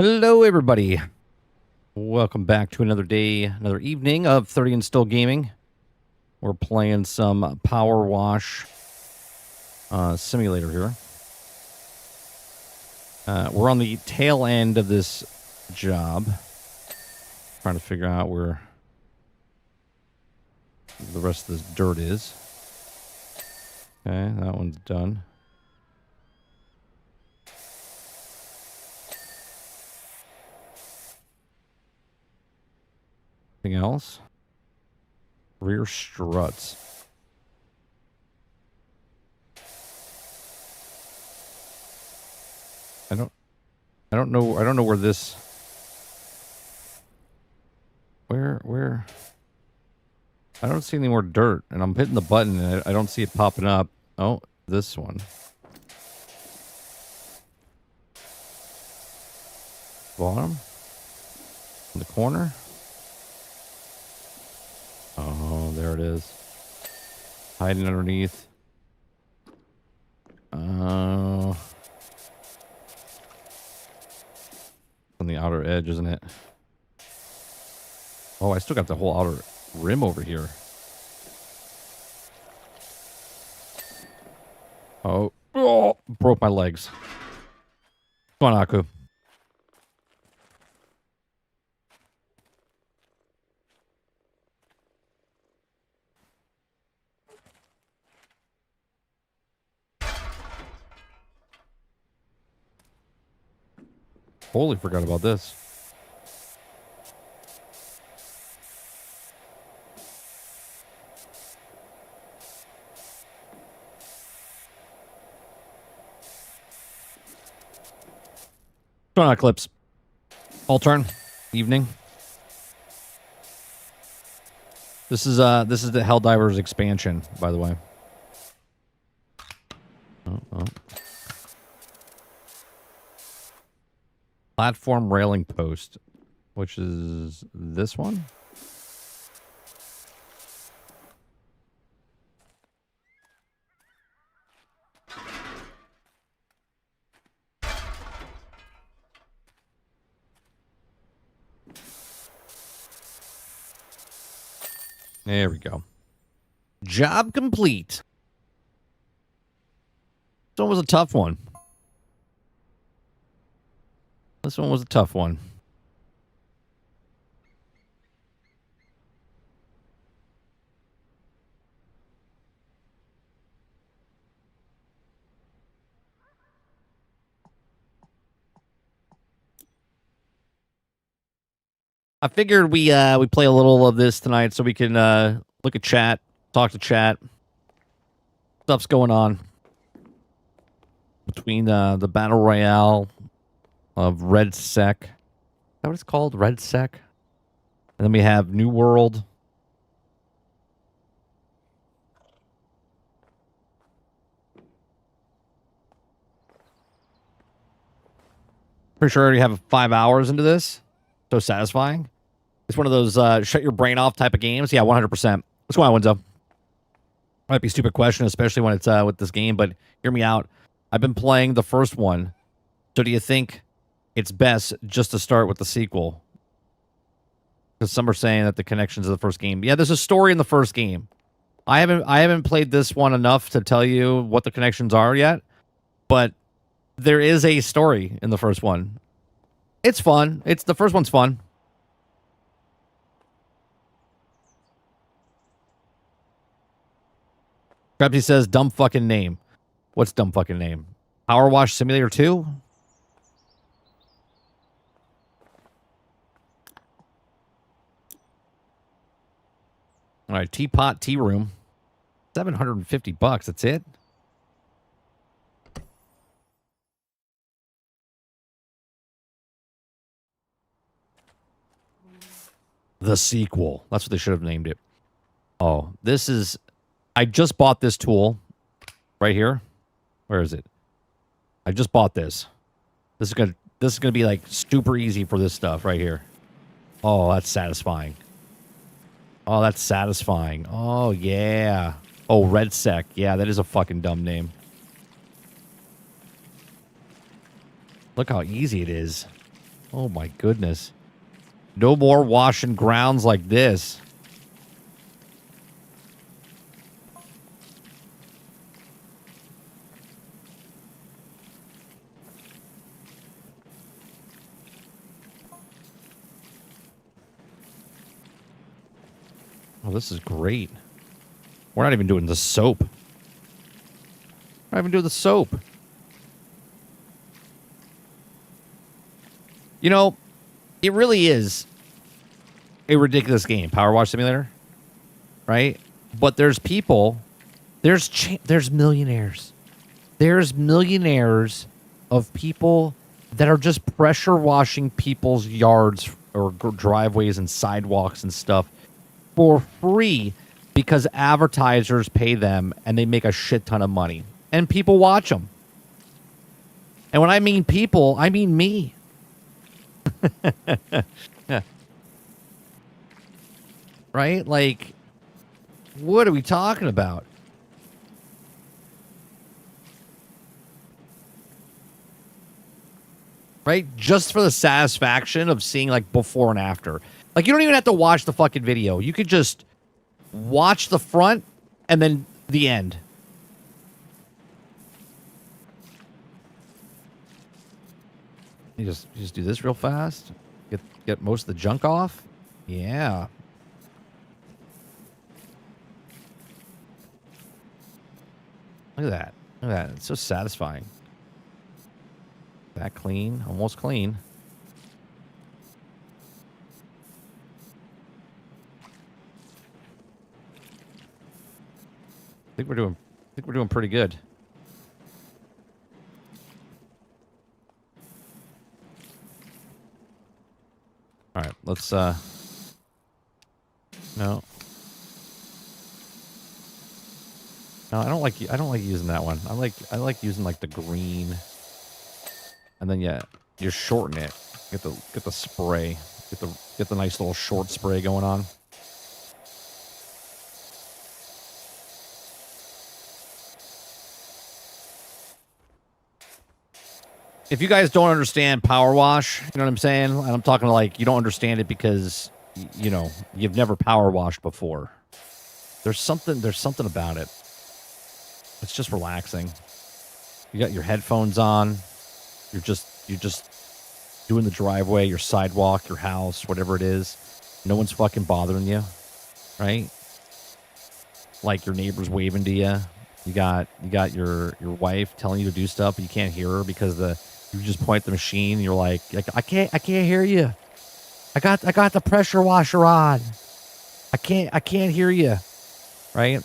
Hello, everybody. Welcome back to another day, another evening of 30 and Still Gaming. We're playing some PowerWash Simulator here. We're on the tail end of this job. Trying to figure out where the rest of this dirt is. Okay, that one's done. Anything else? Rear struts. I don't know where this... Where? I don't see any more dirt, and I'm hitting the button, and I don't see it popping up. Oh, this one. Bottom? In the corner? Oh, there it is. Hiding underneath. On the outer edge, isn't it? Oh, I still got the whole outer rim over here. Oh, broke my legs. Come on, Aku. Totally forgot about this. What's going on, Eclipse? All turn. Evening. This is the Helldivers expansion, by the way. Oh. Platform railing post, which is this one. There we go. Job complete. This one was a tough one. This one was a tough one. I figured we play a little of this tonight so we can look at chat, talk to chat. Stuff's going on between the battle royale of Red Sec. Is that what it's called? Red Sec? And then we have New World. Pretty sure I already have 5 hours into this. So satisfying. It's one of those shut your brain off type of games. Yeah, 100%. What's going on, Winzo? Might be a stupid question, especially when it's with this game, but hear me out. I've been playing the first one. So do you think it's best just to start with the sequel? Because some are saying that the connections of the first game. Yeah, there's a story in the first game. I haven't played this one enough to tell you what the connections are yet, but there is a story in the first one. It's fun. The first one's fun. Krabsy says, dumb fucking name. What's dumb fucking name? PowerWash Simulator 2? All right, teapot, tea room. $750. That's it. The sequel. That's what they should have named it. Oh, this is... I just bought this tool right here. Where is it? I just bought this. This is gonna be like super easy for this stuff right here. Oh, that's satisfying. Oh, that's satisfying. Oh, yeah. Oh, Red Sec. Yeah, that is a fucking dumb name. Look how easy it is. Oh my goodness. No more washing grounds like this. Oh, this is great. We're not even doing the soap. We're not even doing the soap. You know, it really is a ridiculous game, PowerWash Simulator, right? But there's people, there's millionaires. There's millionaires of people that are just pressure washing people's yards or driveways and sidewalks and stuff for free because advertisers pay them and they make a shit ton of money. And people watch them. And when I mean people, I mean me. Yeah. Right? Like, what are we talking about? Right? Just for the satisfaction of seeing, like, before and after. Like, you don't even have to watch the fucking video. You could just watch the front and then the end. You just do this real fast. Get most of the junk off. Yeah. Look at that. Look at that. It's so satisfying. That clean. Almost clean. I think we're doing pretty good. All right, let's no. No, I don't like using that one. I like using like the green. And then yeah, you shorten it. Get the spray. Get the nice little short spray going on. If you guys don't understand Power Wash, you know what I'm saying? And I'm talking like you don't understand it because you know, you've never power washed before. There's something about it. It's just relaxing. You got your headphones on. You're just doing the driveway, your sidewalk, your house, whatever it is. No one's fucking bothering you, right? Like your neighbor's waving to you. You got your wife telling you to do stuff, but you can't hear her because you just point at the machine. And you're like I can't hear you. I got the pressure washer on. I can't hear you, right?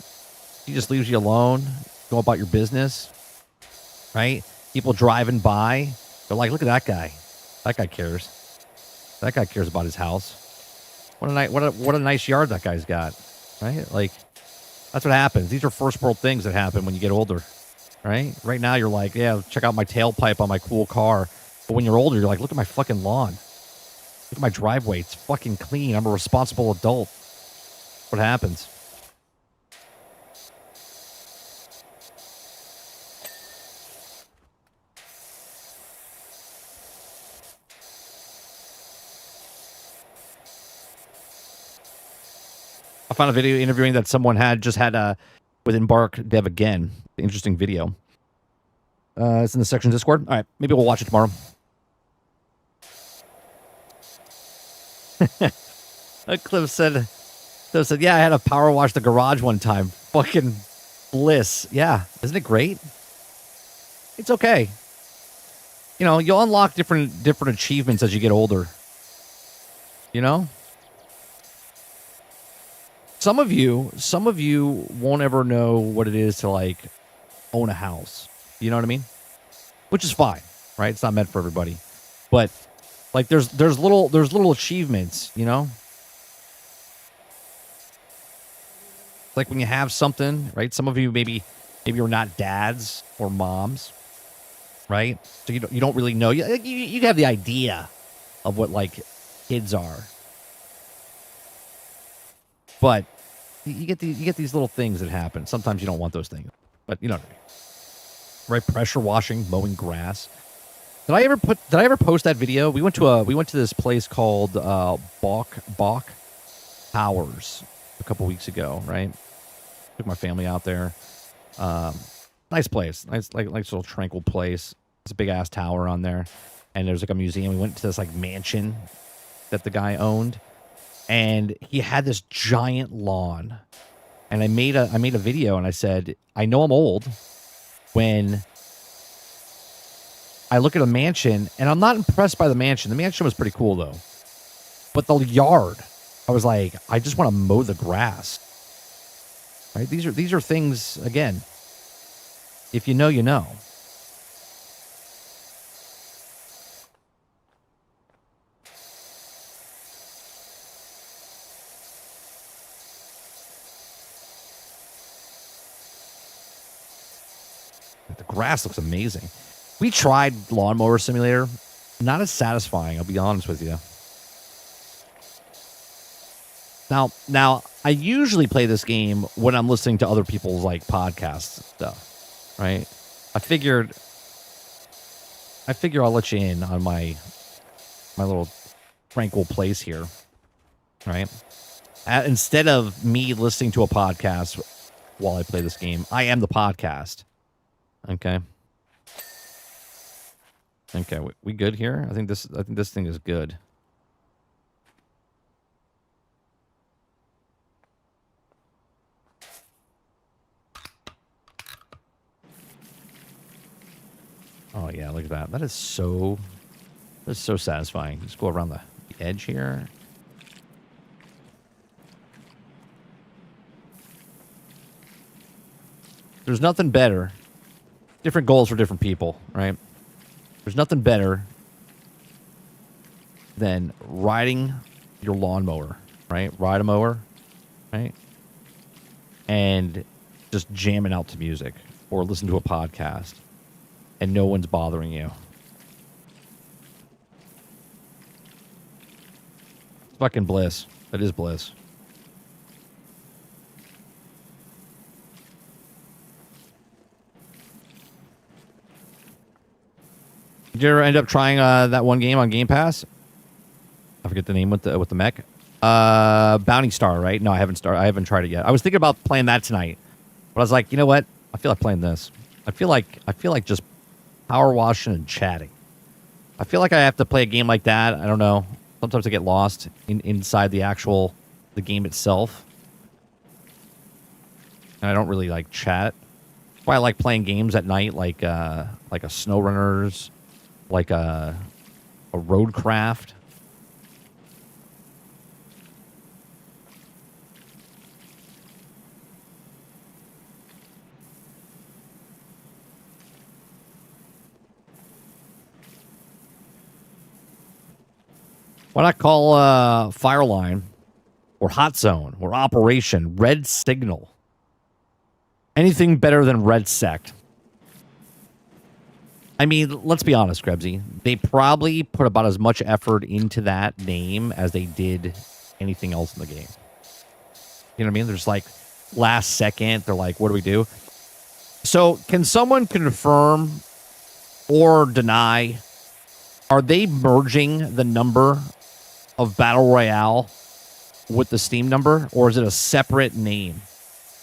He just leaves you alone. Go about your business, right? People driving by, they're like, look at that guy. That guy cares. That guy cares about his house. What a nice yard that guy's got, right? Like, that's what happens. These are first world things that happen when you get older, right? Right now, you're like, yeah, check out my tailpipe on my cool car. But when you're older, you're like, look at my fucking lawn. Look at my driveway. It's fucking clean. I'm a responsible adult. What happens? I found a video interviewing that someone just had with Embark Dev again. Interesting video. It's in the section of Discord. All right, maybe we'll watch it tomorrow. Cliff said, yeah, I had to power wash the garage one time. Fucking bliss. Yeah, isn't it great? It's okay. You know, you'll unlock different achievements as you get older. You know? Some of you won't ever know what it is to like own a house. You know what I mean? Which is fine, right? It's not meant for everybody. But like there's little achievements, you know? Like when you have something, right? Some of you maybe you're not dads or moms, right? So you don't really know. You have the idea of what like kids are. But you get these little things that happen. Sometimes you don't want those things, but you know what I mean, right? Pressure washing, mowing grass. Did I ever post that video? We went to this place called Bach Towers a couple weeks ago, right? Took my family out there. Nice place, nice little tranquil place. It's a big ass tower on there, and there's like a museum. We went to this like mansion that the guy owned, and he had this giant lawn. And I made a video, and I said, I know I'm old when I look at a mansion, and I'm not impressed by the mansion. The mansion was pretty cool though, but the yard, I was like, I just want to mow the grass. Right? These are things, again, if you know, you know. The grass looks amazing. We tried Lawnmower Simulator. Not as satisfying, I'll be honest with you. Now, I usually play this game when I'm listening to other people's like podcasts and stuff, right? I figure I'll let you in on my little tranquil place here, right? Instead of me listening to a podcast while I play this game, I am the podcast. Okay. Okay, we good here? I think this thing is good. Oh yeah, look at that. That is so satisfying. Just go around the edge here. There's nothing better. Different goals for different people, right? There's nothing better than riding your lawnmower, right? Ride a mower, right? And just jamming out to music or listen to a podcast and no one's bothering you. It's fucking bliss. That is bliss. Did you ever end up trying that one game on Game Pass? I forget the name with the mech. Bounty Star, right? No, I haven't tried it yet. I was thinking about playing that tonight, but I was like, you know what? I feel like playing this. I feel like just power washing and chatting. I feel like I have to play a game like that. I don't know. Sometimes I get lost inside the game itself, and I don't really like chat. That's why I like playing games at night, like a SnowRunners, like a Roadcraft. Why not call Fireline or Hot Zone or Operation Red Signal? Anything better than Red Sect? I mean, let's be honest, Krebsy. They probably put about as much effort into that name as they did anything else in the game. You know what I mean? There's like last second, they're like, what do we do? So can someone confirm or deny, are they merging the number of Battle Royale with the Steam number, or is it a separate name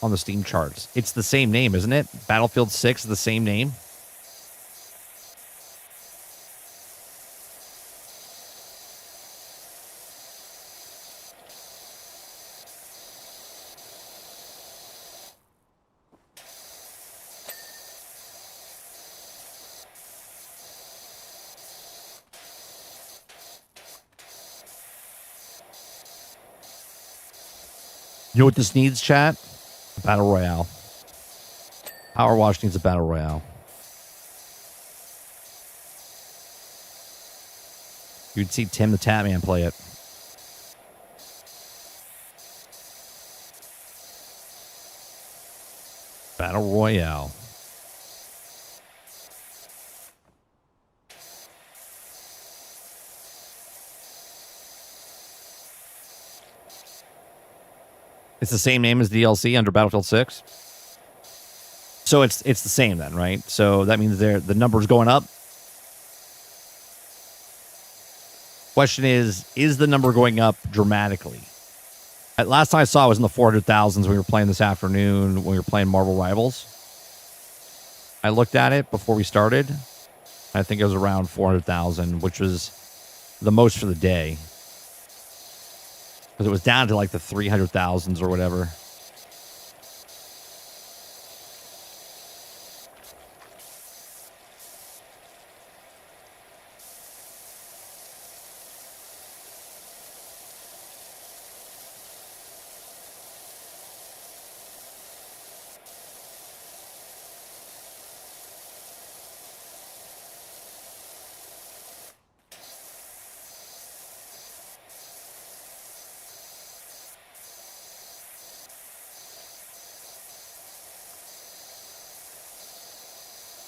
on the Steam charts? It's the same name, isn't it? Battlefield 6 is the same name. You know what this needs, chat? A Battle Royale. PowerWash needs a Battle Royale. You'd see Tim the Tatman play it. Battle Royale. It's the same name as DLC under Battlefield 6. So it's the same then, right? So that means the number's going up. Question is the number going up dramatically? Last time I saw it was in the 400,000s when we were playing this afternoon, when we were playing Marvel Rivals. I looked at it before we started. I think it was around 400,000, which was the most for the day. Because it was down to like the 300,000s or whatever.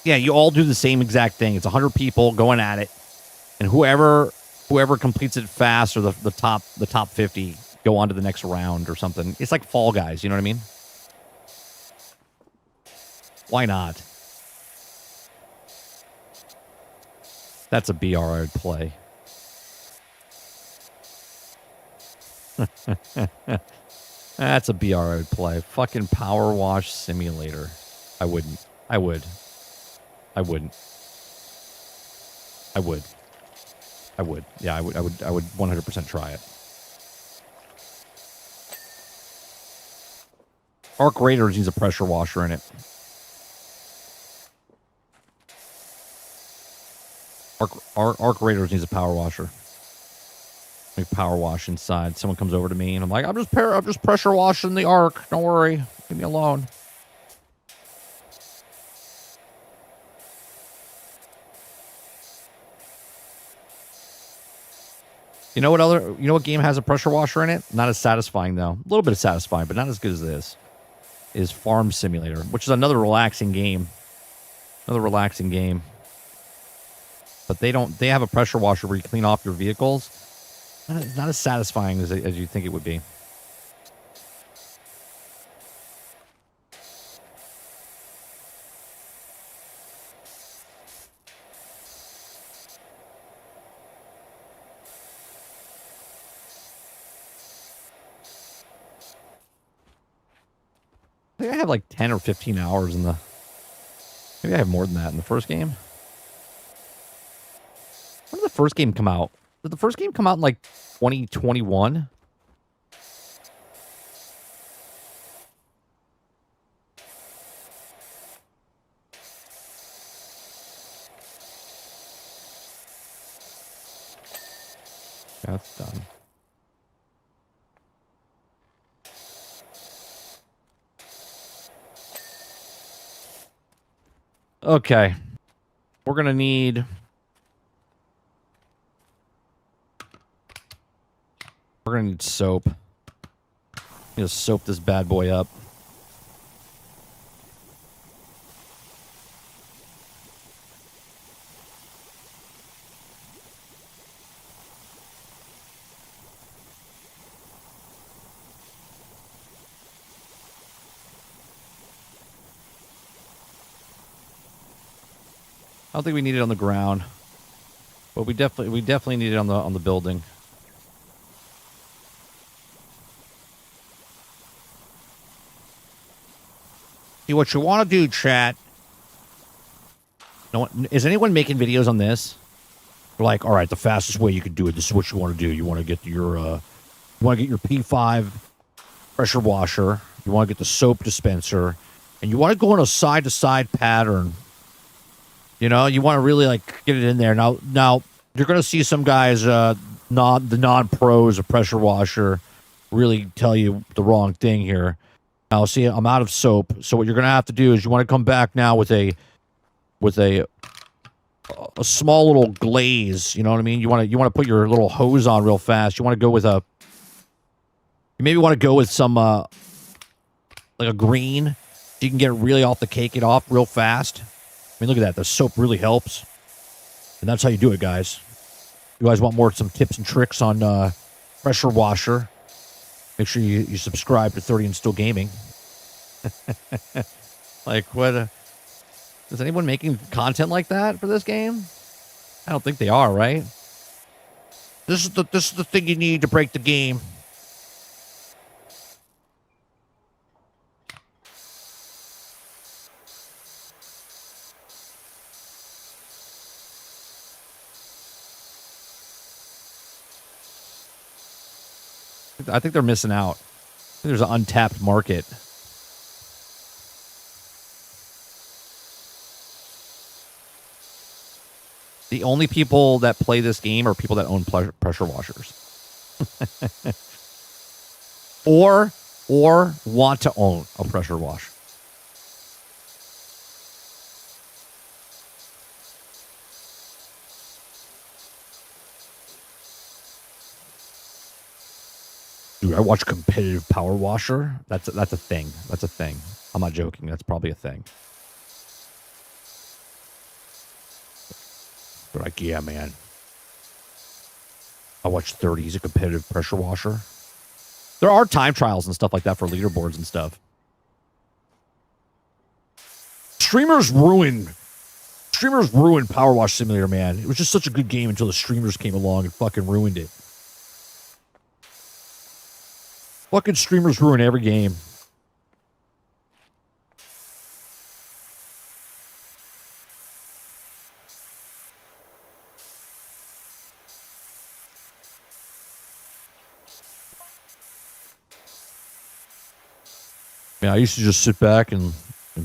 Yeah, you all do the same exact thing. It's 100 people going at it, and whoever completes it fast, or the top 50 go on to the next round or something. It's like Fall Guys, you know what I mean? Why not? That's a BR I would play. That's a BR I would play. Fucking PowerWash Simulator. I wouldn't. I would. I wouldn't. I would. I would. Yeah, I would 100% try it. Arc Raiders needs a pressure washer in it. Arc Raiders needs a power washer. Like power wash inside. Someone comes over to me and I'm like, I'm just pressure washing the Arc. Don't worry. Leave me alone. You know what game has a pressure washer in it? Not as satisfying though. A little bit of satisfying, but not as good as this. Is Farm Simulator, which is another relaxing game. But they have a pressure washer where you clean off your vehicles. Not as satisfying as you think it would be. I think I have like 10 or 15 hours in the... Maybe I have more than that in the first game. When did the first game come out? Did the first game come out in like 2021? That's done. Okay. We're going to need... We're going to need soap. Need to soap this bad boy up. I don't think we need it on the ground, but we definitely need it on the building. See what you want to do, chat. No one, is anyone making videos on this? They're like, all right, the fastest way you could do it. This is what you want to do. You want to get your P5 pressure washer. You want to get the soap dispenser, and you want to go in a side-to-side pattern. You know, you want to really like get it in there. Now you're going to see some guys, the non-pros of pressure washer, really tell you the wrong thing here. Now, see, I'm out of soap. So what you're going to have to do is you want to come back now with a small little glaze. You know what I mean? You want to put your little hose on real fast. You want to go with you maybe want to go with some like a green. So you can get it really off the cake it off real fast. I mean, look at that. The soap really helps. And that's how you do it, guys. You guys want some tips and tricks on pressure washer? Make sure you subscribe to 30 and Still Gaming. Like, what? Is anyone making content like that for this game? I don't think they are, right? This is the thing you need to break the game. I think they're missing out. I think there's an untapped market. The only people that play this game are people that own pressure washers. or want to own a pressure wash. Dude, I watch competitive power washer. That's a thing. That's a thing. I'm not joking. That's probably a thing. They're like, yeah, man. I watched 30. He's a competitive pressure washer. There are time trials and stuff like that for leaderboards and stuff. Streamers ruined PowerWash Simulator, man. It was just such a good game until the streamers came along and fucking ruined it. Fucking streamers ruin every game. Yeah, I used to just sit back and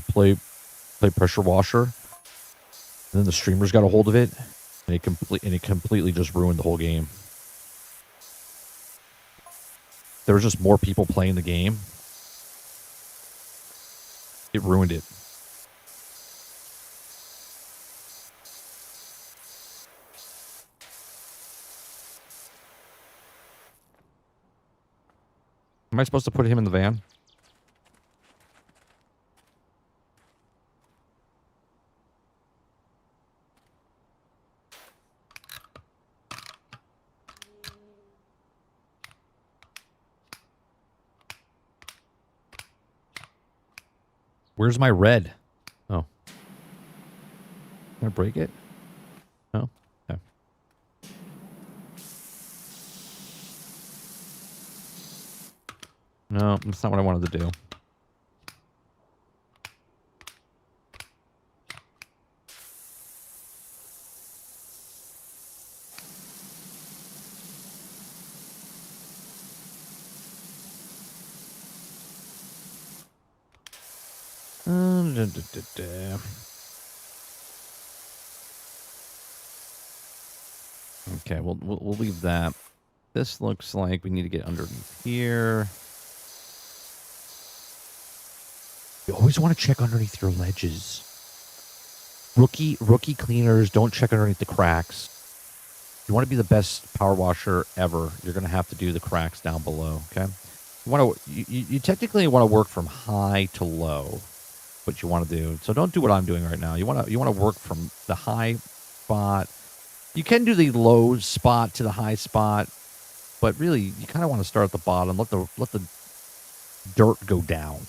play pressure washer. And then the streamers got a hold of it, and it completely just ruined the whole game. There was just more people playing the game. It ruined it. Am I supposed to put him in the van? Where's my red? Oh. Can I break it? No? Okay. No, that's not what I wanted to do. Okay, we'll leave that. This looks like we need to get underneath here. You always want to check underneath your ledges. Rookie cleaners, don't check underneath the cracks. You want to be the best power washer ever, you're going to have to do the cracks down below, okay? You technically want to work from high to low, what you want to do. So don't do what I'm doing right now. You want to work from the high spot. You can do the low spot to the high spot, but really you kind of want to start at the bottom. Let the dirt go down.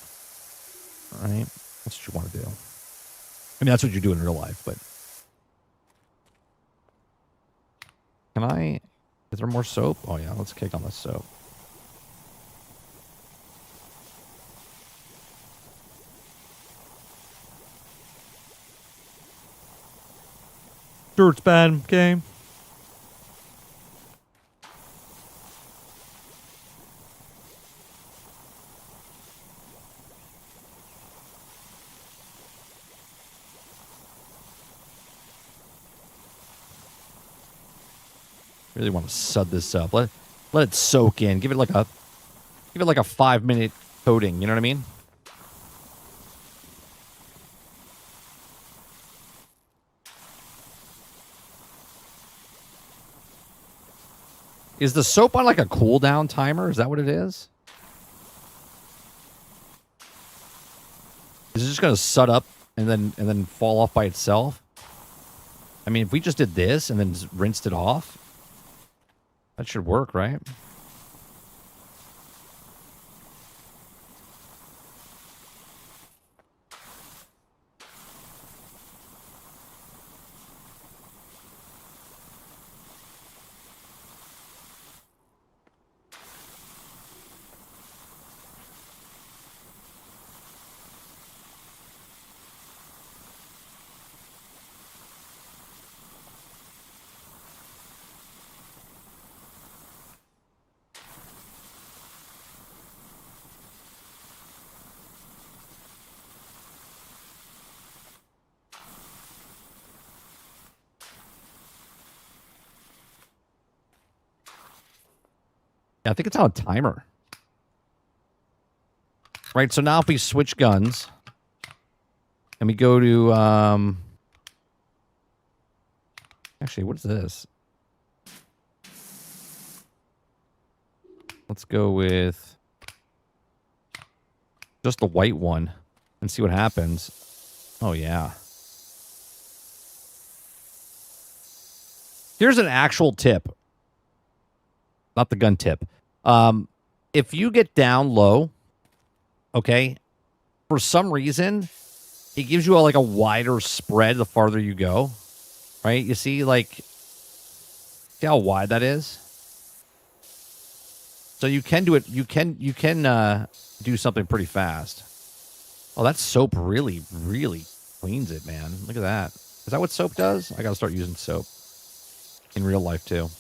All right? That's what you want to do. I mean, that's what you do in real life, but is there more soap? Oh yeah, let's kick on the soap. Dirt's bad, okay? Really want to sud this up. Let it soak in. Give it like a 5-minute coating. You know what I mean? Is the soap on like a cooldown timer? Is that what it is? Is it just gonna sud up and then fall off by itself? I mean, if we just did this and then rinsed it off, that should work, right? Yeah, I think it's on a timer. Right, so now if we switch guns and we go to actually, what is this? Let's go with just the white one and see what happens. Oh yeah. Here's an actual tip. Not the gun tip. If you get down low, okay, for some reason, it gives you like a wider spread the farther you go. Right? You see, like, see how wide that is? So you can do it. You can do something pretty fast. Oh, that soap really, really cleans it, man. Look at that. Is that what soap does? I gotta start using soap in real life too.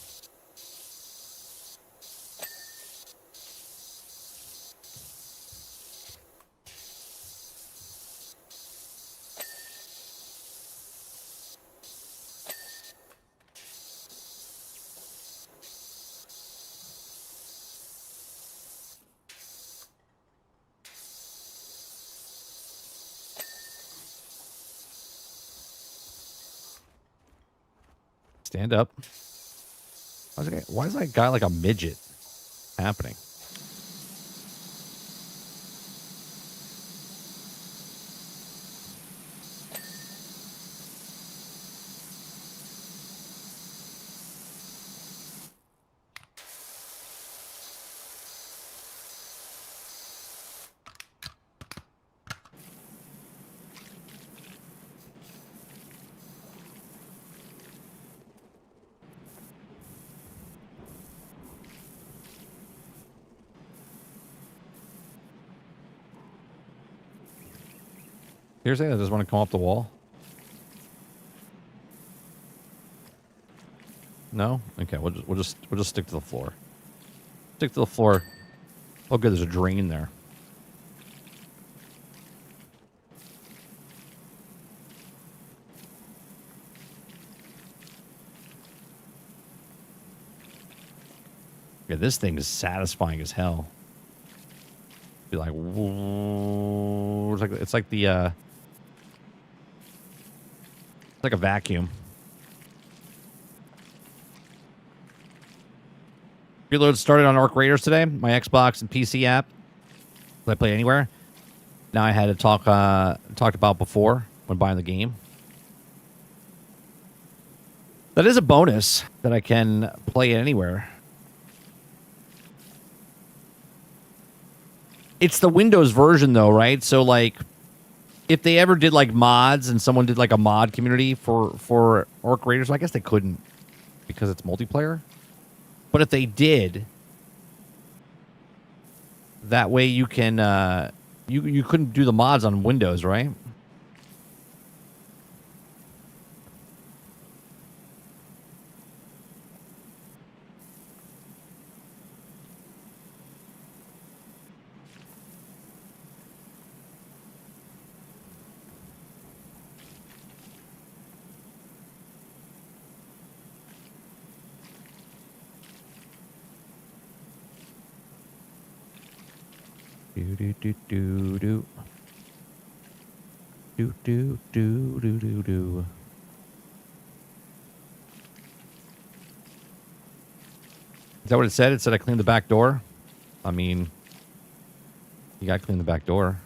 Stand up. Why is that guy like a midget happening? Seriously, I just want to come off the wall. No? Okay, we'll just stick to the floor. Stick to the floor. Oh, good. There's a drain there. Yeah, this thing is satisfying as hell. Be like, it's like the it's like a vacuum. Reload started on Orc Raiders today. My Xbox and PC app. That I play anywhere. Now I had to talked about before when buying the game. That is a bonus that I can play it anywhere. It's the Windows version though, right? So like, if they ever did like mods and someone did like a mod community for Orc Raiders, I guess they couldn't because it's multiplayer. But if they did, that way you can you couldn't do the mods on Windows, right? Do do do do do. Do do do do do do. Is that what it said? It said I cleaned the back door. I mean, you gotta clean the back door.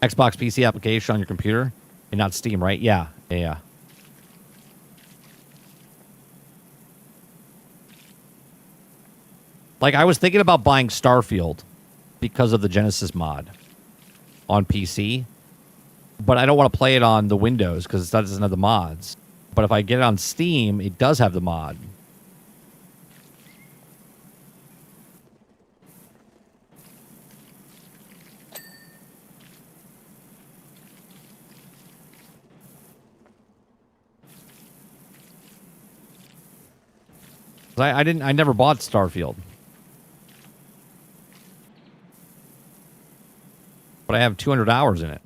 Xbox PC application on your computer and not Steam, right? Yeah. Yeah. Like, I was thinking about buying Starfield because of the Genesis mod on PC, but I don't want to play it on the Windows because that doesn't have the mods. But if I get it on Steam, it does have the mod. I never bought Starfield. but I have 200 hours in it.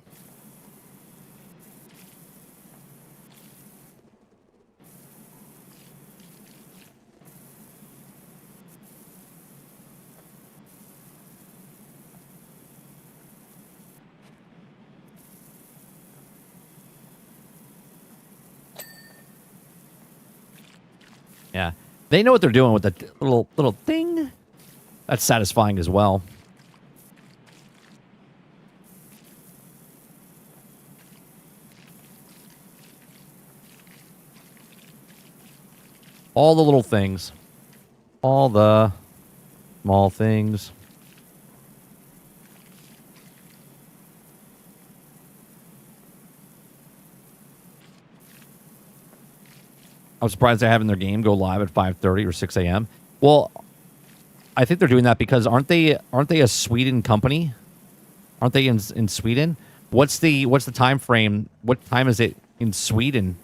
Yeah. They know what they're doing with the little thing. That's satisfying as well. All the little things. All the small things. I'm surprised they're having their game go live at 5:30 or 6 a.m. Well, I think they're doing that because aren't they a Sweden company? Aren't they in Sweden? What's the time frame? What time is it in Sweden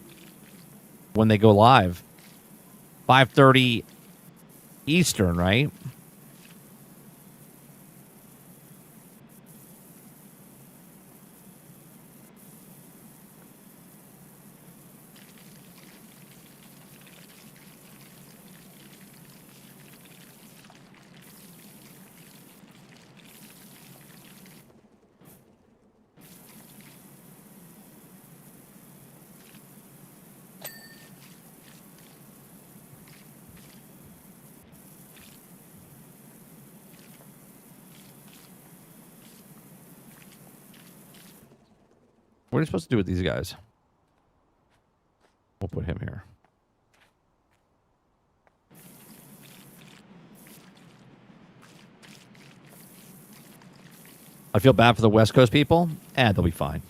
when they go live? 5:30 Eastern, right? What are you supposed to do with these guys? We'll put him here. I feel bad for the West Coast people. They'll be fine.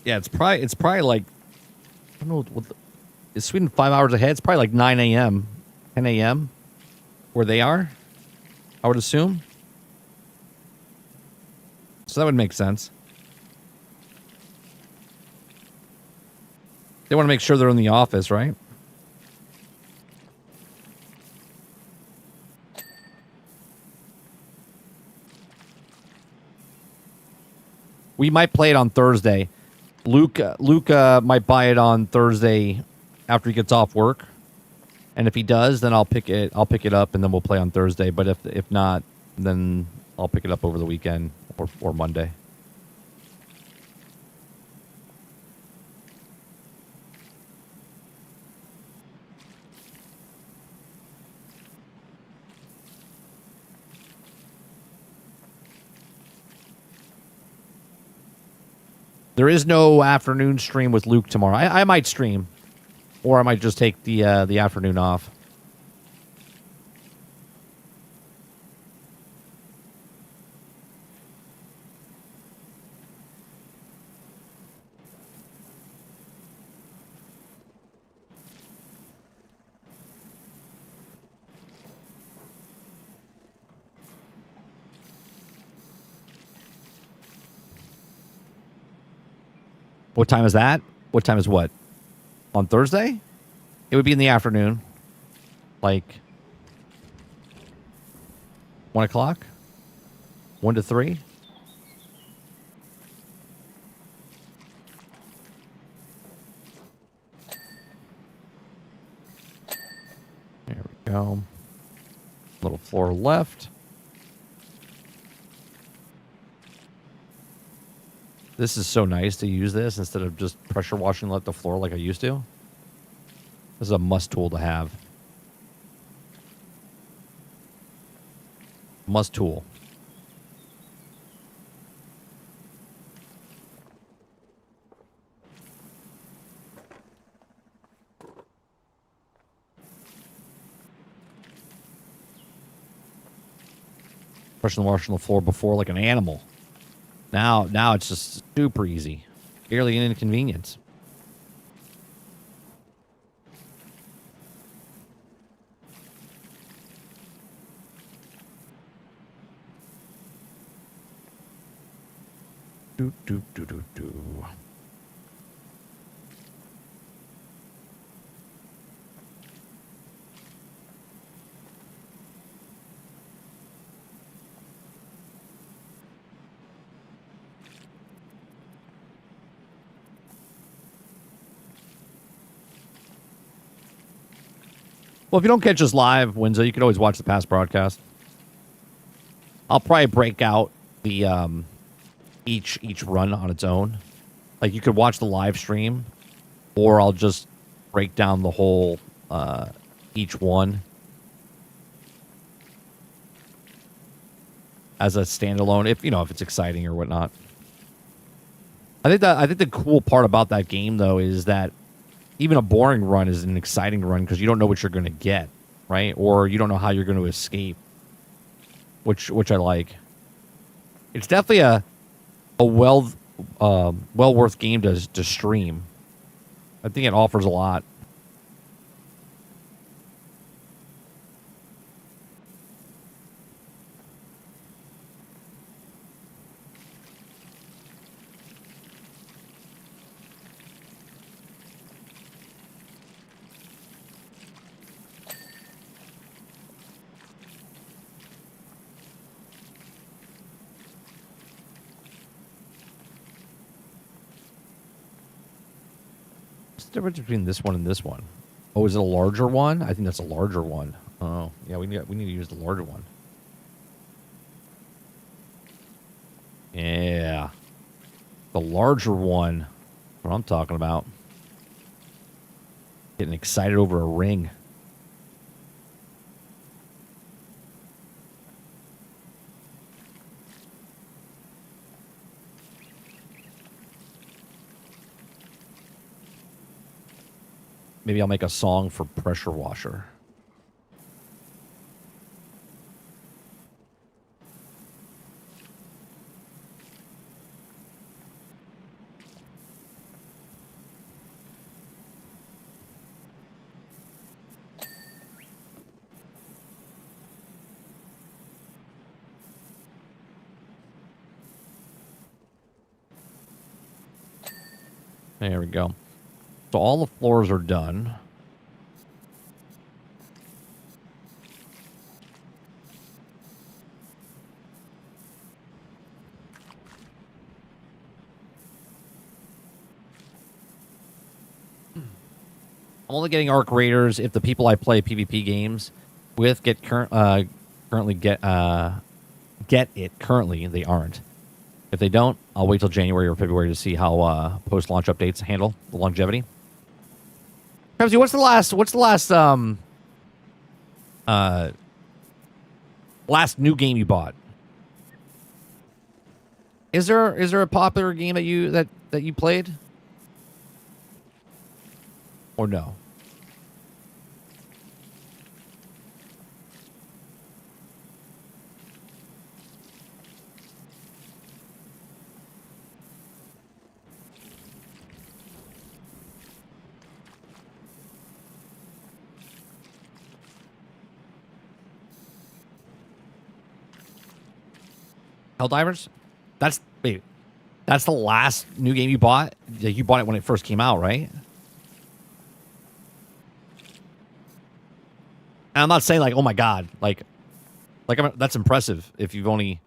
Yeah, it's probably like, I don't know, is Sweden 5 hours ahead? It's probably like 9 a.m., 10 a.m. where they are, I would assume. So that would make sense. They want to make sure they're in the office, right? We might play it on Thursday. Luke might buy it on Thursday after he gets off work, and if he does, then I'll pick it up, and then we'll play on Thursday. But if not, then I'll pick it up over the weekend or Monday. There is no afternoon stream with Luke tomorrow. I might stream, or I might just take the afternoon off. What time is that? What time is what? On Thursday? It would be in the afternoon. Like 1 o'clock? 1 to 3? There we go. Little floor left. This is so nice to use this instead of just pressure washing the floor like I used to. This is a must tool to have. Must tool. Brushing the wash on the floor before like an animal. Now it's just super easy. Barely an inconvenience. Do, do, do, do, do. Well, if you don't catch us live, Windsor, you can always watch the past broadcast. I'll probably break out the each run on its own. Like you could watch the live stream, or I'll just break down the whole each one as a standalone. If if it's exciting or whatnot. I think the cool part about that game though is that even a boring run is an exciting run because you don't know what you're going to get, right? Or you don't know how you're going to escape, which I like. It's definitely a well worth game to stream. I think it offers a lot. The difference between this one and this one? Oh, is it a larger one? I think that's a larger one. Oh, yeah, we need to use the larger one. Yeah. The larger one. What I'm talking about. Getting excited over a ring. Maybe I'll make a song for pressure washer. There we go. So all the floors are done. I'm only getting arc raiders if the people I play PvP games with currently get it. Currently, they aren't. If they don't, I'll wait till January or February to see how post-launch updates handle the longevity. Krebsy, what's the last new game you bought? Is there a popular game that you played? Or no? Helldivers? That's the last new game you bought? You bought it when it first came out, right? And I'm not saying like, oh my god, that's impressive if you've only.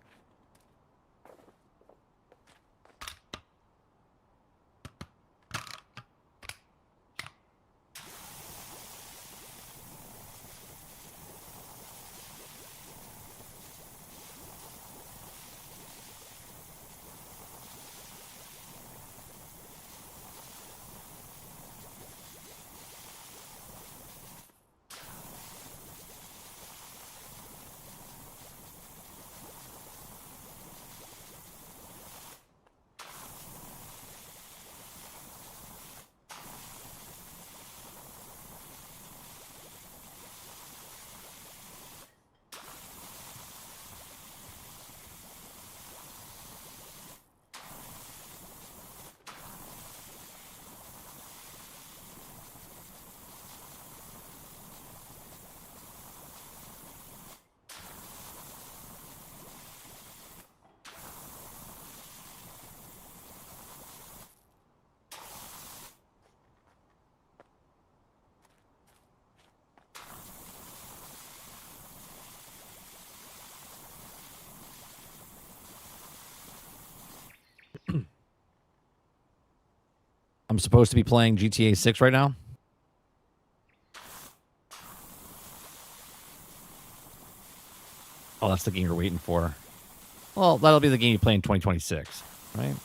I'm supposed to be playing GTA 6 right now. Oh, that's the game you're waiting for. Well, that'll be the game you play in 2026, right?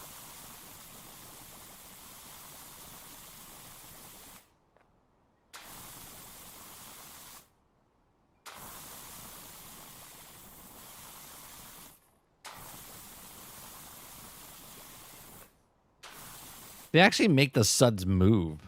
They actually make the suds move.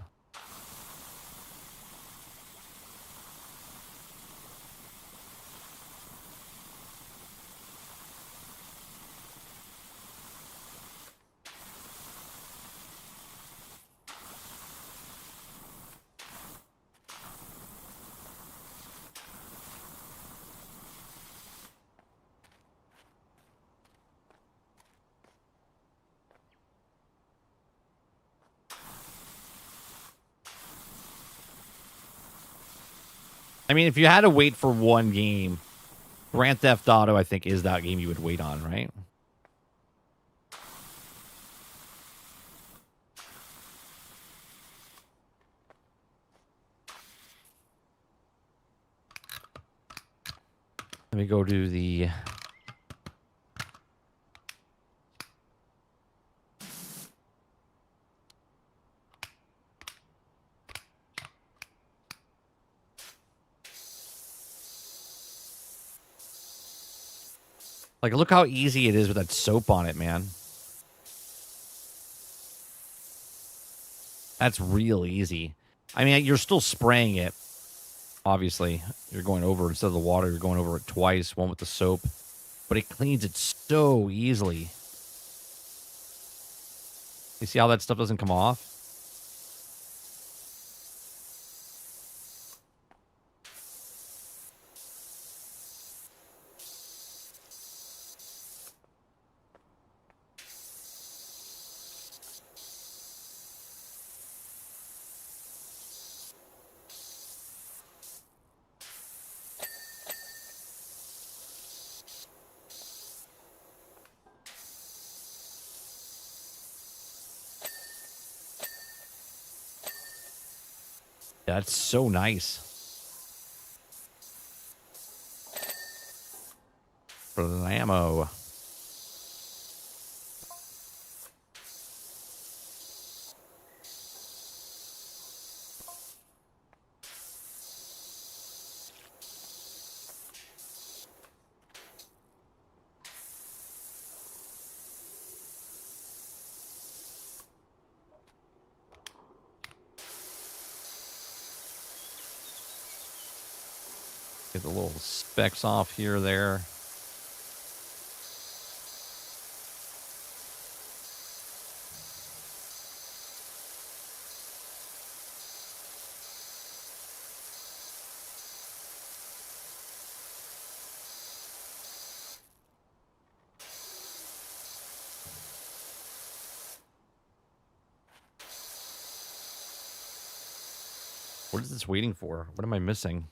I mean, if you had to wait for one game, Grand Theft Auto, I think, is that game you would wait on, right? Let me go to the... Like, look how easy it is with that soap on it, man. That's real easy. I mean, you're still spraying it. Obviously, you're going over instead of the water. You're going over it twice, one with the soap. But it cleans it so easily. You see how that stuff doesn't come off? That's so nice. Blammo. Get the little specks off here, there. What is this waiting for? What am I missing?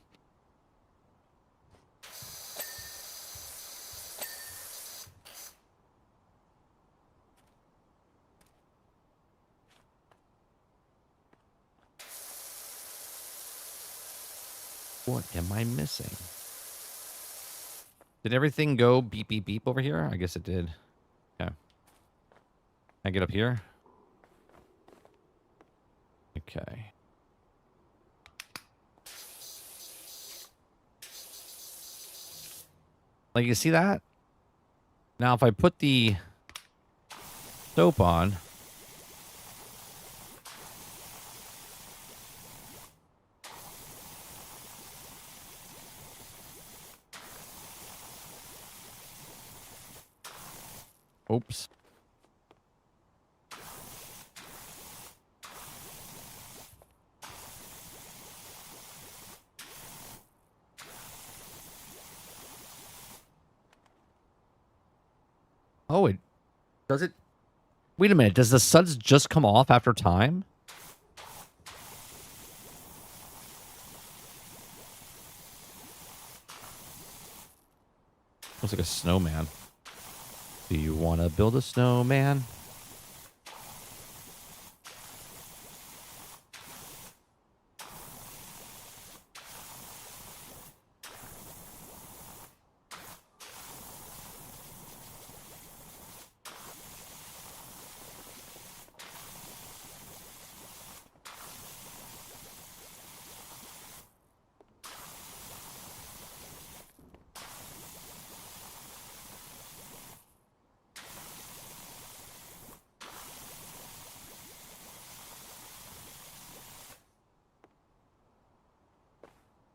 What am I missing? Did everything go beep, beep, beep over here? I guess it did. Okay. Can I get up here? Okay. Like, you see that? Now, if I put the soap on... Oops. Oh, it does it. Wait a minute. Does the suds just come off after time? Looks like a snowman. Do you want to build a snowman?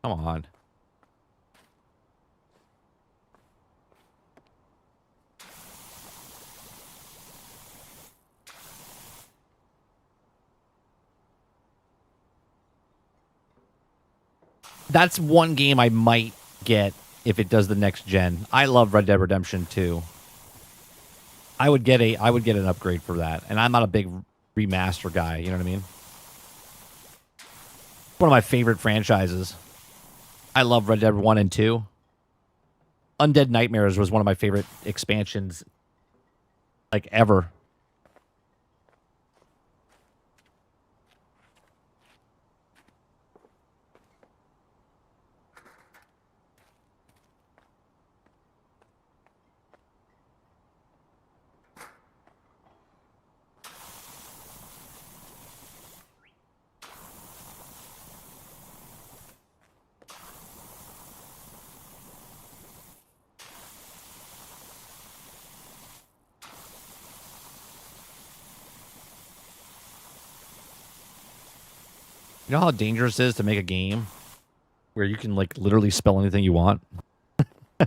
Come on. That's one game I might get if it does the next gen. I love Red Dead Redemption 2. I would get an upgrade for that. And I'm not a big remaster guy, you know what I mean? One of my favorite franchises. I love Red Dead 1 and 2. Undead Nightmares was one of my favorite expansions like ever. You know how dangerous it is to make a game where you can like literally spell anything you want?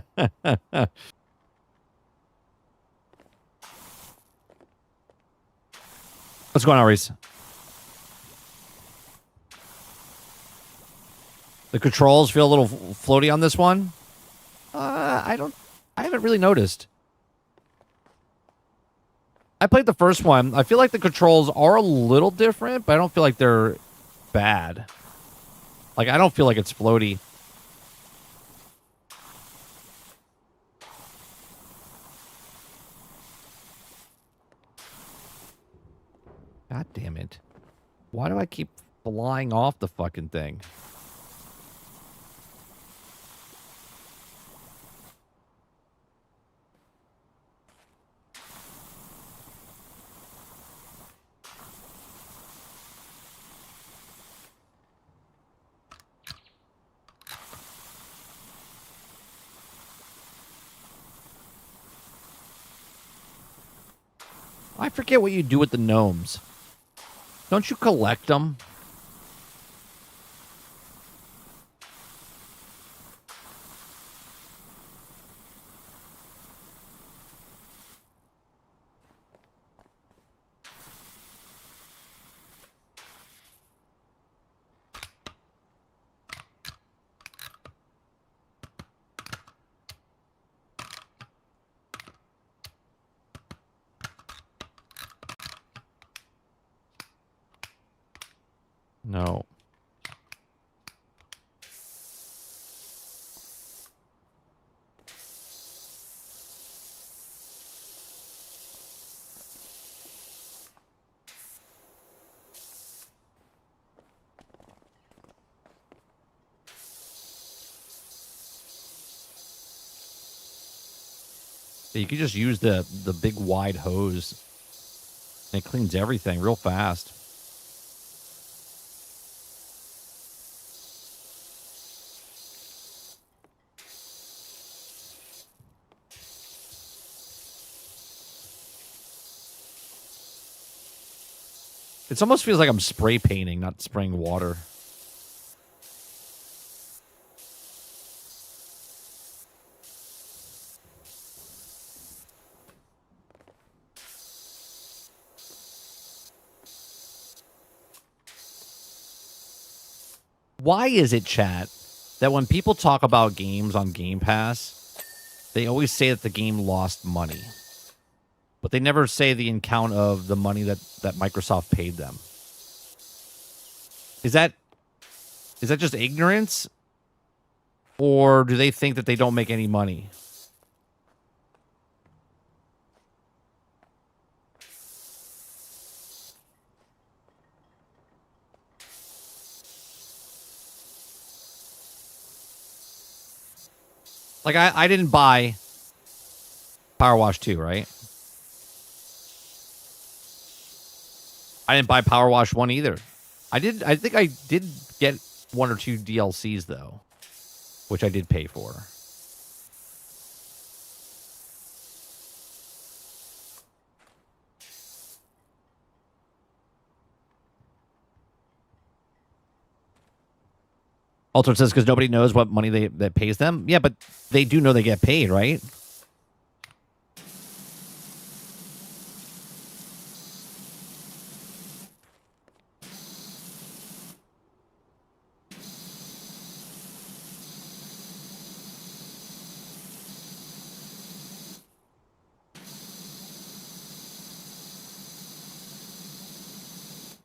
What's going on, Reese? The controls feel a little floaty on this one. I haven't really noticed. I played the first one. I feel like the controls are a little different, but I don't feel like they're bad. Like, I don't feel like it's floaty. God damn it. Why do I keep flying off the fucking thing? I forget what you do with the gnomes. Don't you collect them? No. You could just use the big wide hose. And it cleans everything real fast. It almost feels like I'm spray painting, not spraying water. Why is it, chat, that when people talk about games on Game Pass, they always say that the game lost money, but they never say the account of the money that Microsoft paid them? Is that just ignorance, or do they think that they don't make any money? Like, I didn't buy PowerWash 2, right? I didn't buy PowerWash 1 either. I think I did get 1 or 2 DLCs, though, which I did pay for. Alter says because nobody knows what money that pays them. Yeah, but they do know they get paid, right?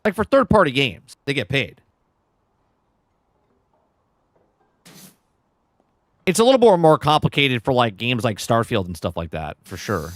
Like for third-party games, they get paid. It's a little more complicated for like games like Starfield and stuff like that, for sure.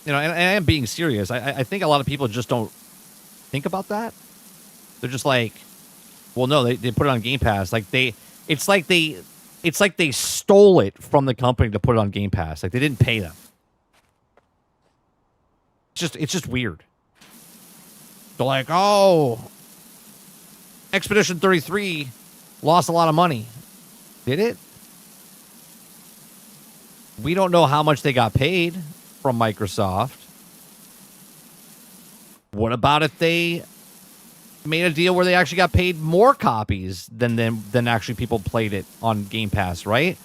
You know, and I am being serious. I think a lot of people just don't think about that. They're just like, well, no, they put it on Game Pass. Like it's like they stole it from the company to put it on Game Pass. Like they didn't pay them. It's just weird. They're like, oh, Expedition 33 lost a lot of money. Did it? We don't know how much they got paid from Microsoft. What about if they made a deal where they actually got paid more copies than actually people played it on Game Pass, right?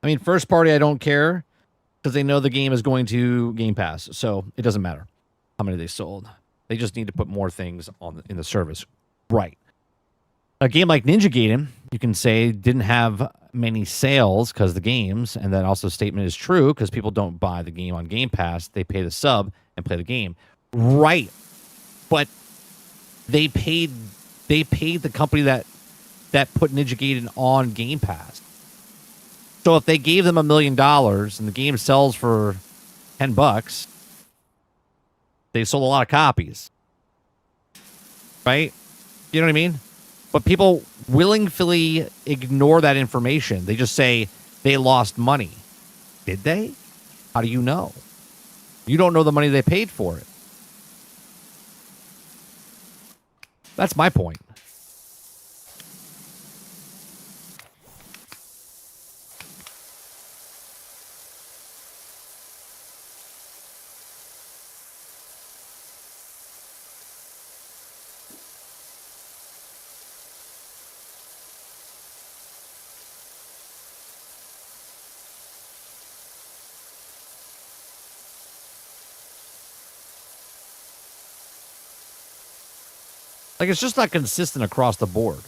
I mean, first party, I don't care because they know the game is going to Game Pass, so it doesn't matter how many they sold. They just need to put more things in the service. Right. A game like Ninja Gaiden, you can say, didn't have many sales because the games, and that also statement is true because people don't buy the game on Game Pass. They pay the sub and play the game. Right. But they paid the company that put Ninja Gaiden on Game Pass. So if they gave them $1 million and the game sells for $10, they sold a lot of copies. Right? You know what I mean? But people willingly ignore that information. They just say they lost money. Did they? How do you know? You don't know the money they paid for it. That's my point. Like, it's just not consistent across the board.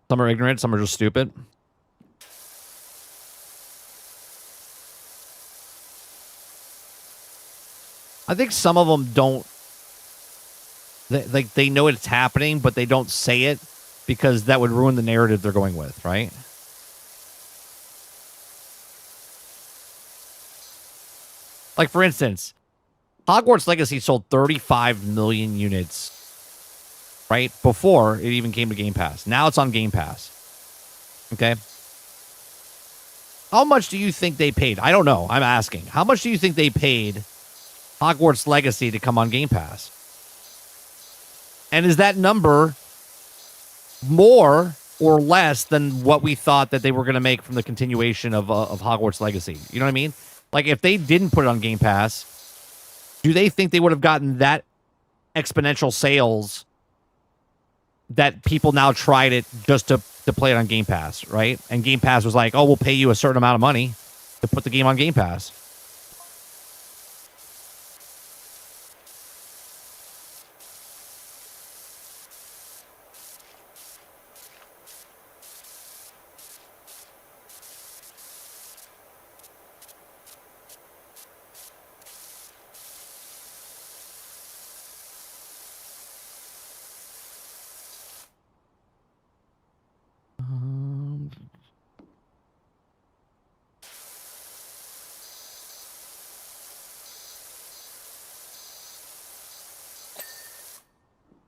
Some are ignorant, some are just stupid. I think some of them don't... They know it's happening, but they don't say it because that would ruin the narrative they're going with, right? Like, for instance... Hogwarts Legacy sold 35 million units, right? Before it even came to Game Pass. Now it's on Game Pass. Okay? How much do you think they paid? I don't know. I'm asking. How much do you think they paid Hogwarts Legacy to come on Game Pass? And is that number more or less than what we thought that they were going to make from the continuation of Hogwarts Legacy? You know what I mean? Like, if they didn't put it on Game Pass... Do they think they would have gotten that exponential sales that people now tried it just to play it on Game Pass, right? And Game Pass was like, oh, we'll pay you a certain amount of money. to put the game on Game Pass.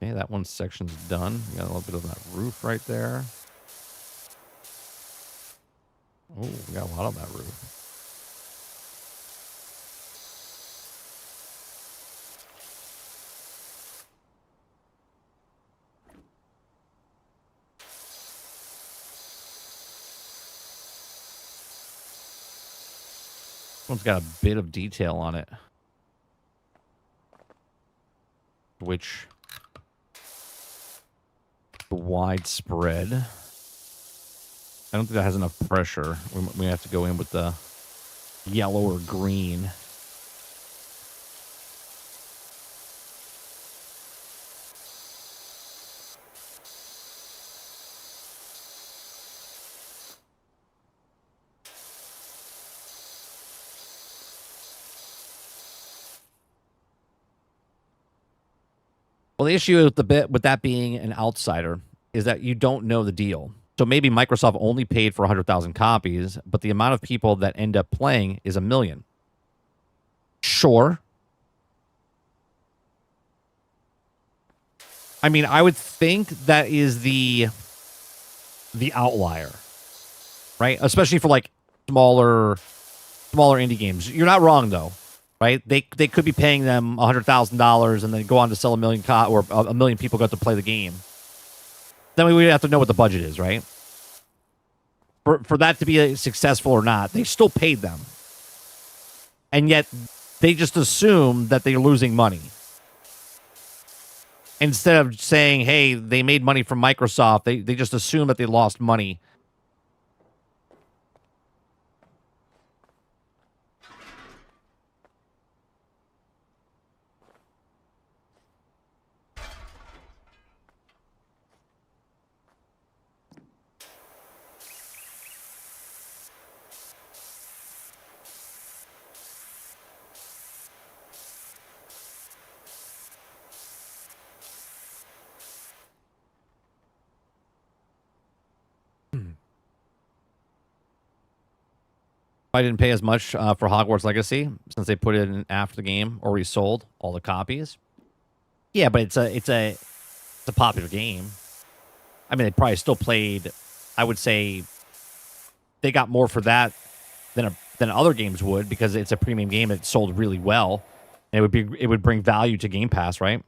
Okay, that one section's done. We got a little bit of that roof right there. Oh, we got a lot on that roof. One's got a bit of detail on it. Which widespread. I don't think that has enough pressure. We have to go in with the yellow or green. Well, the issue with that being an outsider is that you don't know the deal. So maybe Microsoft only paid for 100,000 copies, but the amount of people that end up playing is 1 million. Sure. I mean, I would think that is the outlier, right? Especially for like smaller indie games. You're not wrong though, right? They could be paying them $100,000 and then go on to sell 1 million or 1 million people got to play the game. Then we would have to know what the budget is, right? For that to be successful or not, they still paid them. And yet they just assume that they're losing money. Instead of saying, hey, they made money from Microsoft, they just assume that they lost money. I didn't pay as much for Hogwarts Legacy since they put it in after the game or resold all the copies. Yeah, but it's a popular game. I mean, they probably still played. I would say they got more for that than other games would because it's a premium game that sold really well, and it would bring value to Game Pass, right?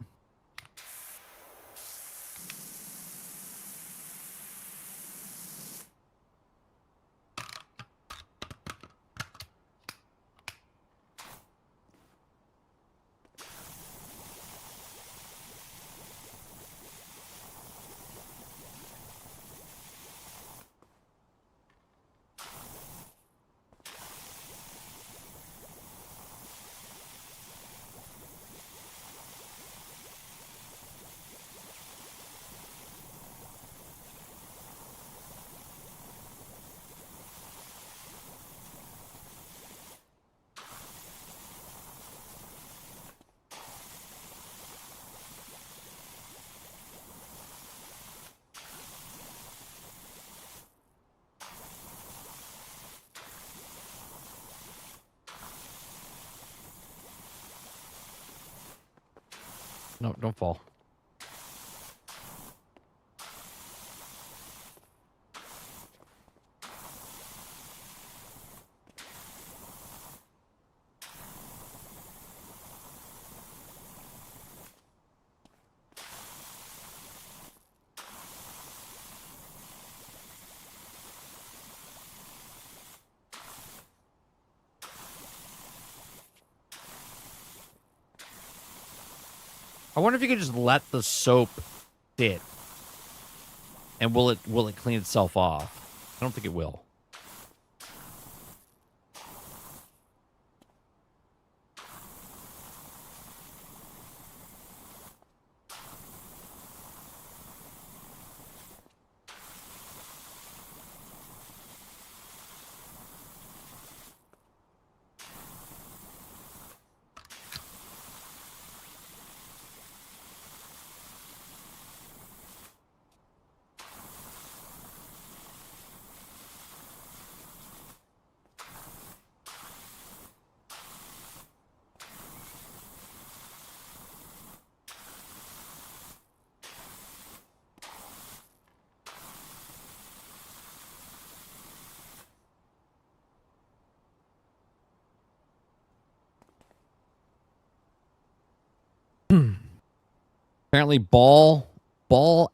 No, don't fall. I wonder if you could just let the soap sit, and will it clean itself off? I don't think it will. Apparently, Ball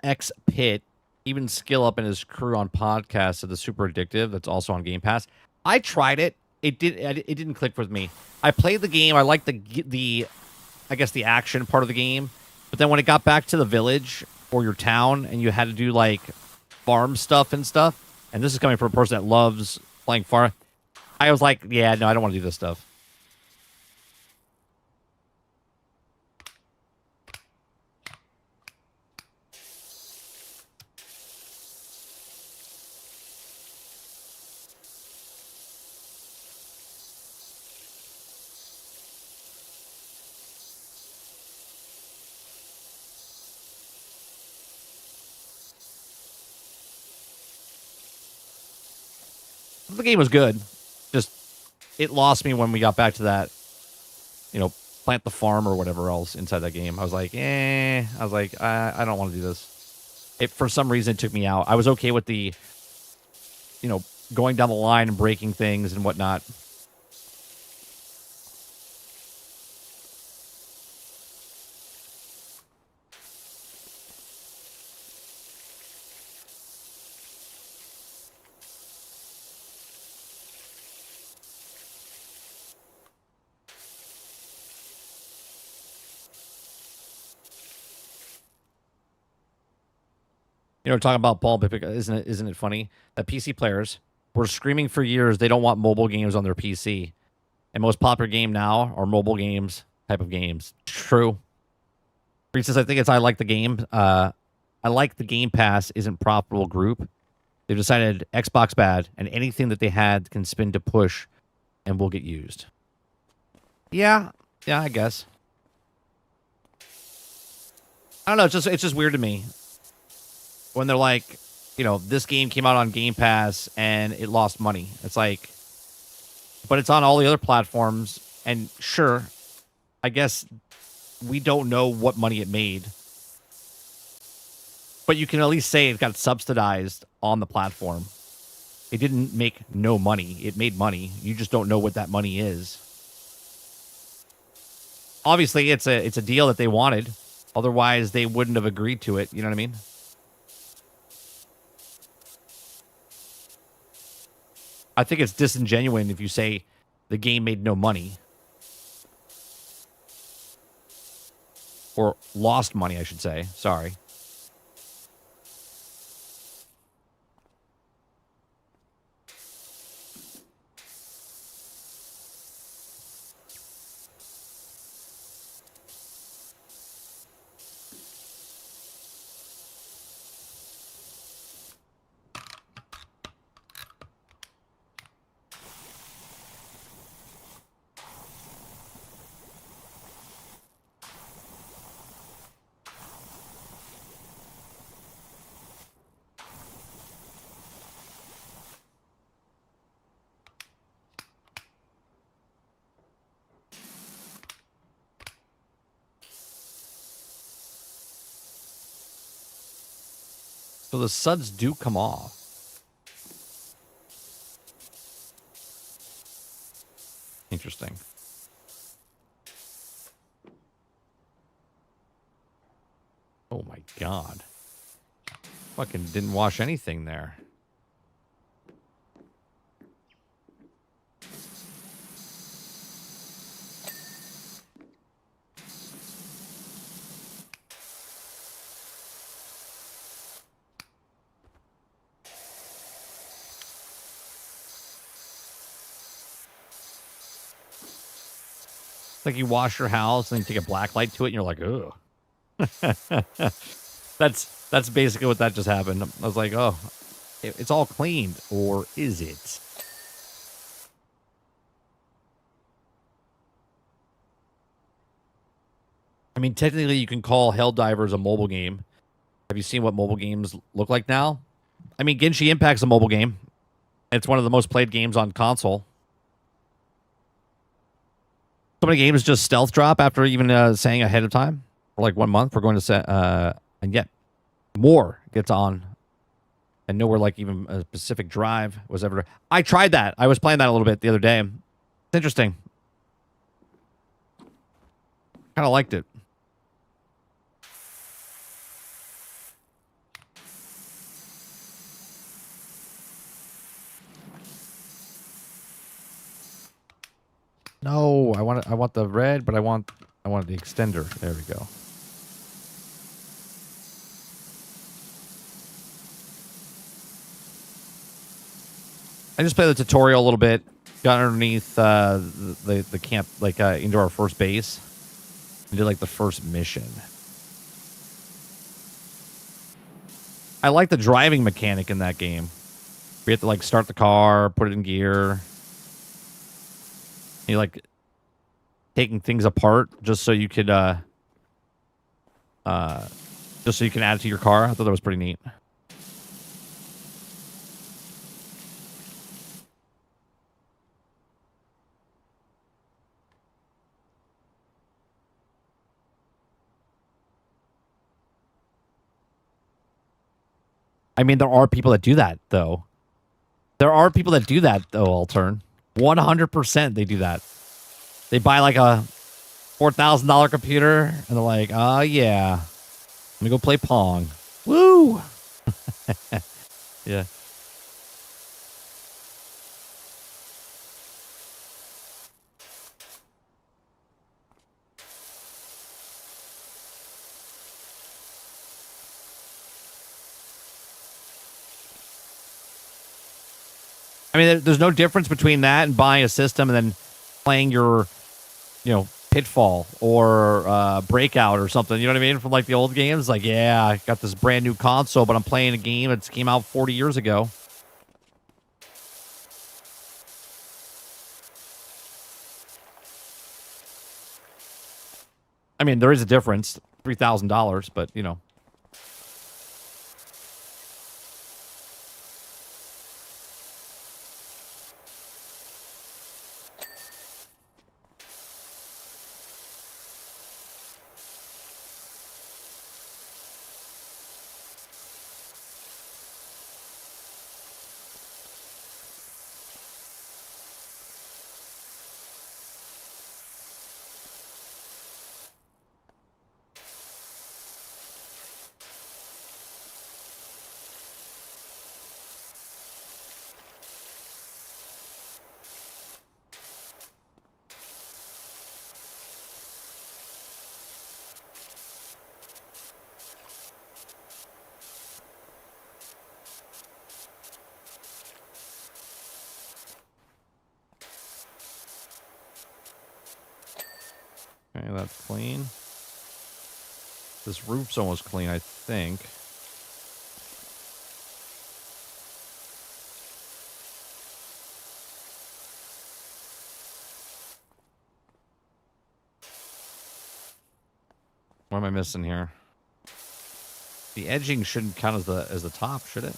X Pit, even Skill Up and his crew on podcasts said the super addictive. That's also on Game Pass. I tried it. It didn't click with me. I played the game. I liked the I guess the action part of the game. But then when it got back to the village or your town and you had to do like farm stuff and stuff, and this is coming from a person that loves playing farm, I was like, yeah, no, I don't want to do this stuff. The game was good. Just, it lost me when we got back to that, plant the farm or whatever else inside that game. I was like, I don't want to do this. It, for some reason, took me out. I was okay with the, going down the line and breaking things and whatnot. Talking about Paul, isn't it funny that PC players were screaming for years they don't want mobile games on their PC, and most popular game now are mobile games type of games. True. Reed says, I think it's I like the game. I like the Game Pass isn't profitable group. They've decided Xbox bad, and anything that they had can spin to push, and will get used. Yeah, I guess. I don't know. It's just weird to me. When they're like, this game came out on Game Pass and it lost money. It's like, but it's on all the other platforms. And sure, I guess we don't know what money it made. But you can at least say it got subsidized on the platform. It didn't make no money. It made money. You just don't know what that money is. Obviously, it's a deal that they wanted. Otherwise, they wouldn't have agreed to it. You know what I mean? I think it's disingenuous if you say the game made no money. Or lost money, I should say. Sorry. So the suds do come off. Interesting. Oh my god. Fucking didn't wash anything there. Like you wash your house and you take a black light to it and you're like, ugh. That's basically what that just happened. I was like, oh, it's all cleaned. Or is it? I mean, technically you can call Helldivers a mobile game. Have you seen what mobile games look like now? I mean, Genshin Impact's a mobile game. It's one of the most played games on console. So many games just stealth drop after even saying ahead of time. For like 1 month, we're going to set, and yet more gets on. And nowhere like even a specific drive was ever. I tried that. I was playing that a little bit the other day. It's interesting. Kind of liked it. No, I want the red, but I want the extender. There we go. I just played the tutorial a little bit. Got underneath the camp, like into our first base, and did like the first mission. I like the driving mechanic in that game. We have to like start the car, put it in gear. You like taking things apart just so you could just so you can add it to your car. I thought that was pretty neat. I mean, there are people that do that, though. There are people that do that, though, Altern. 100% they do that. They buy like a $4,000 computer, and they're like, oh, yeah. Let me go play Pong. Woo! Yeah. I mean, there's no difference between that and buying a system and then playing your, Pitfall or Breakout or something. You know what I mean? From like the old games. Like, yeah, I got this brand new console, but I'm playing a game that came out 40 years ago. I mean, there is a difference. $3,000, but, Okay, that's clean. This roof's almost clean, I think. What am I missing here? The edging shouldn't count as the top, should it?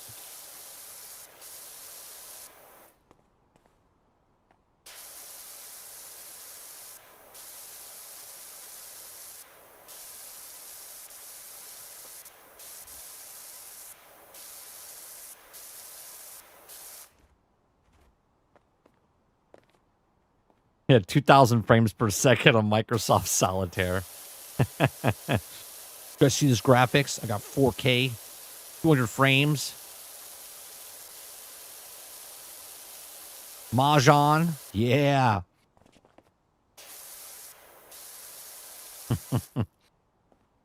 Yeah, 2,000 frames per second on Microsoft Solitaire. Guys, see this graphics? I got 4K, 200 frames. Mahjong. Yeah.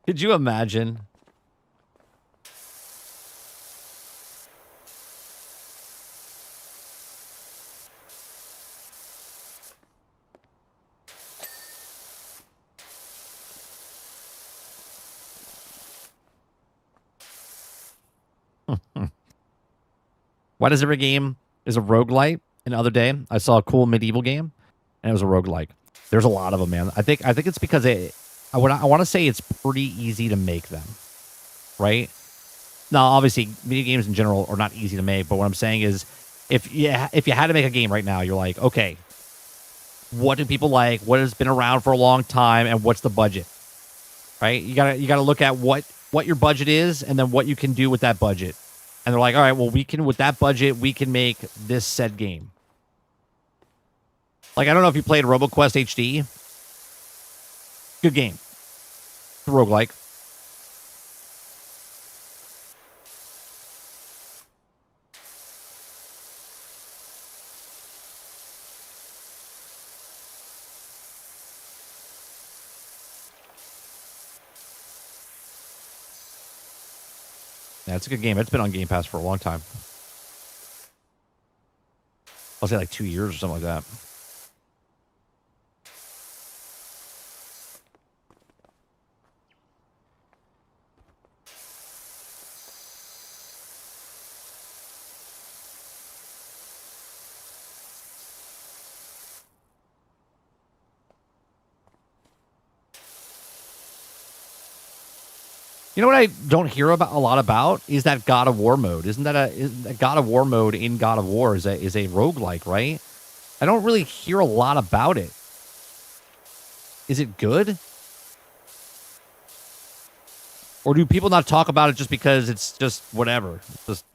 Could you imagine? Why does every game is a roguelite? And the other day, I saw a cool medieval game, and it was a roguelike. There's a lot of them, man. I think it's because I want to say it's pretty easy to make them, right? Now, obviously, video games in general are not easy to make, but what I'm saying is, if you had to make a game right now, you're like, okay, what do people like? What has been around for a long time, and what's the budget? Right? You gotta look at what your budget is, and then what you can do with that budget. And they're like, all right, well, we can with that budget, we can make this said game. Like, I don't know if you played RoboQuest HD. Good game. It's a roguelike. Yeah, it's a good game. It's been on Game Pass for a long time. I'll say like 2 years or something like that. You know what I don't hear about a lot about is that God of War mode. Isn't that a God of War mode in God of War is a roguelike, right? I don't really hear a lot about it. Is it good? Or do people not talk about it just because it's just whatever? It's just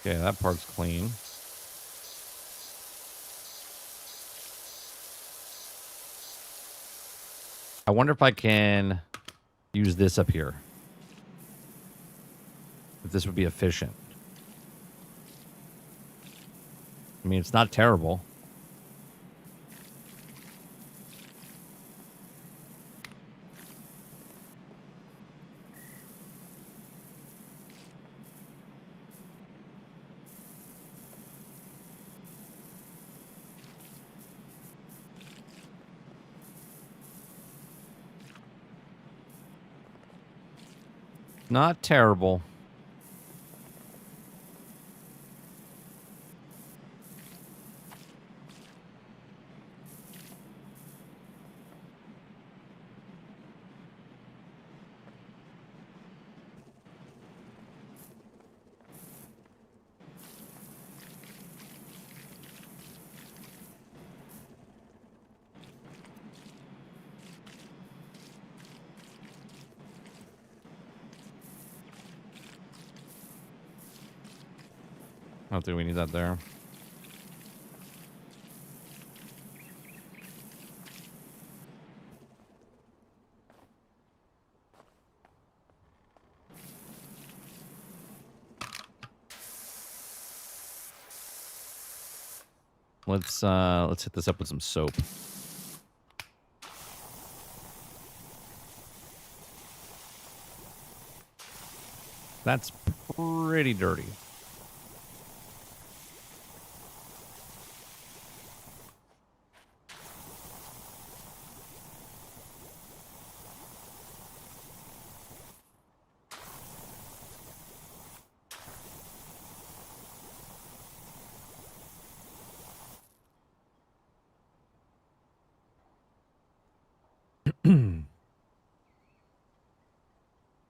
okay, that part's clean. I wonder if I can use this up here. If this would be efficient. I mean, it's not terrible. Not terrible. I don't think we need that there. Let's hit this up with some soap. That's pretty dirty.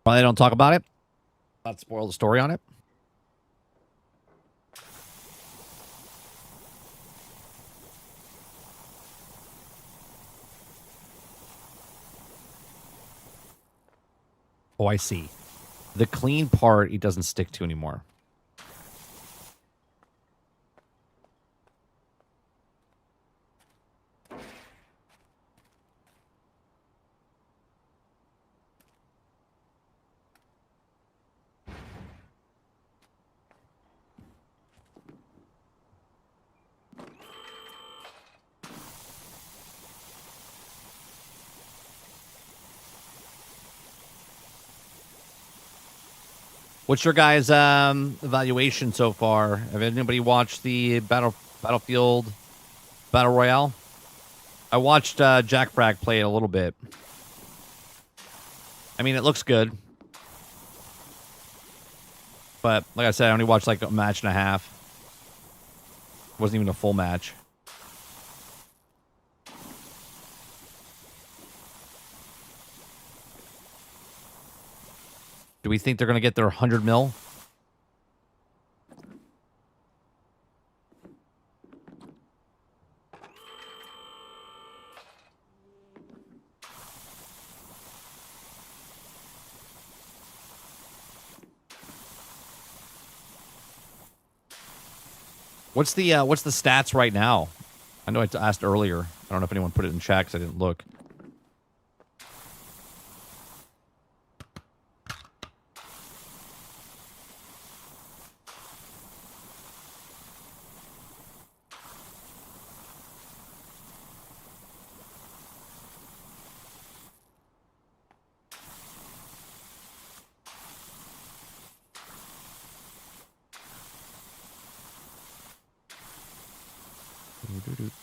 Probably don't talk about it. Not spoil the story on it. Oh, I see. The clean part, it doesn't stick to anymore. What's your guys' evaluation so far? Have anybody watched the Battlefield Battle Royale? I watched Jack Frag play it a little bit. I mean, it looks good. But like I said, I only watched like a match and a half. It wasn't even a full match. Do we think they're going to get their 100 mil? What's the stats right now? I know I asked earlier. I don't know if anyone put it in chat because I didn't look.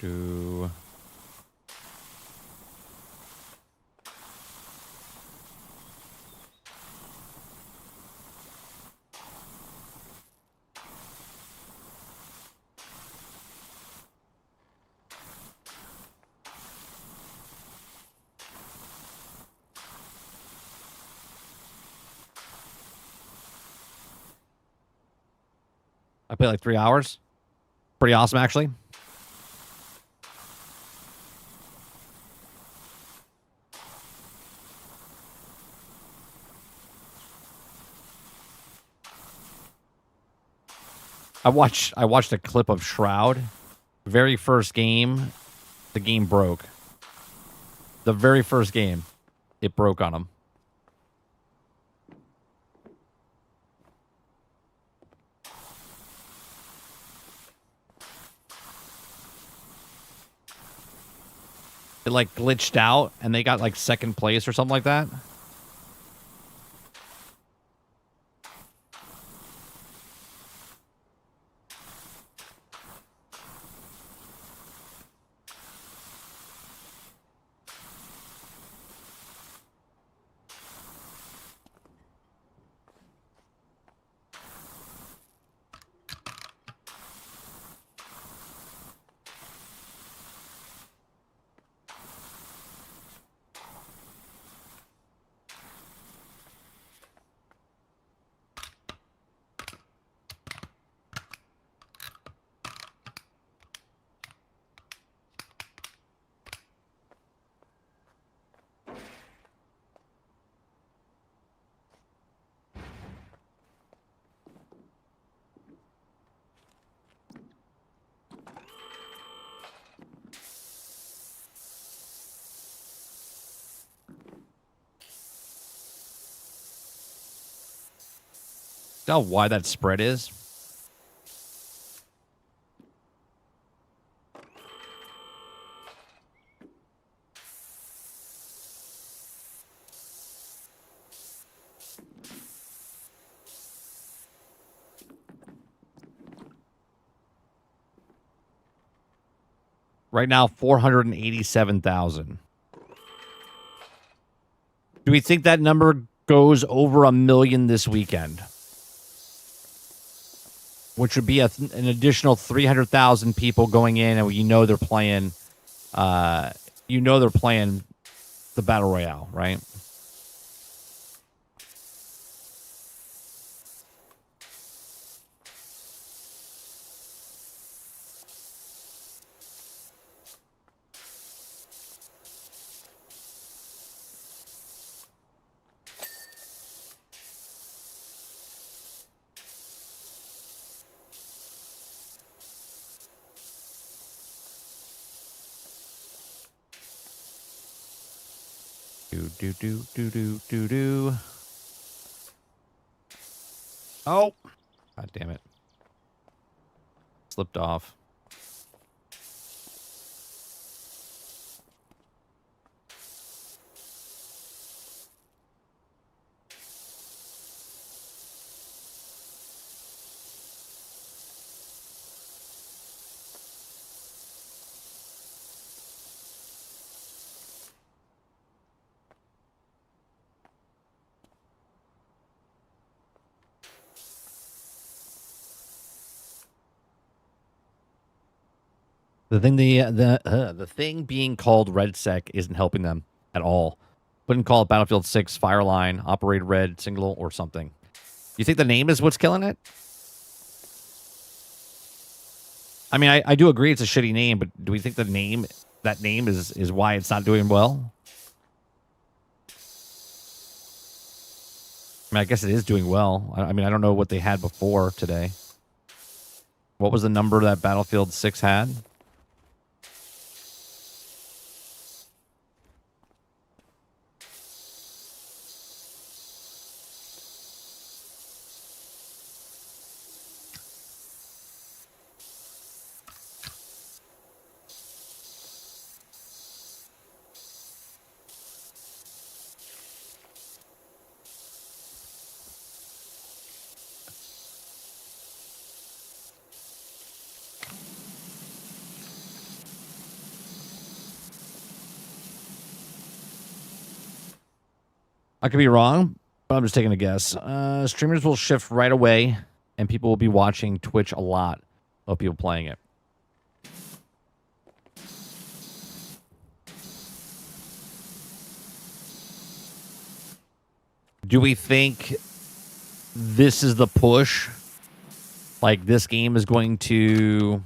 Do. I played like 3 hours. Pretty awesome, actually. I watched a clip of Shroud. Very first game, the game broke. The very first game, it broke on him. It like glitched out and they got like second place or something like that. Know why that spread is? Right now, 487,000. Do we think that number goes over 1 million this weekend? Which would be an additional 300,000 people going in, and you know they're playing. They're playing the battle royale, right? Do. Oh, god damn it! Slipped off. The thing being called RedSec isn't helping them at all. Wouldn't call it Battlefield 6 Fireline, Operated Red, Single, or something. You think the name is what's killing it? I mean, I do agree it's a shitty name, but do we think that name is why it's not doing well? I mean, I guess it is doing well. I mean, I don't know what they had before today. What was the number that Battlefield 6 had? I could be wrong, but I'm just taking a guess. Streamers will shift right away, and people will be watching Twitch a lot of people playing it. Do we think this is the push? Like, this game is going to...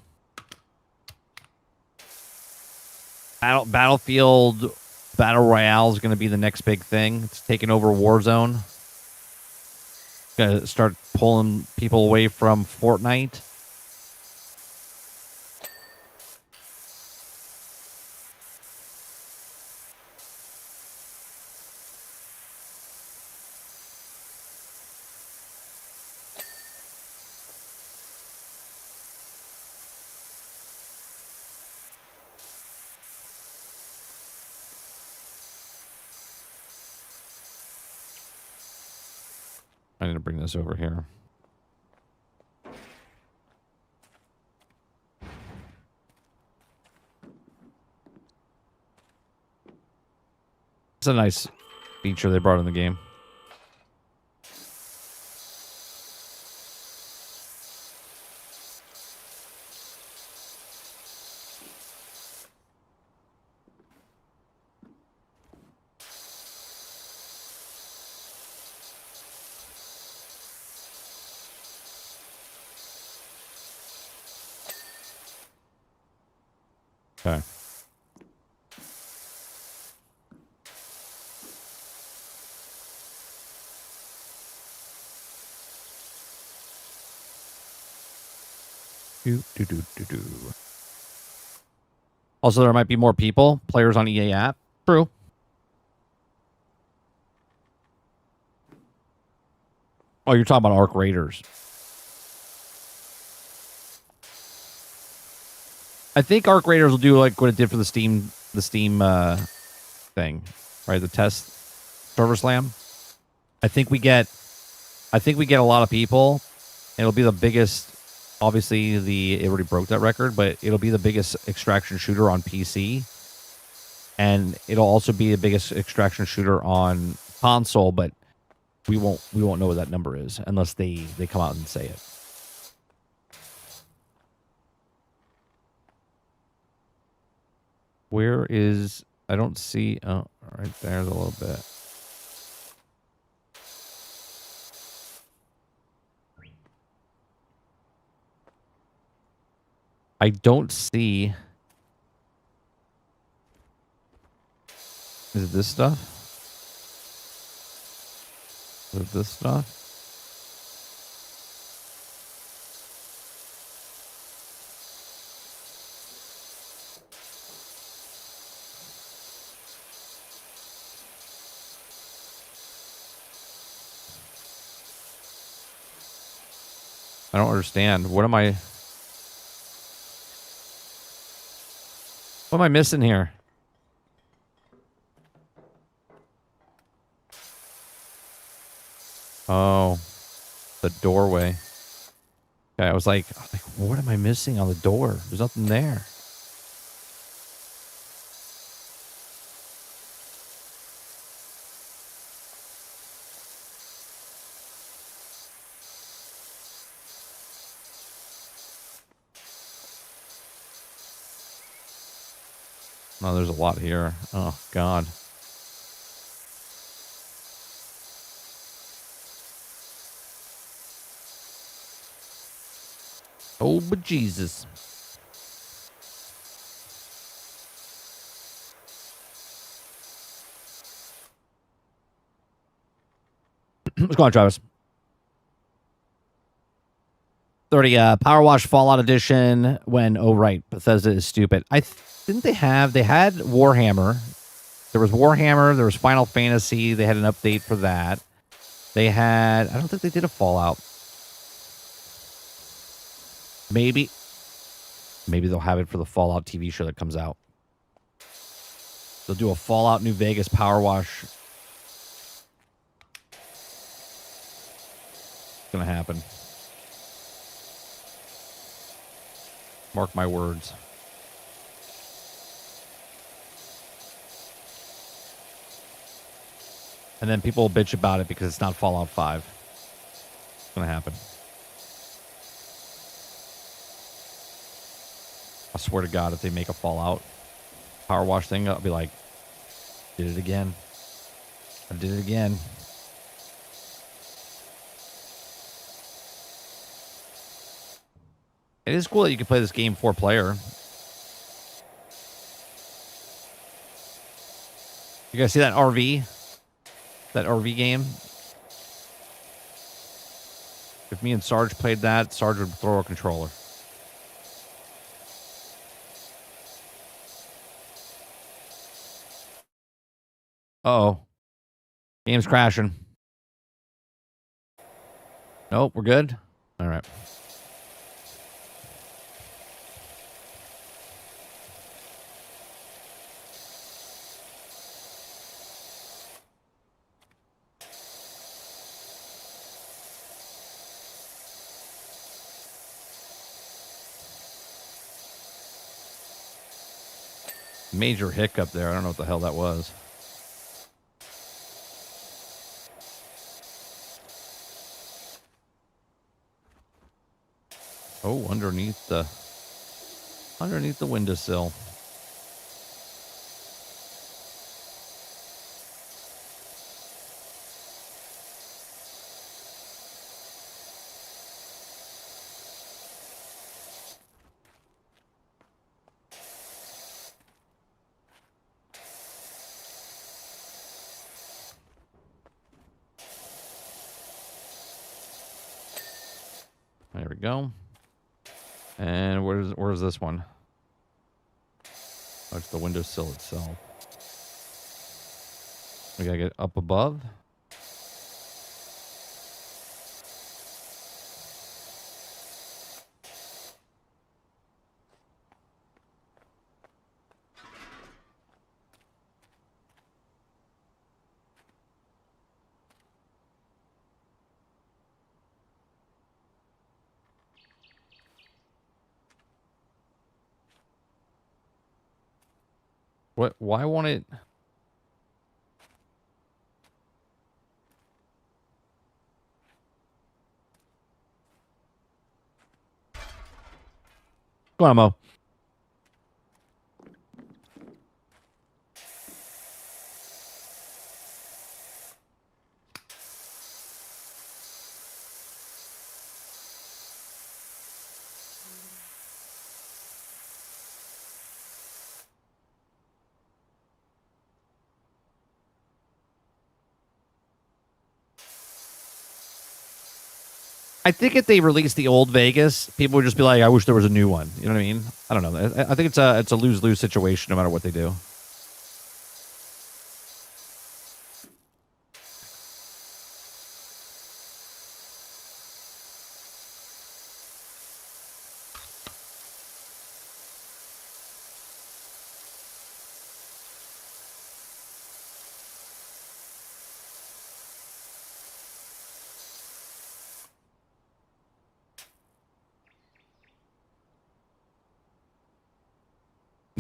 Battlefield Battle Royale is going to be the next big thing. It's taking over Warzone. Going to start pulling people away from Fortnite. I need to bring this over here. It's a nice feature they brought in the game. Okay. Also, there might be more people, players on EA app. True. Oh, you're talking about Arc Raiders. I think Arc Raiders will do like what it did for the Steam thing, right? The test server slam. I think we get a lot of people. It'll be the biggest. Obviously, it already broke that record, but it'll be the biggest extraction shooter on PC, and it'll also be the biggest extraction shooter on console. But we won't know what that number is unless they come out and say it. Where is... I don't see... Oh, right there's a little bit. I don't see... Is it this stuff? Is it this stuff? I don't understand. What am I missing here? Oh, the doorway. Okay, I was like, what am I missing on the door? There's nothing there. Oh, there's a lot here. Oh, God. Oh, but Jesus. What's going on, Travis? 30 PowerWash Fallout Edition when Bethesda is stupid. Didn't they had Warhammer. There was Warhammer, there was Final Fantasy, they had an update for that. They had I don't think they did a Fallout. Maybe they'll have it for the Fallout TV show that comes out. They'll do a Fallout New Vegas PowerWash. It's gonna happen. Mark my words. And then people will bitch about it because it's not Fallout 5. It's gonna happen. I swear to God, if they make a Fallout PowerWash thing, I'll be like, did it again. I did it again. It is cool that you can play this game 4-player. You guys see that RV? That RV game? If me and Sarge played that, Sarge would throw a controller. Uh-oh. Game's crashing. Nope, we're good? All right. Major hiccup there. I don't know what the hell that was. Oh, underneath the windowsill. There we go. And where's this one? Oh, it's the windowsill itself. We gotta get up above. What? Why won't it? Come on, Mo. I think if they released the old Vegas, people would just be like, "I wish there was a new one." You know what I mean? I don't know. I think it's a lose-lose situation no matter what they do.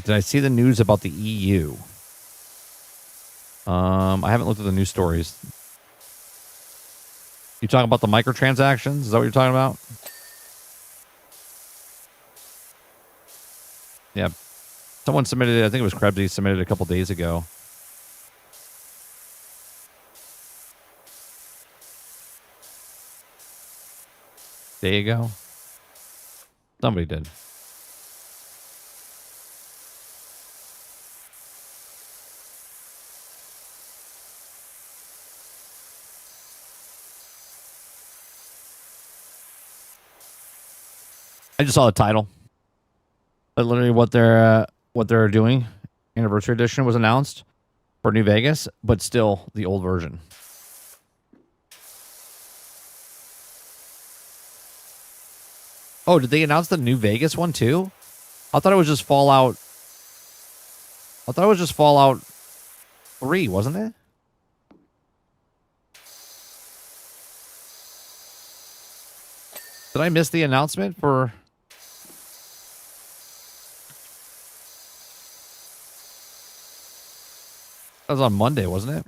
Did I see the news about the EU? I haven't looked at the news stories. You talking about the microtransactions? Is that what you're talking about? Yeah. Someone submitted it. I think it was Krebsy submitted it a couple days ago. There you go. Somebody did. I just saw the title. But literally what they're doing. Anniversary edition was announced for New Vegas, but still the old version. Oh, did they announce the New Vegas one too? I thought it was just Fallout. I thought it was just Fallout 3, wasn't it? Did I miss the announcement for... That was on Monday, wasn't it?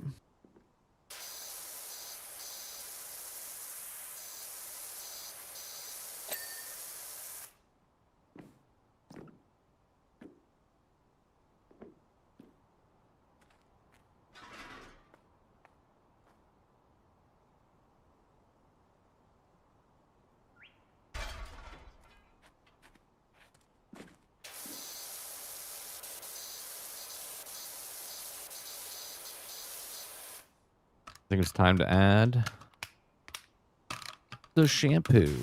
I think it's time to add the shampoo.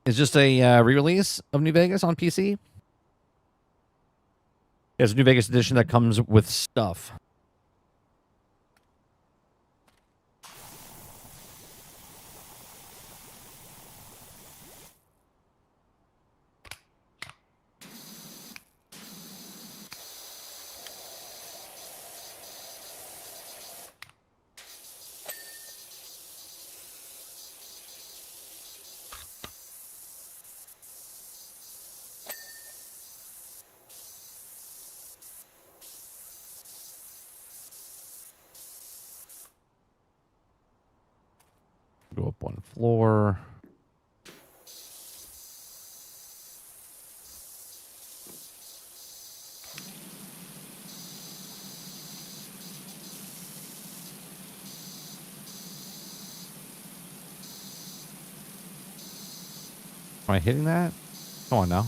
It's just a re-release of New Vegas on PC. Yeah, it's a New Vegas edition that comes with stuff. Go up one floor. Am I hitting that? Come on now.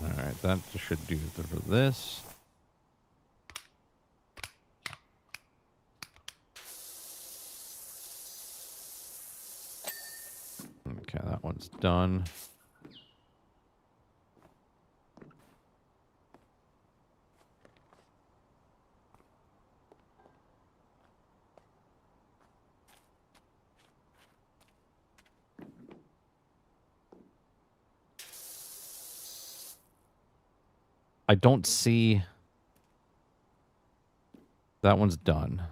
Alright, that should do it for this. Okay, that one's done. I don't see... That one's done.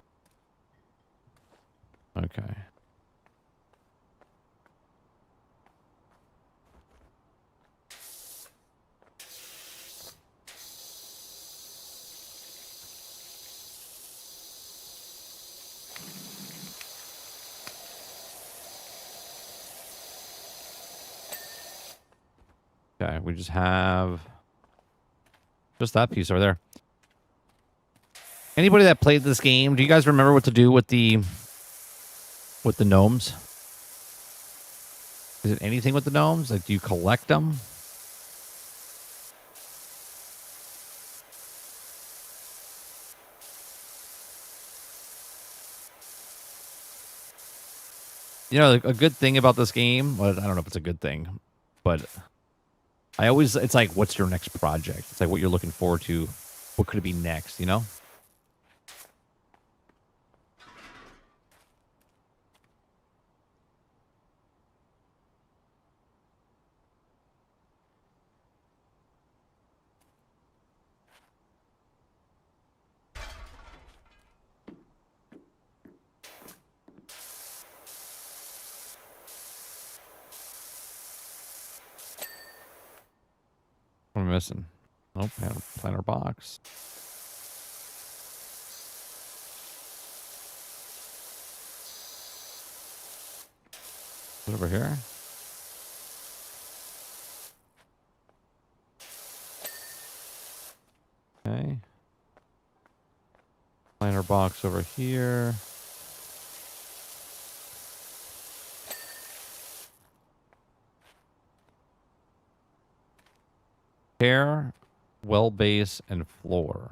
Okay. Okay, we just have... Just that piece over there. Anybody that played this game, do you guys remember what to do with the gnomes? Is it anything with the gnomes? Like, do you collect them? You know, a good thing about this game, well, I don't know if it's a good thing, but it's like, what's your next project? It's like what you're looking forward to. What could it be next, you know? What am I missing? Nope, I had a planter box. Over here. Okay. Planter box over here. Chair, well base, and floor.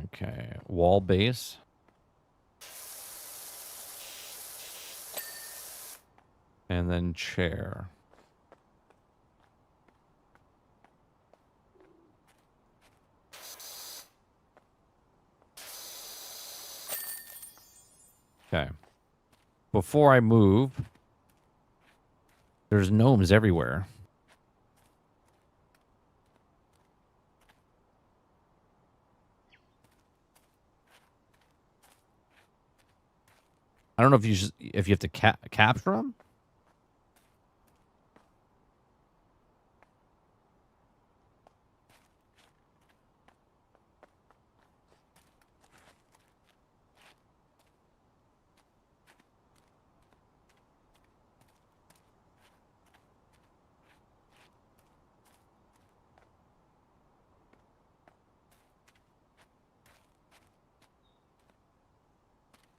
Okay, wall base. And then chair. Okay. Before I move, there's gnomes everywhere. I don't know if you have to capture them.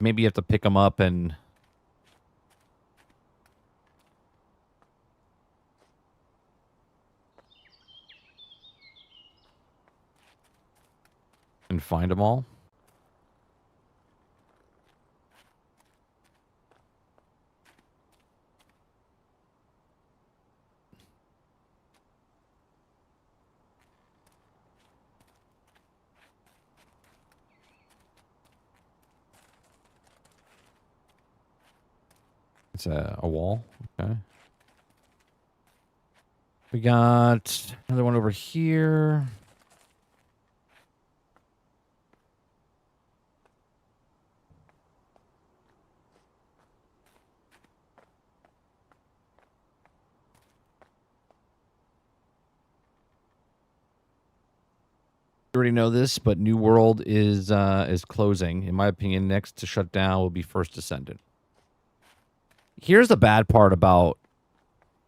Maybe you have to pick them up and find them all. It's a wall. Okay. We got another one over here. You already know this, but New World is closing. In my opinion, next to shut down will be First Descendant. Here's the bad part about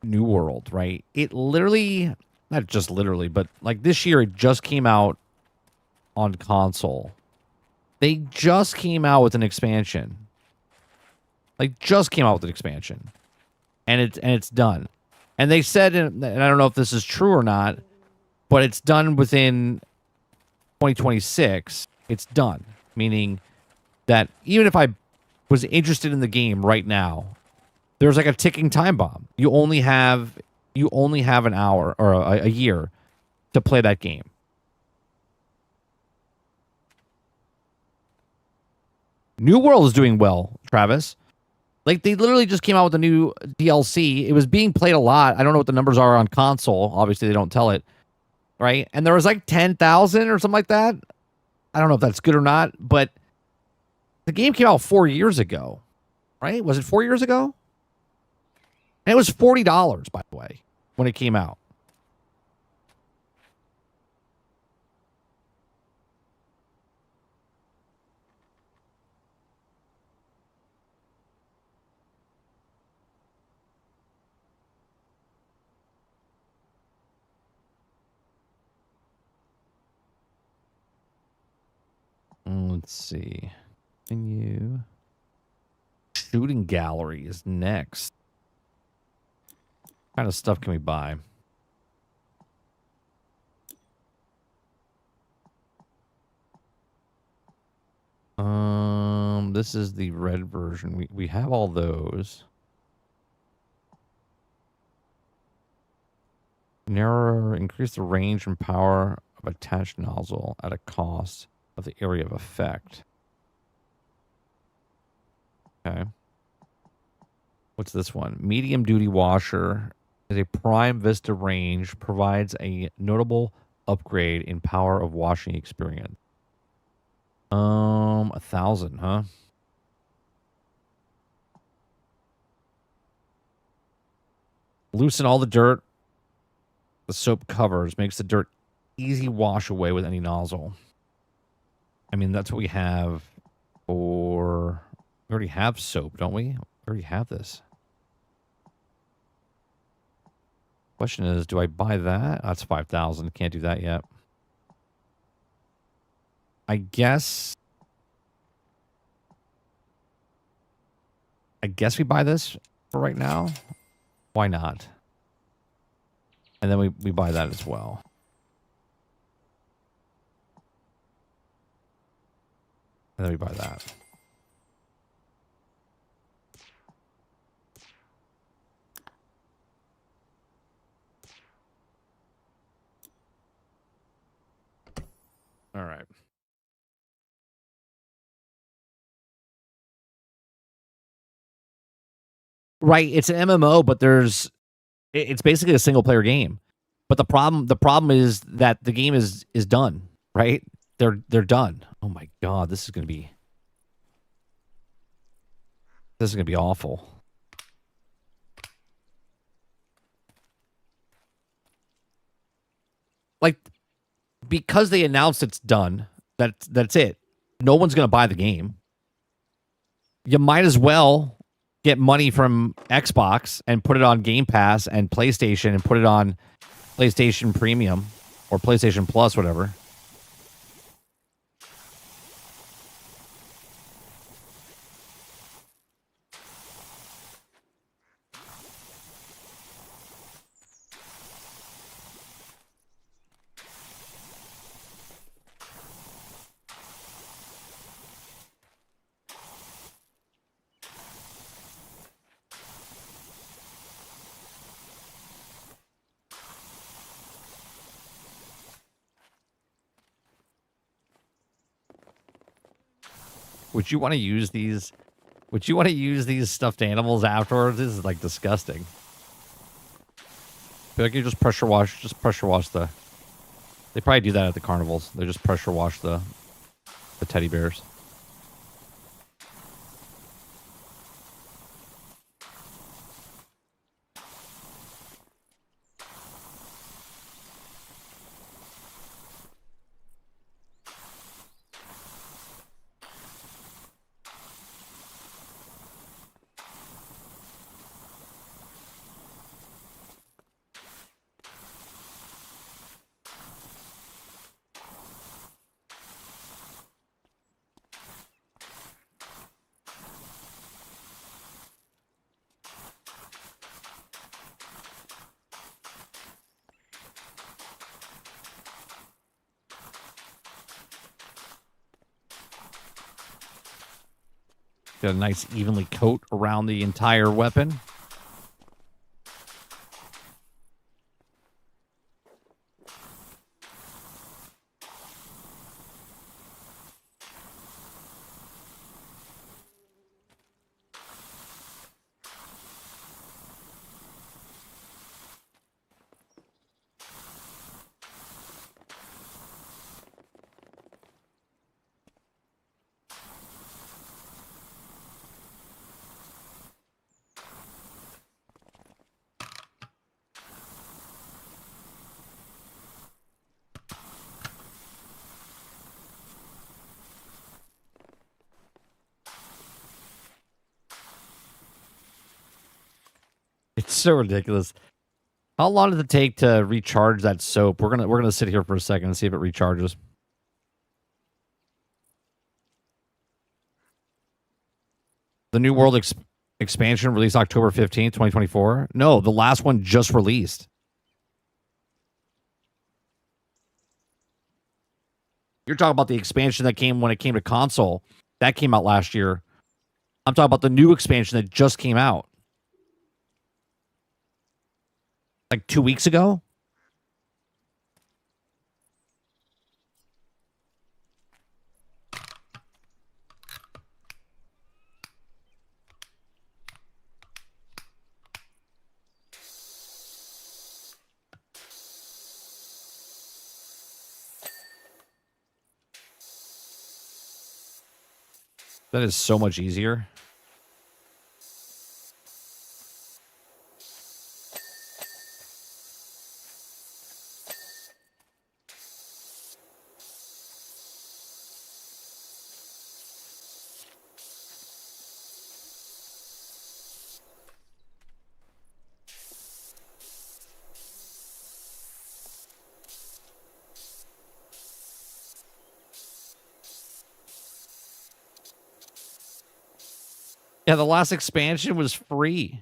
New World, right? It literally, not just literally, but like this year, it just came out on console. They just came out with an expansion. Like, just came out with an expansion. And it's done. And they said, and I don't know if this is true or not, but it's done within 2026. It's done. Meaning that even if I was interested in the game right now, there's like a ticking time bomb. You only have an hour or a year to play that game. New World is doing well, Travis. Like, they literally just came out with a new DLC. It was being played a lot. I don't know what the numbers are on console. Obviously, they don't tell it. Right? And there was like 10,000 or something like that. I don't know if that's good or not, but the game came out 4 years ago. Right? Was it 4 years ago? And it was $40, by the way, when it came out. Let's see. Continue. Shooting gallery is next. What kind of stuff can we buy? This is the red version. We have all those. Narrower, increase the range and power of attached nozzle at a cost of the area of effect. Okay. What's this one? Medium duty washer is a Prime Vista range, provides a notable upgrade in power of washing experience. 1,000, huh? Loosen all the dirt the soap covers, makes the dirt easy wash away with any nozzle. I mean, that's what we have for... We already have soap, don't we? We already have this. Question is, do I buy that? That's 5,000. Can't do that yet. I guess we buy this for right now. Why not? And then we buy that as well. And then we buy that. All right. Right, it's an MMO, but it's basically a single player game. But the problem is that the game is done, right? They're done. Oh my god, this is gonna be awful. Like, because they announced it's done, that's it. No one's gonna buy the game. You might as well get money from Xbox and put it on Game Pass and PlayStation and put it on PlayStation Premium or PlayStation Plus, whatever. Would you want to use these? Would you want to use these stuffed animals afterwards? This is like disgusting. I feel like you just pressure wash the. They probably do that at the carnivals. They just pressure wash the teddy bears. Got a nice evenly coat around the entire weapon. It's so ridiculous. How long does it take to recharge that soap? We're gonna sit here for a second and see if it recharges. The New World expansion released October 15th, 2024. No, the last one just released. You're talking about the expansion that came when it came to console. That came out last year. I'm talking about the new expansion that just came out. Like 2 weeks ago? That is so much easier. Yeah, the last expansion was free.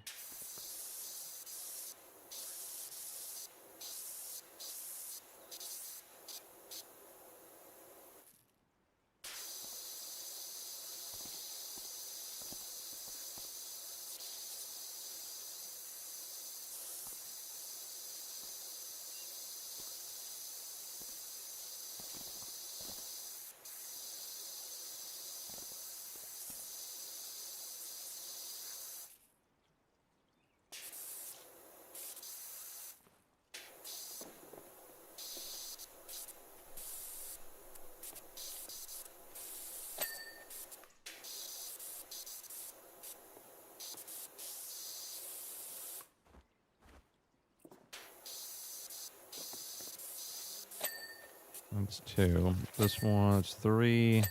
That's 2. This one's 3,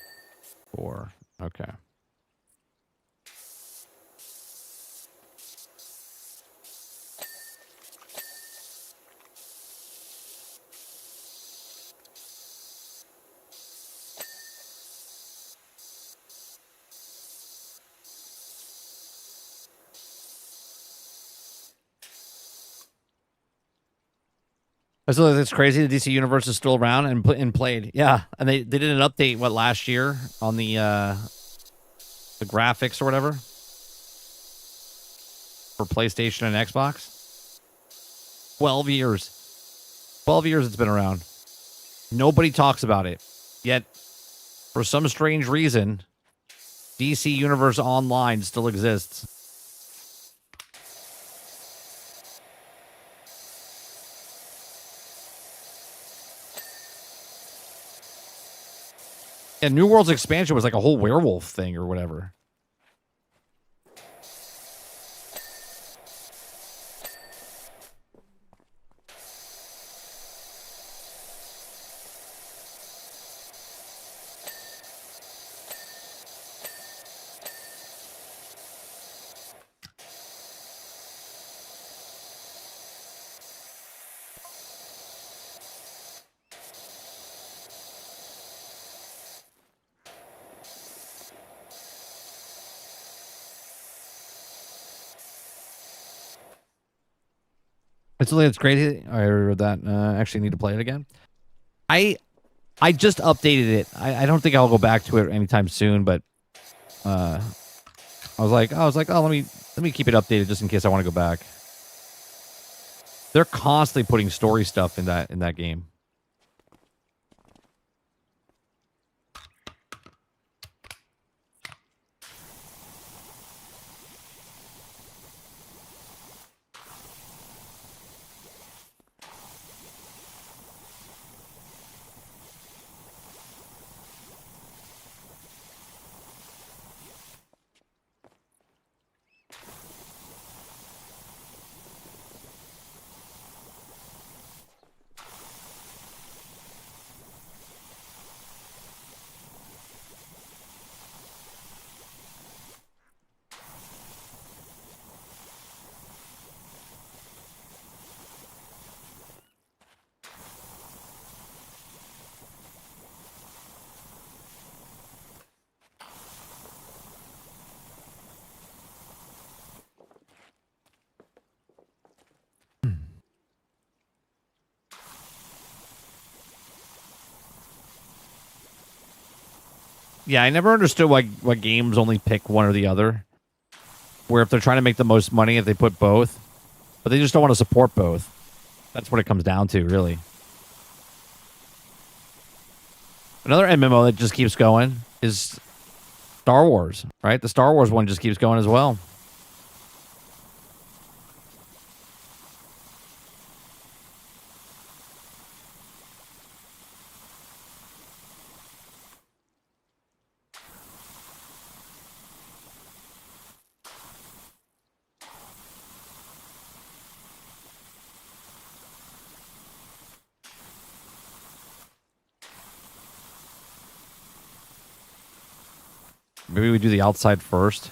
4. Okay. So it's crazy. The DC universe is still around and played. Yeah, and they did an update last year on the graphics or whatever for PlayStation and Xbox. 12 years. 12 years it's been around. Nobody talks about it. Yet, for some strange reason, DC Universe Online still exists. And New World's expansion was like a whole werewolf thing or whatever. It's crazy. I read that. Actually need to play it again. I just updated it. I don't think I'll go back to it anytime soon, but I was like, oh, let me keep it updated just in case I want to go back. They're constantly putting story stuff in that game. Yeah, I never understood why games only pick one or the other. Where if they're trying to make the most money, if they put both, but they just don't want to support both. That's what it comes down to, really. Another MMO that just keeps going is Star Wars, right? The Star Wars one just keeps going as well. Maybe we do the outside first.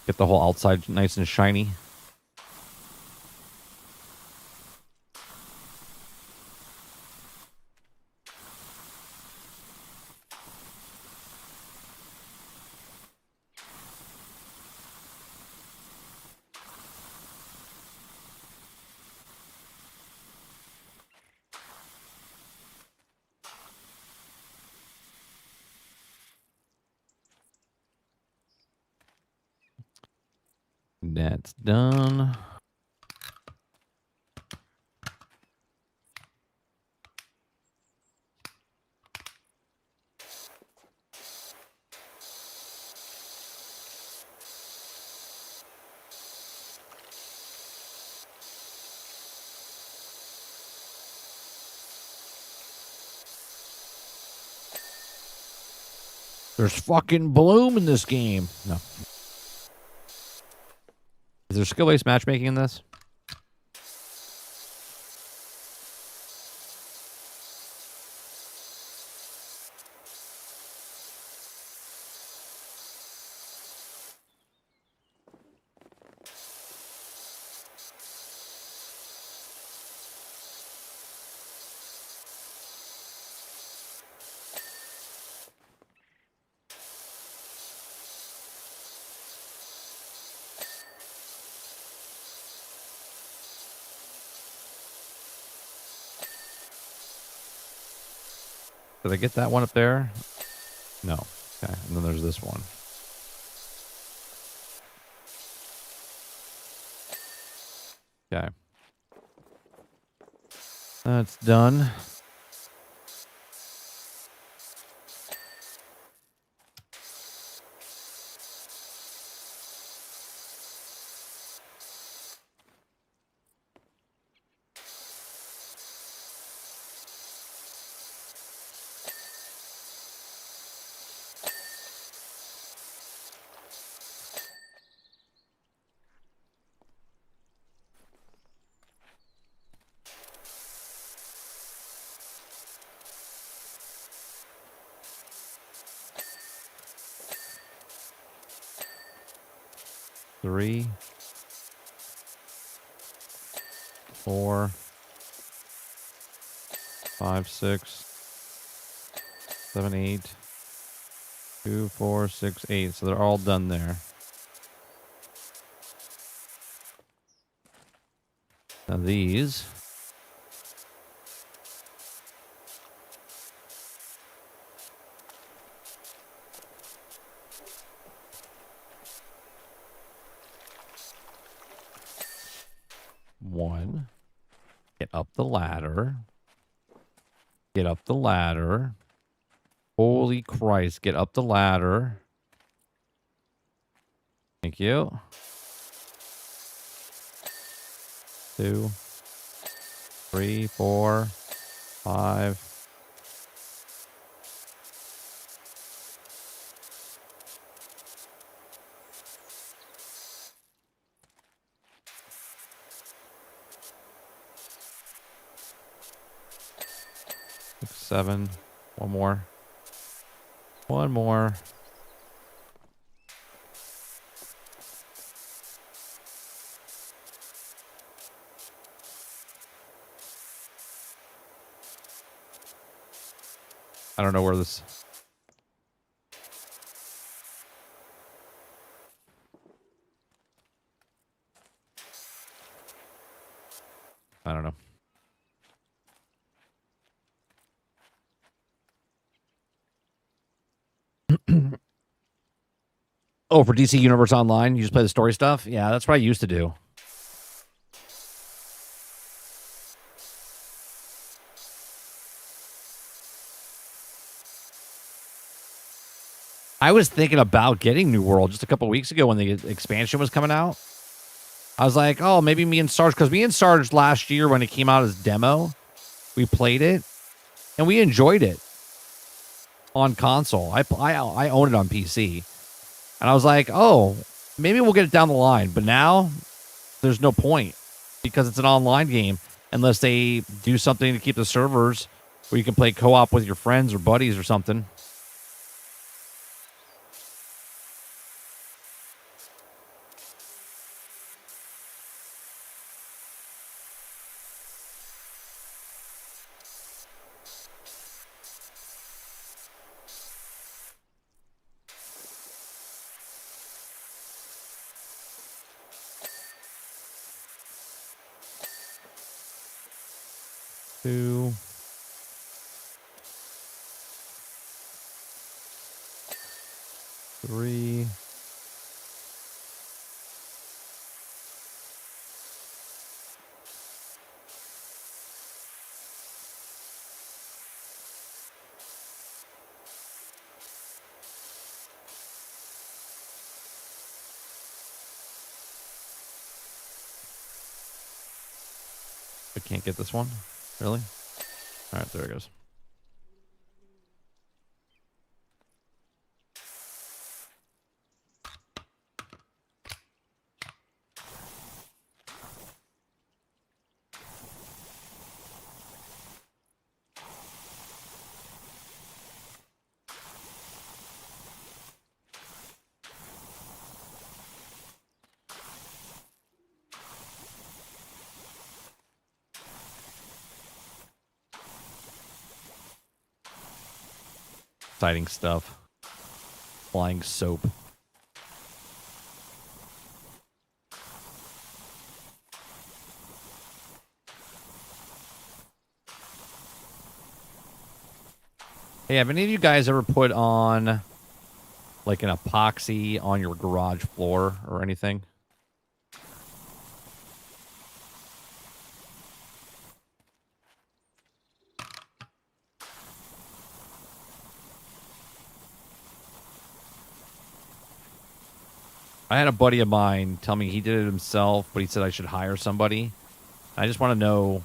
Get the whole outside nice and shiny. That's done. There's fucking bloom in this game. No. Is there skill-based matchmaking in this? Did I get that one up there? No. Okay. And then there's this one. Okay. That's done. Three, 4, 5, 6, 7, 8, 2, 4, 6, 8. So they're all done there. Now these. One. Get up the ladder. Get up the ladder. Holy Christ, get up the ladder. Thank you. 2, 3, 4, 5. Six, 7. One more. One more. I don't know where this... I don't know. Oh, for DC Universe Online, you just play the story stuff? Yeah, that's what I used to do. I was thinking about getting New World just a couple weeks ago when the expansion was coming out. I was like, oh, maybe me and Sarge, because me and Sarge last year when it came out as demo, we played it, and we enjoyed it on console. I own it on PC. And I was like, oh, maybe we'll get it down the line. But now there's no point because it's an online game unless they do something to keep the servers where you can play co-op with your friends or buddies or something. 2. Three. I can't get this one? Really? All right, there it goes. Exciting stuff. Flying soap. Hey, have any of you guys ever put on like an epoxy on your garage floor or anything? I had a buddy of mine tell me he did it himself, but he said I should hire somebody. I just want to know,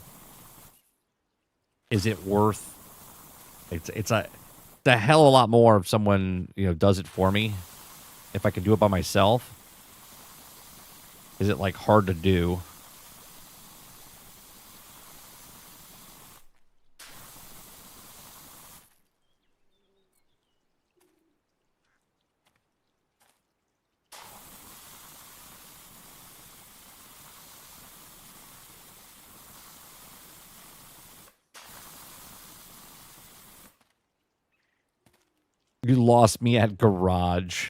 is it worth? It's a hell of a lot more if someone does it for me. If I could do it by myself, is it like hard to do? You lost me at garage.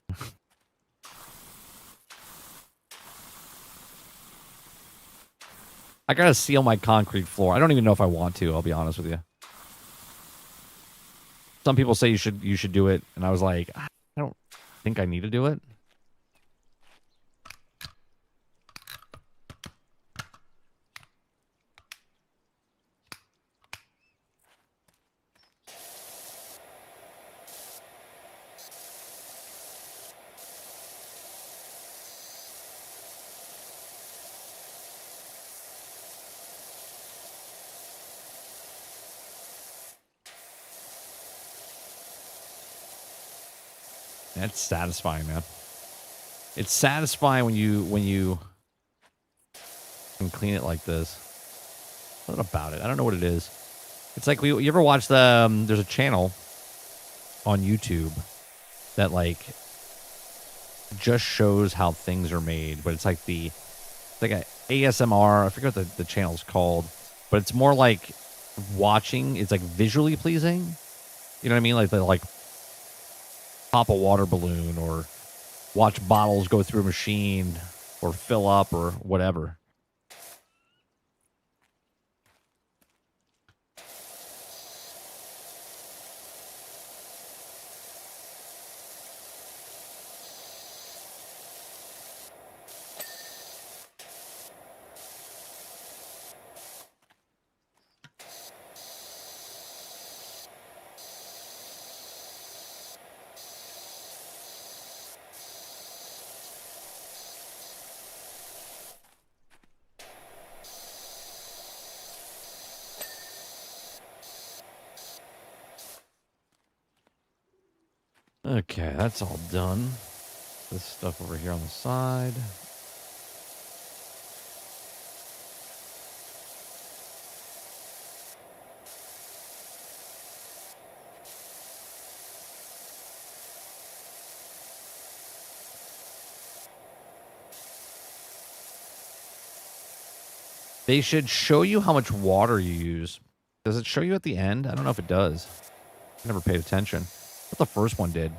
I gotta seal my concrete floor. I don't even know if I want to. I'll be honest with you. Some people say you should do it, and I was like, I don't think I need to do it. That's satisfying, man. It's satisfying when you can clean it like this. What about it? I don't know what it is. It's like you ever watch the there's a channel on YouTube that like just shows how things are made, but it's like a ASMR. I forget what the channel's called, but it's more like watching. It's like visually pleasing. You know what I mean? Like they like pop a water balloon or watch bottles go through a machine or fill up or whatever. Okay, that's all done. This stuff over here on the side. They should show you how much water you use. Does it show you at the end? I don't know if it does. I never paid attention. What the first one did.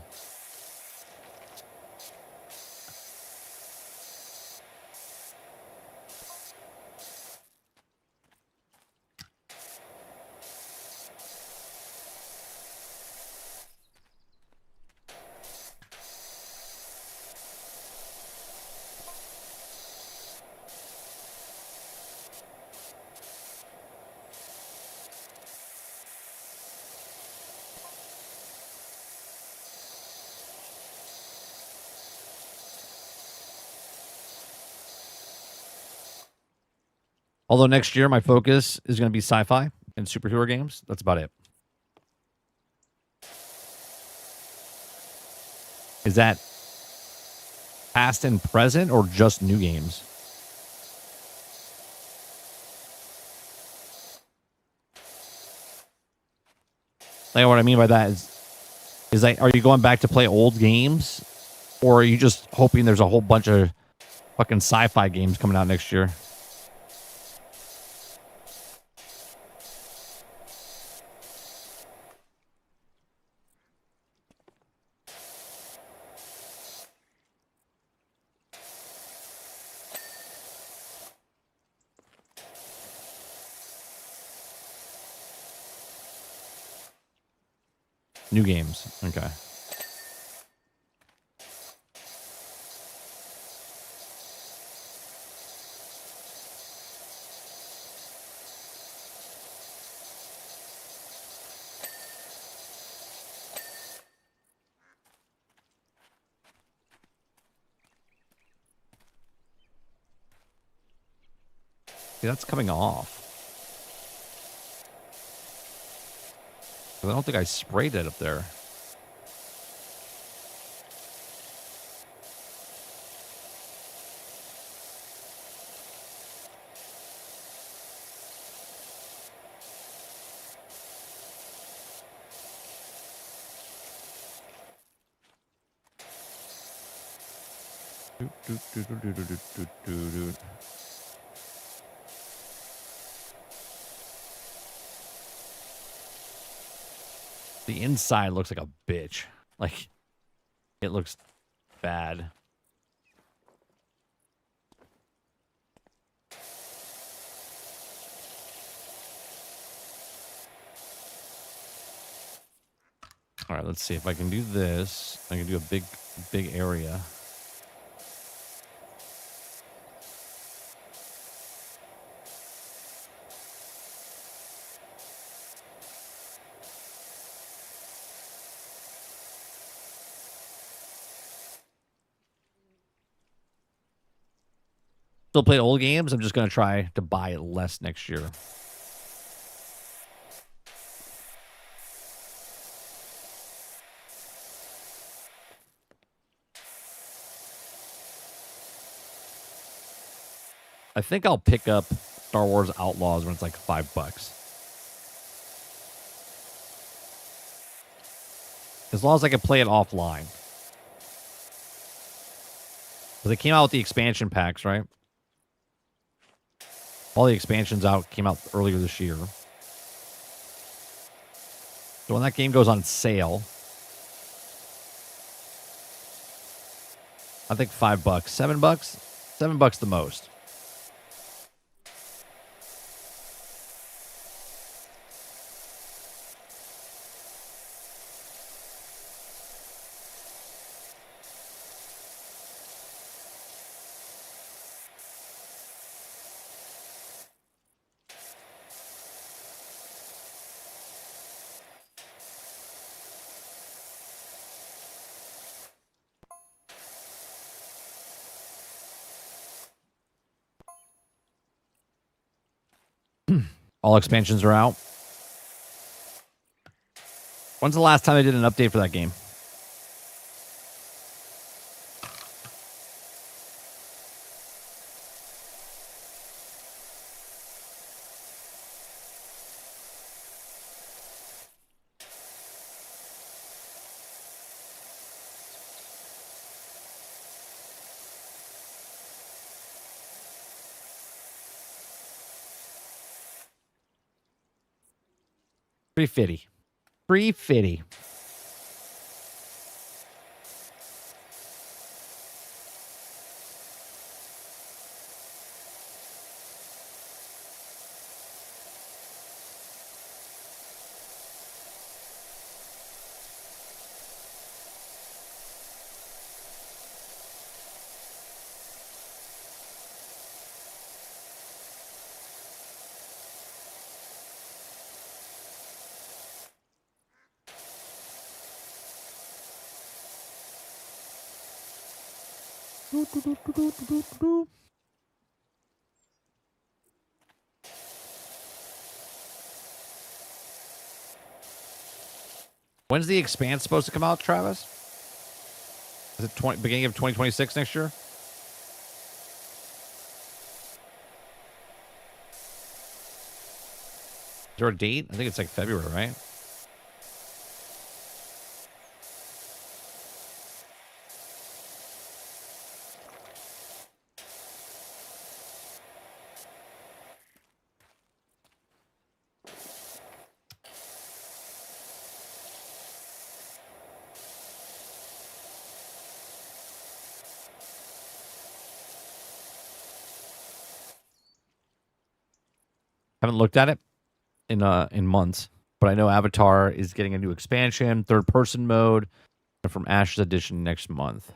Although next year my focus is going to be sci-fi and superhero games. That's about it. Is that past and present or just new games? Like what I mean by that is that, are you going back to play old games, or are you just hoping there's a whole bunch of fucking sci-fi games coming out next year? New games. Okay. See, that's coming off. I don't think I sprayed it up there. The inside looks like a bitch. Like, it looks bad. All right, let's see if I can do this. I can do a big area. Still play old games. I'm just going to try to buy it less next year. I think I'll pick up Star Wars Outlaws when it's like $5. As long as I can play it offline. Because they came out with the expansion packs, right? All the expansions came out earlier this year. So when that game goes on sale, I think $5, $7, $7 the most. All expansions are out. When's the last time they did an update for that game? Pretty fitty. Pretty fitty. When's the Expanse supposed to come out, Travis? Is it beginning of 2026 next year? Is there a date? I think it's like February, right? Haven't looked at it in months, but I know Avatar is getting a new expansion, third person mode, from Ashes Edition next month.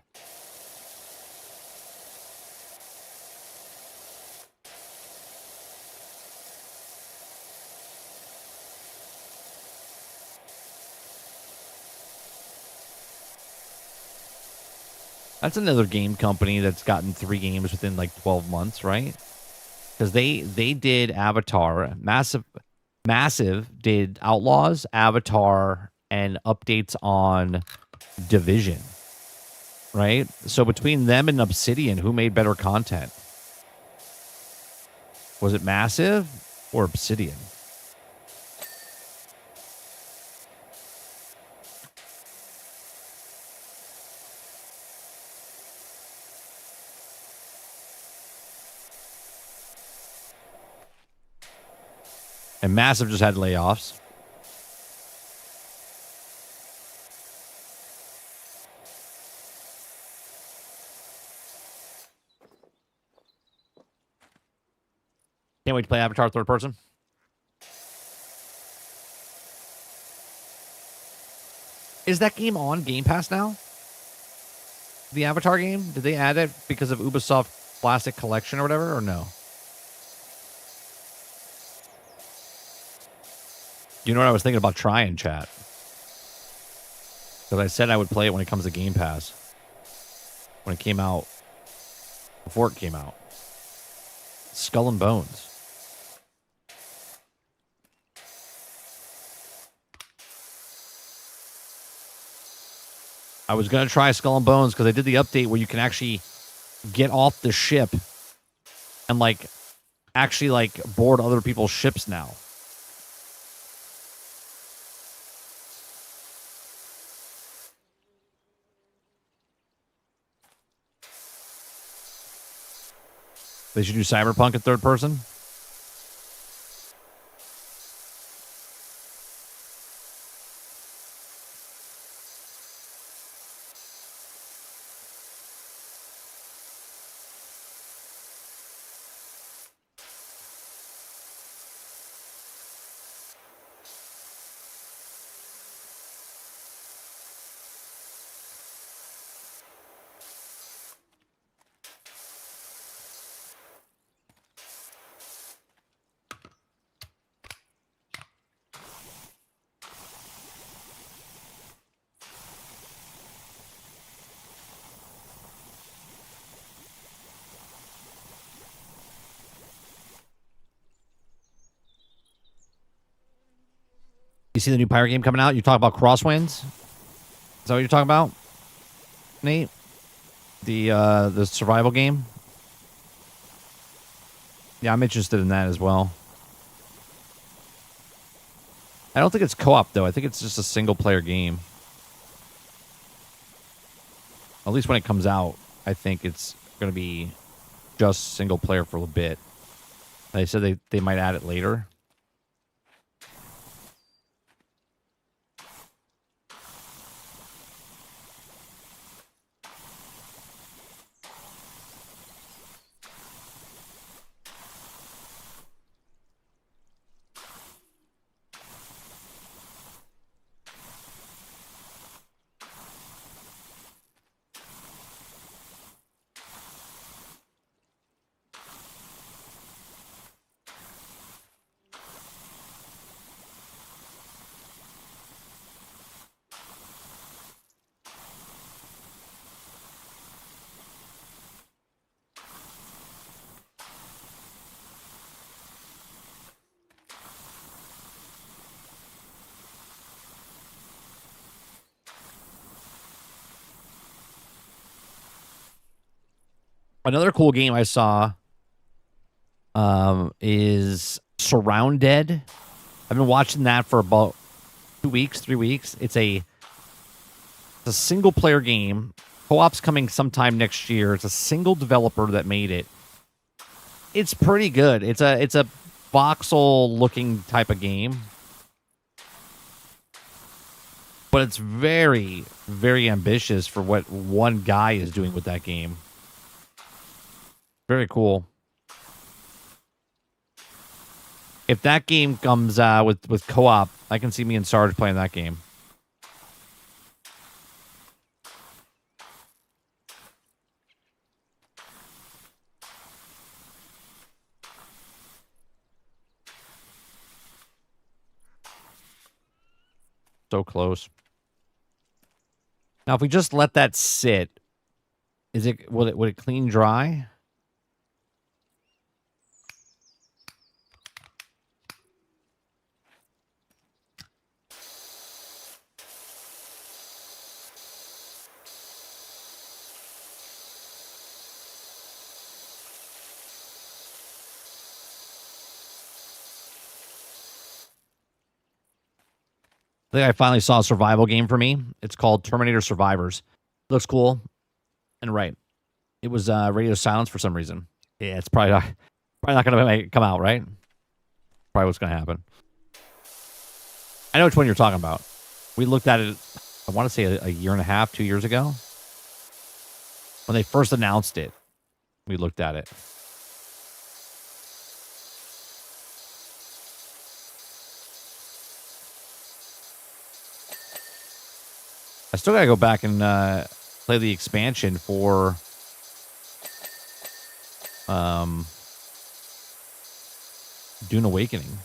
That's another game company that's gotten 3 games within like 12 months, right? Because they did Avatar, Massive did Outlaws, Avatar, and updates on Division, right? So between them and Obsidian, who made better content? Was it Massive or Obsidian? And Massive just had layoffs. Can't wait to play Avatar third person. Is that game on Game Pass now? The Avatar game? Did they add it because of Ubisoft Classic Collection or whatever, or no? You know what I was thinking about trying, chat? Because I said I would play it when it comes to Game Pass. When it came out. Before it came out. Skull and Bones. I was going to try Skull and Bones because I did the update where you can actually get off the ship and, like, actually, like, board other people's ships now. They should do Cyberpunk in third person. You see the new Pyre game coming out? You talk about Crosswinds? Is that what you're talking about, Nate? The survival game? Yeah, I'm interested in that as well. I don't think it's co-op, though. I think it's just a single-player game. At least when it comes out, I think it's going to be just single-player for a bit. They said they might add it later. Another cool game I saw is Surrounded. I've been watching that for about 2 weeks, 3 weeks. It's a single player game. Co-op's coming sometime next year. It's a single developer that made it. It's pretty good. It's a voxel looking type of game. But it's very, very ambitious for what one guy is doing with that game. Very cool. If that game comes with co-op, I can see me and Sarge playing that game. So close. Now, if we just let that sit, would it clean dry? I think I finally saw a survival game for me. It's called Terminator Survivors. Looks cool and right. It was radio silence for some reason. Yeah, it's probably not going to come out, right? Probably what's going to happen. I know which one you're talking about. We looked at it, I want to say a year and a half, 2 years ago. When they first announced it, we looked at it. I still got to go back and play the expansion for Dune Awakening.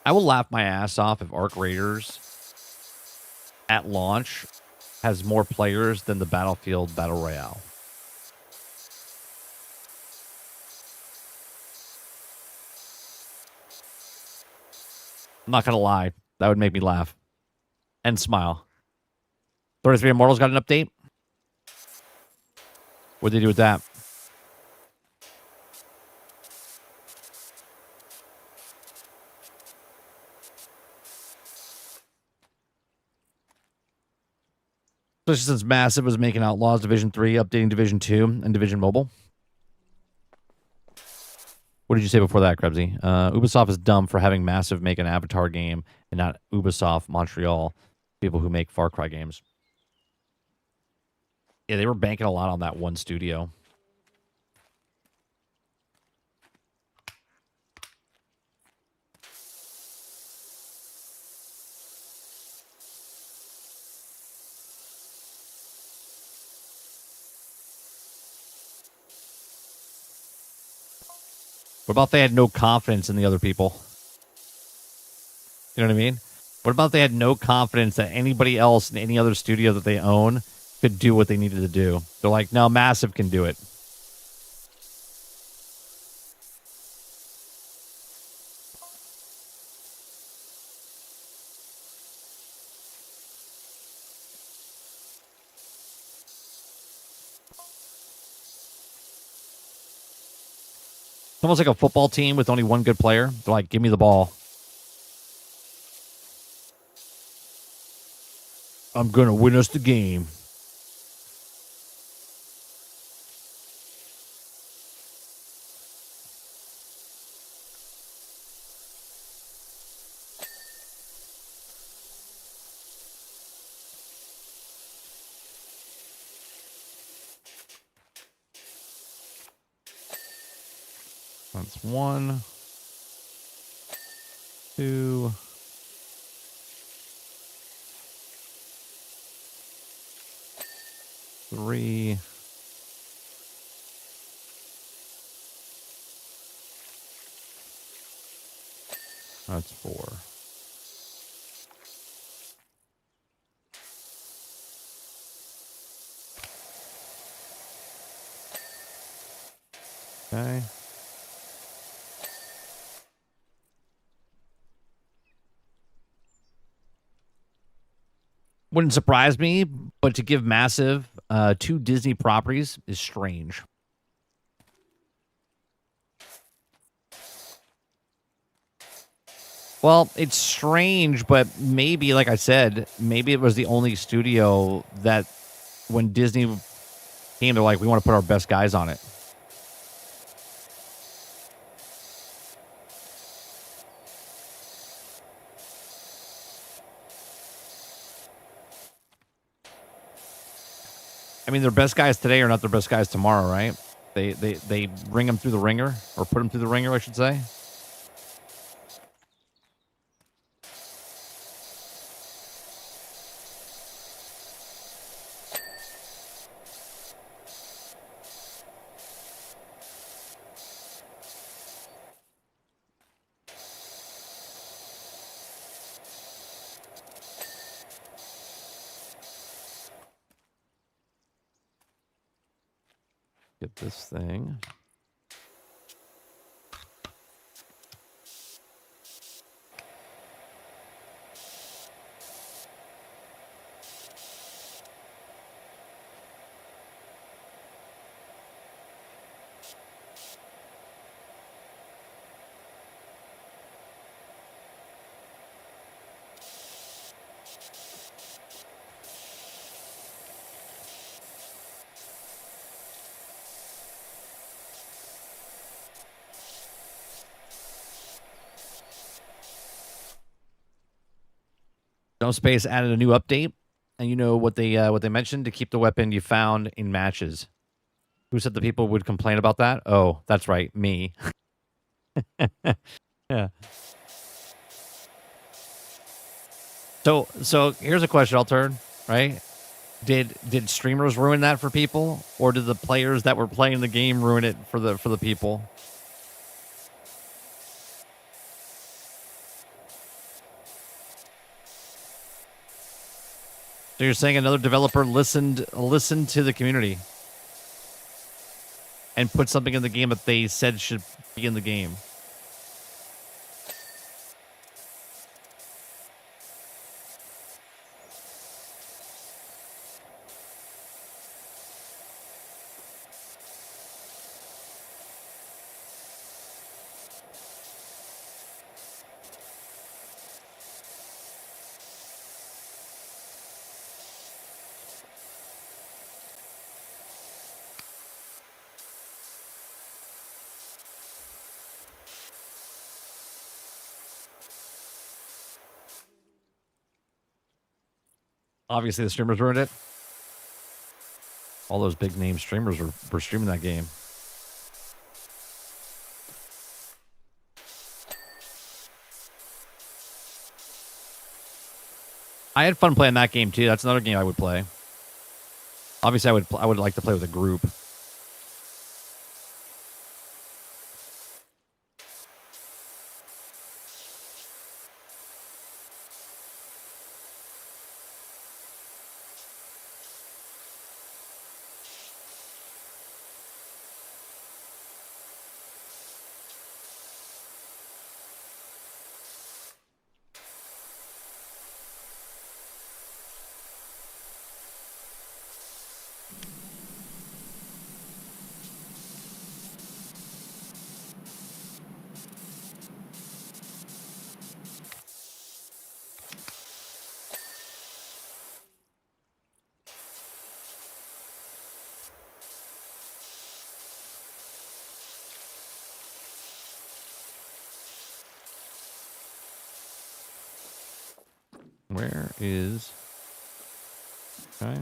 I will laugh my ass off if Arc Raiders at launch has more players than the Battlefield Battle Royale. I'm not going to lie. That would make me laugh and smile. 33 Immortals got an update. What'd they do with that? Especially since Massive was making Outlaws Division 3, updating Division 2, and Division Mobile. What did you say before that, Krebsy? Ubisoft is dumb for having Massive make an Avatar game and not Ubisoft Montreal, people who make Far Cry games. Yeah, they were banking a lot on that one studio. What about they had no confidence in the other people? You know what I mean? What about they had no confidence that anybody else in any other studio that they own could do what they needed to do? They're like, no, Massive can do it. It's almost like a football team with only one good player. They're like, give me the ball. I'm going to win us the game. That's 1, 2. 3. That's 4. Okay. Wouldn't surprise me, but to give massive 2 Disney properties is strange. Well, it's strange, but maybe, like I said, maybe it was the only studio that when Disney came, they're like, we want to put our best guys on it. I mean, their best guys today are not their best guys tomorrow, right? They ring them through the ringer, or put them through the ringer, I should say. Get this thing. No Space added a new update, and you know what they mentioned to keep the weapon you found in matches. Who said the people would complain about that? Oh, that's right, me. Yeah. So here's a question I'll turn, right? Did streamers ruin that for people, or did the players that were playing the game ruin it for the people? So you're saying another developer listened to the community and put something in the game that they said should be in the game. Obviously, the streamers ruined it. All those big name streamers were streaming that game. I had fun playing that game too. That's another game I would play. Obviously, I would like to play with a group. Where is... Okay.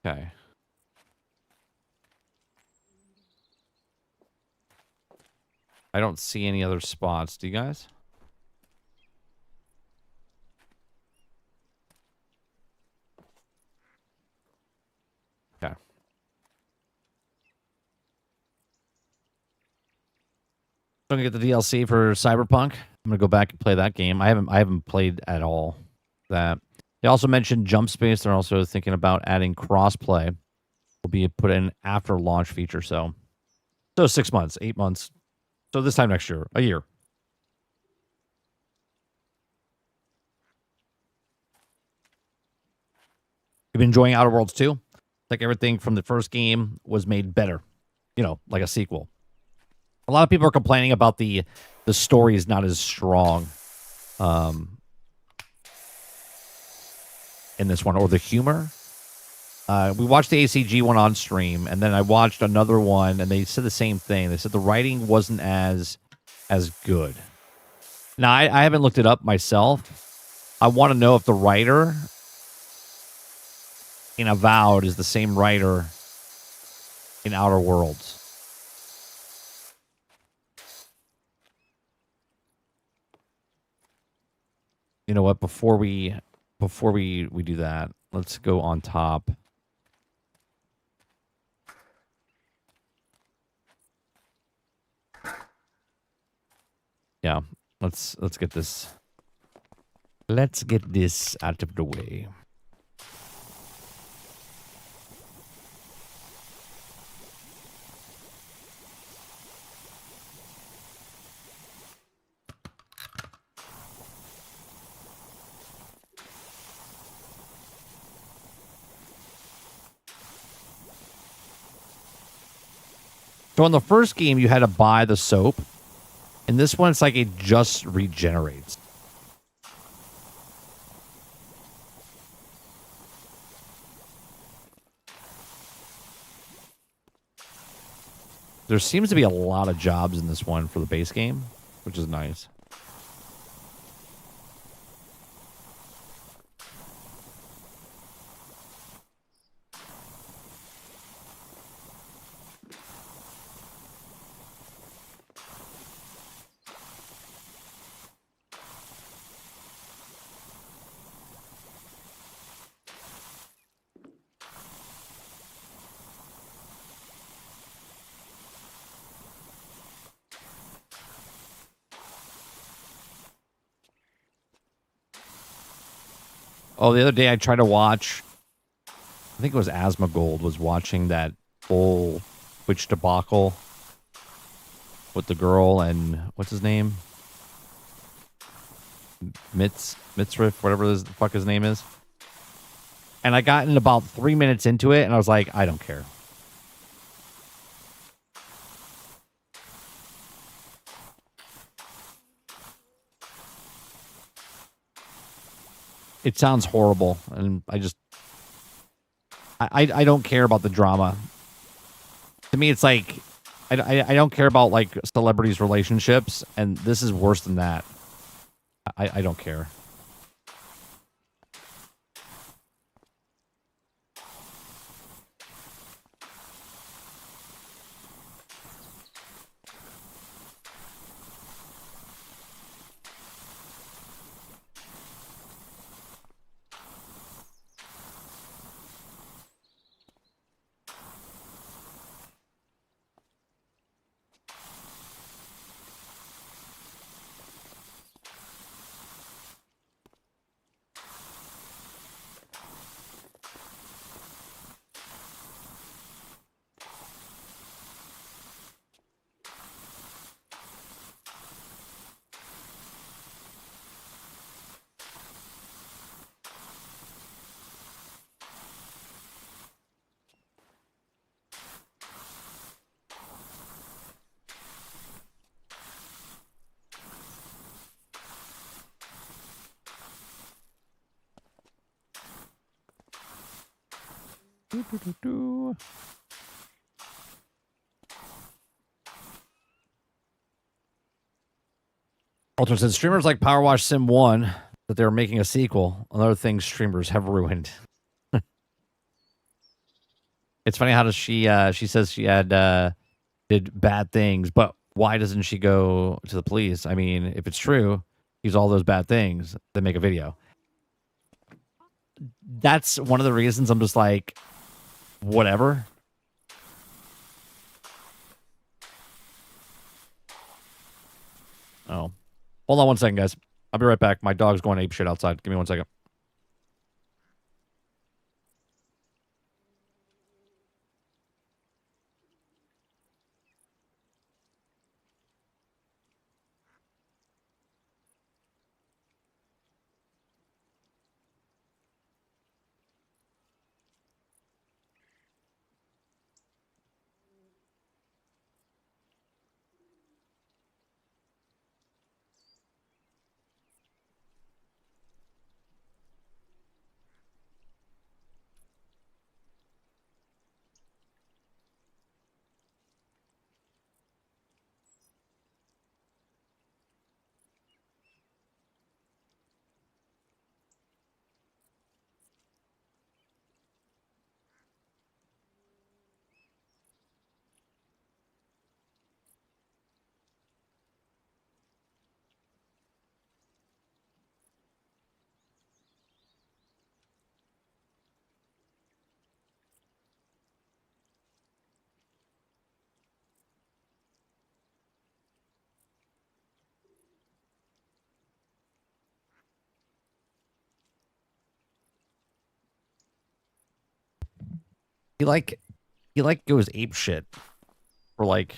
Okay. I don't see any other spots. Do you guys? Okay. I'm gonna get the DLC for Cyberpunk. I'm gonna go back and play that game. I haven't played at all that. They also mentioned Jump Space. They're also thinking about adding crossplay. Will be put in after launch feature. So 6 months, 8 months. So this time next year, a year. You've been enjoying Outer Worlds 2? Like everything from the first game was made better. You know, like a sequel. A lot of people are complaining about the story is not as strong in this one, or the humor. We watched the ACG one on stream, and then I watched another one, and they said the same thing. They said the writing wasn't as good. Now, I haven't looked it up myself. I want to know if the writer in Avowed is the same writer in Outer Worlds. You know what? Before we do that, let's go on top. Yeah, let's get this. Let's get this out of the way. So in the first game, you had to buy the soap. In this one, it's like it just regenerates. There seems to be a lot of jobs in this one for the base game, which is nice. Oh, the other day I tried to watch, I think it was Asmongold was watching that full Twitch debacle with the girl and what's his name? Mitzrif, whatever the fuck his name is. And I got in about 3 minutes into it and I was like, I don't care. It sounds horrible, and I don't care about the drama. To me, it's like I don't care about like celebrities' relationships, and this is worse than that. I don't care. Ultra said streamers like PowerWash Sim 1 that they're making a sequel. Another thing streamers have ruined. It's funny how does she says she had did bad things, but why doesn't she go to the police? I mean, if it's true, he's all those bad things, then make a video. That's one of the reasons I'm just like, whatever. Oh. Hold on one second, guys. I'll be right back. My dog's going ape shit outside. Give me 1 second. He goes ape shit for like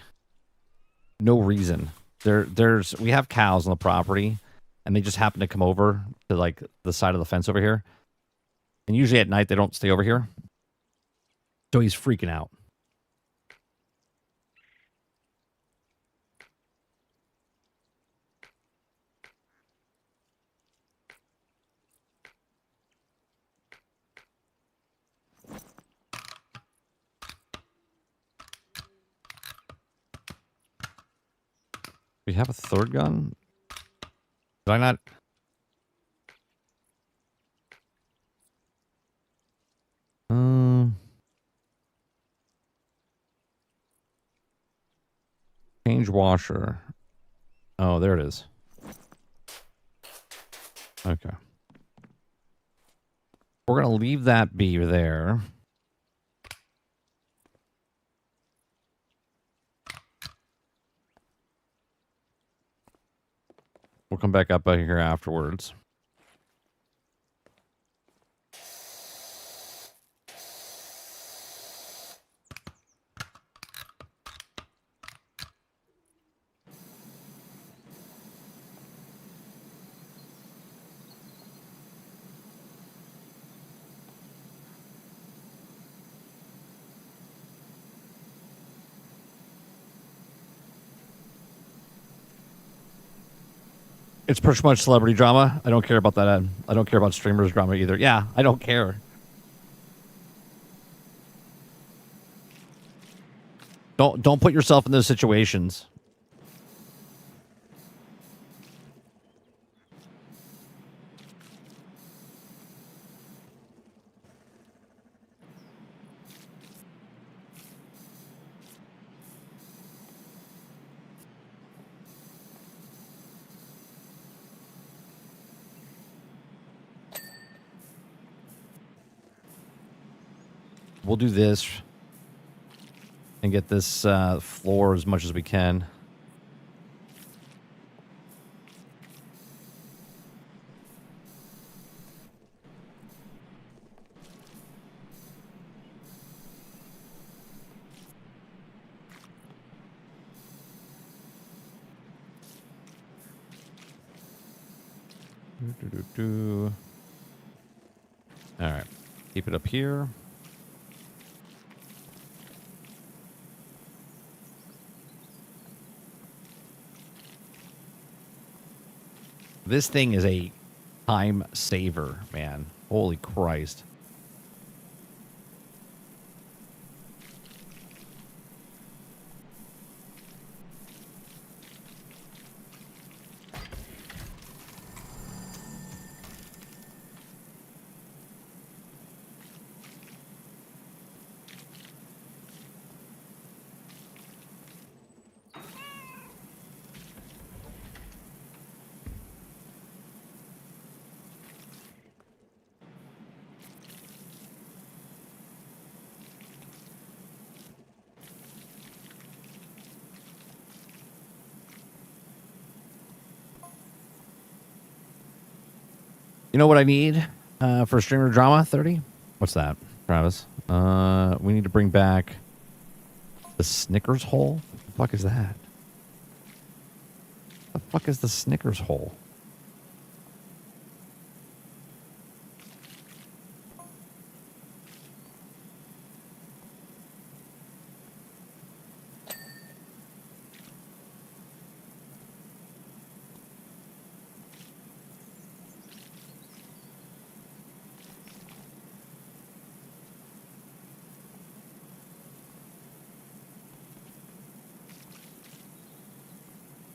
no reason. We have cows on the property, and they just happen to come over to like the side of the fence over here. And usually at night they don't stay over here. So he's freaking out. We have a third gun? Did I not? Change washer. Oh, there it is. Okay. We're going to leave that be there. We'll come back up here afterwards. It's pretty much celebrity drama. I don't care about that. I don't care about streamers drama either. Yeah, I don't care. Don't put yourself in those situations. We'll do this and get this floor as much as we can. All right, keep it up here. This thing is a time saver, man. Holy Christ. You know what I need for streamer drama 30? What's that, Travis? We need to bring back the Snickers hole. What the fuck is that? The fuck is the Snickers hole?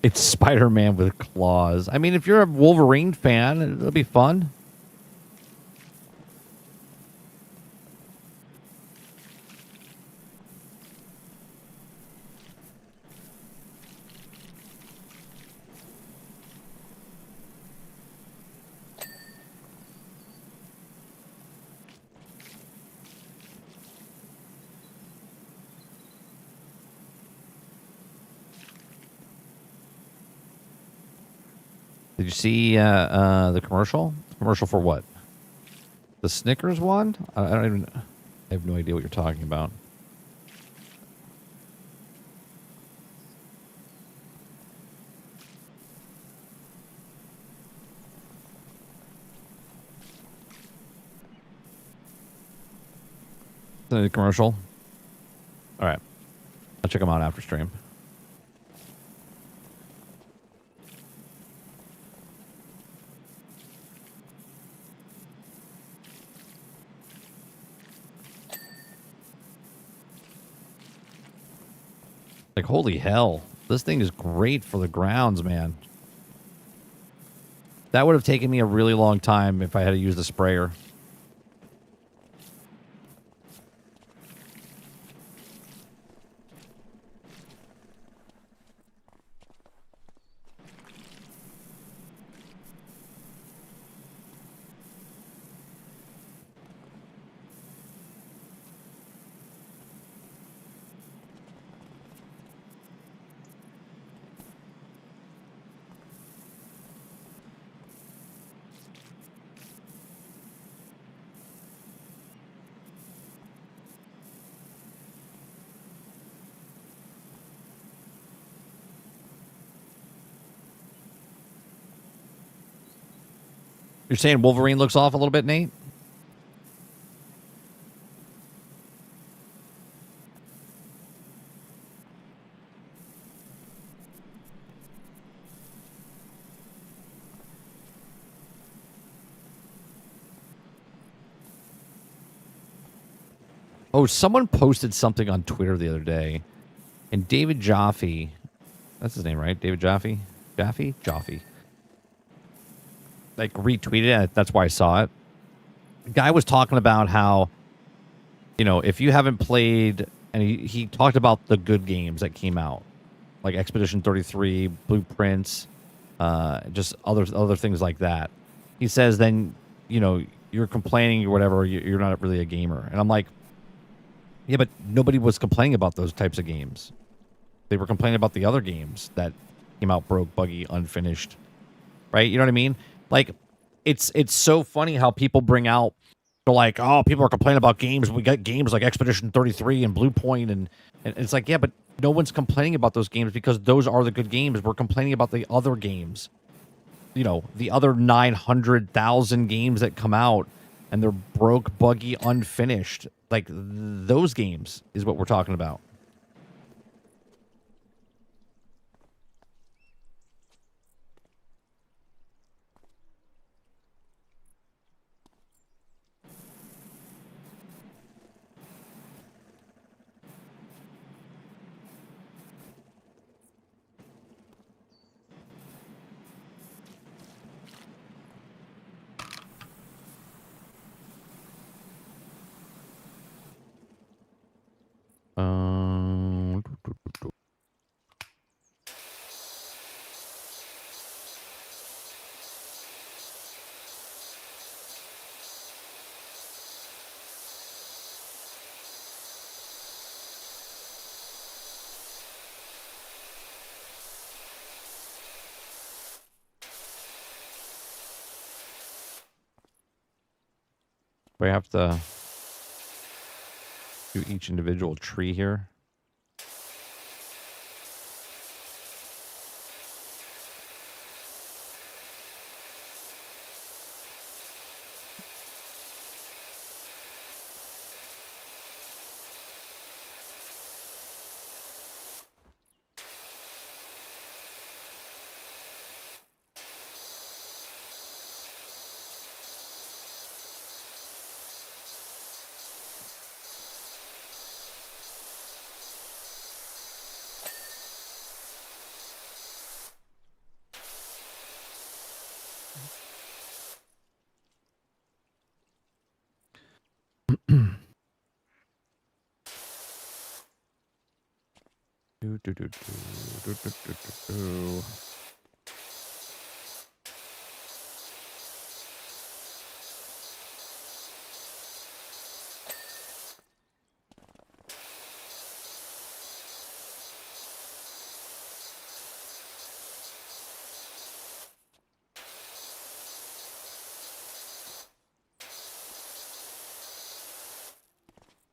It's Spider-Man with claws. I mean, if you're a Wolverine fan, it'll be fun. Did you see the commercial? Commercial for what? The Snickers one? I don't even... I have no idea what you're talking about. The commercial? All right. I'll check them out after stream. Like, holy hell. This thing is great for the grounds, man. That would have taken me a really long time if I had to use the sprayer. You're saying Wolverine looks off a little bit, Nate? Oh, someone posted something on Twitter the other day, and David Jaffe, that's his name, right? David Jaffe? Jaffe. Like, retweeted it. That's why I saw it. The guy was talking about how, you know, if you haven't played, and he talked about the good games that came out, like Expedition 33, Blueprints, just other things like that. He says, then, you know, you're complaining or whatever, you're not really a gamer. And I'm like, yeah, but nobody was complaining about those types of games. They were complaining about the other games that came out broke, buggy, unfinished. Right? You know what I mean? Like, it's so funny how people bring out, they're like, oh, people are complaining about games. We got games like Expedition 33 and Blue Point, and it's like, yeah, but no one's complaining about those games because those are the good games. We're complaining about the other games. You know, the other 900,000 games that come out and they're broke, buggy, unfinished. Like, those games is what we're talking about. Do I have to do each individual tree here?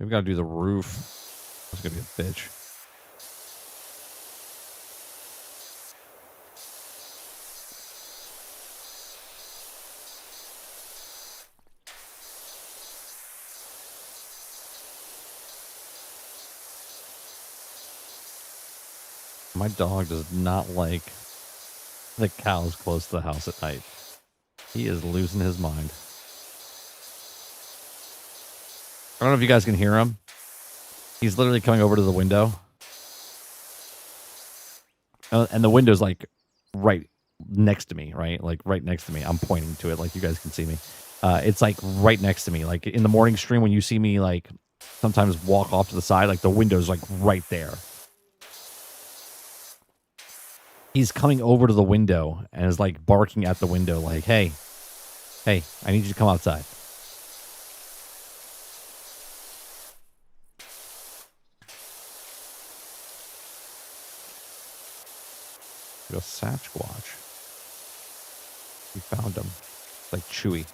We've got to do the roof. That's going to be a bitch. My dog does not like the cows close to the house at night. He is losing his mind. I don't know if you guys can hear him. He's literally coming over to the window. And the window's like right next to me, right? Like right next to me. I'm pointing to it like you guys can see me. It's like right next to me. Like in the morning stream when you see me like sometimes walk off to the side, like the window's like right there. He's coming over to the window and is like barking at the window like, hey, I need you to come outside. Go Sasquatch. We found him. It's like Chewy.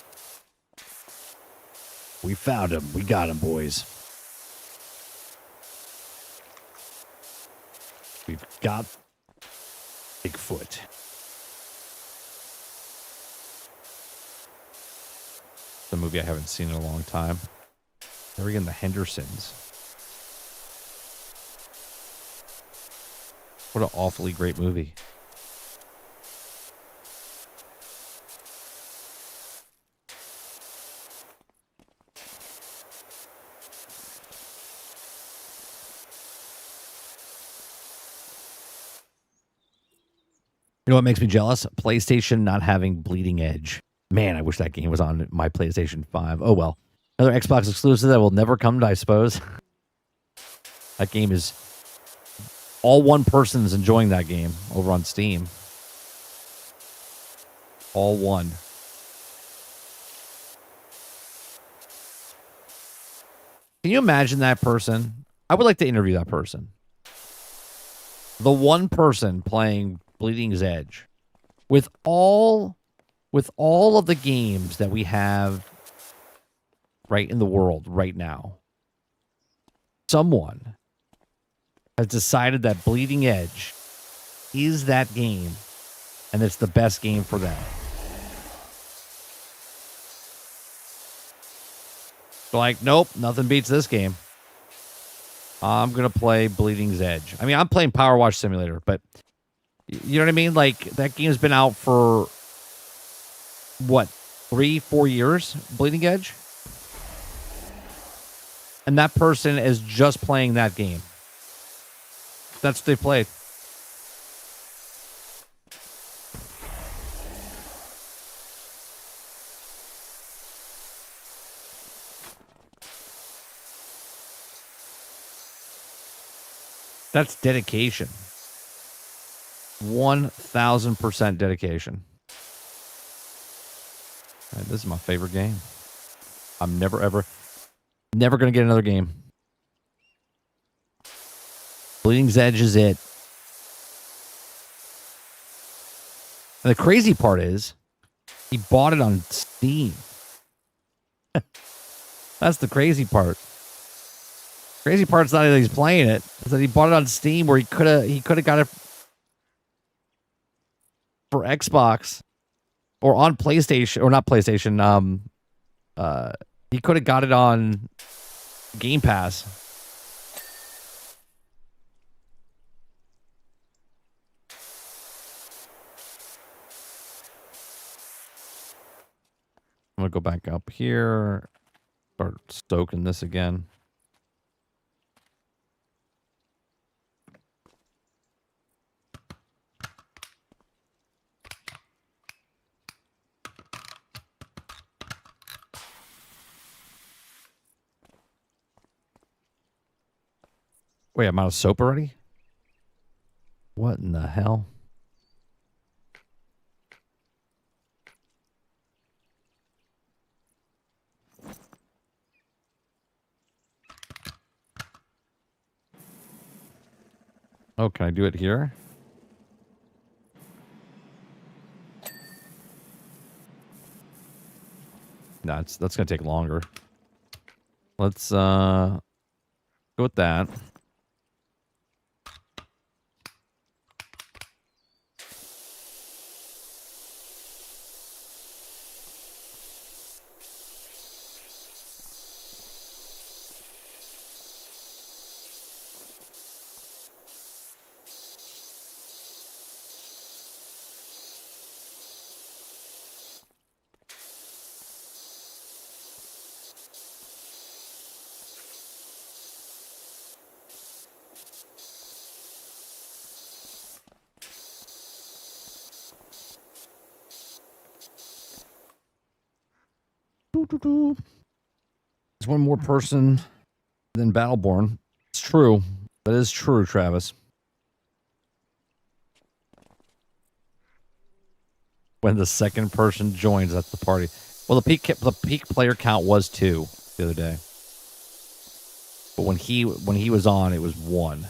We found him. We got him, boys. We've got Bigfoot. It's a movie I haven't seen in a long time. They're in the Hendersons. What an awfully great movie. You know what makes me jealous? PlayStation not having Bleeding Edge. Man, I wish that game was on my PlayStation 5. Oh, well. Another Xbox exclusive that will never come, I suppose. That game is... all one person's enjoying that game over on Steam. All one. Can you imagine that person? I would like to interview that person. The one person playing Bleeding's Edge. With all of the games that we have right in the world right now. Someone has decided that Bleeding Edge is that game, and it's the best game for them. So like, nope, nothing beats this game. I'm going to play Bleeding's Edge. I mean, I'm playing PowerWash Simulator, but you know what I mean? Like, that game's been out for, what, 3-4 years? Bleeding Edge? And that person is just playing that game. That's what they played. That's dedication. 1,000% dedication. And this is my favorite game. I'm never going to get another game. Bleeding's Edge is it. And the crazy part is, he bought it on Steam. That's the crazy part. Crazy part's not that he's playing it. It's that he bought it on Steam where he could have got it for Xbox or on PlayStation or not PlayStation. He could have got it on Game Pass. I'm gonna go back up here, start stoking this again. Wait, I'm out of soap already? What in the hell? Oh, can I do it here? No, that's gonna take longer. Let's go with that. There's one more person than Battleborn. It's true. That is true, Travis. When the second person joins at the party. Well, the peak player count was 2 the other day. But when he was on, it was 1.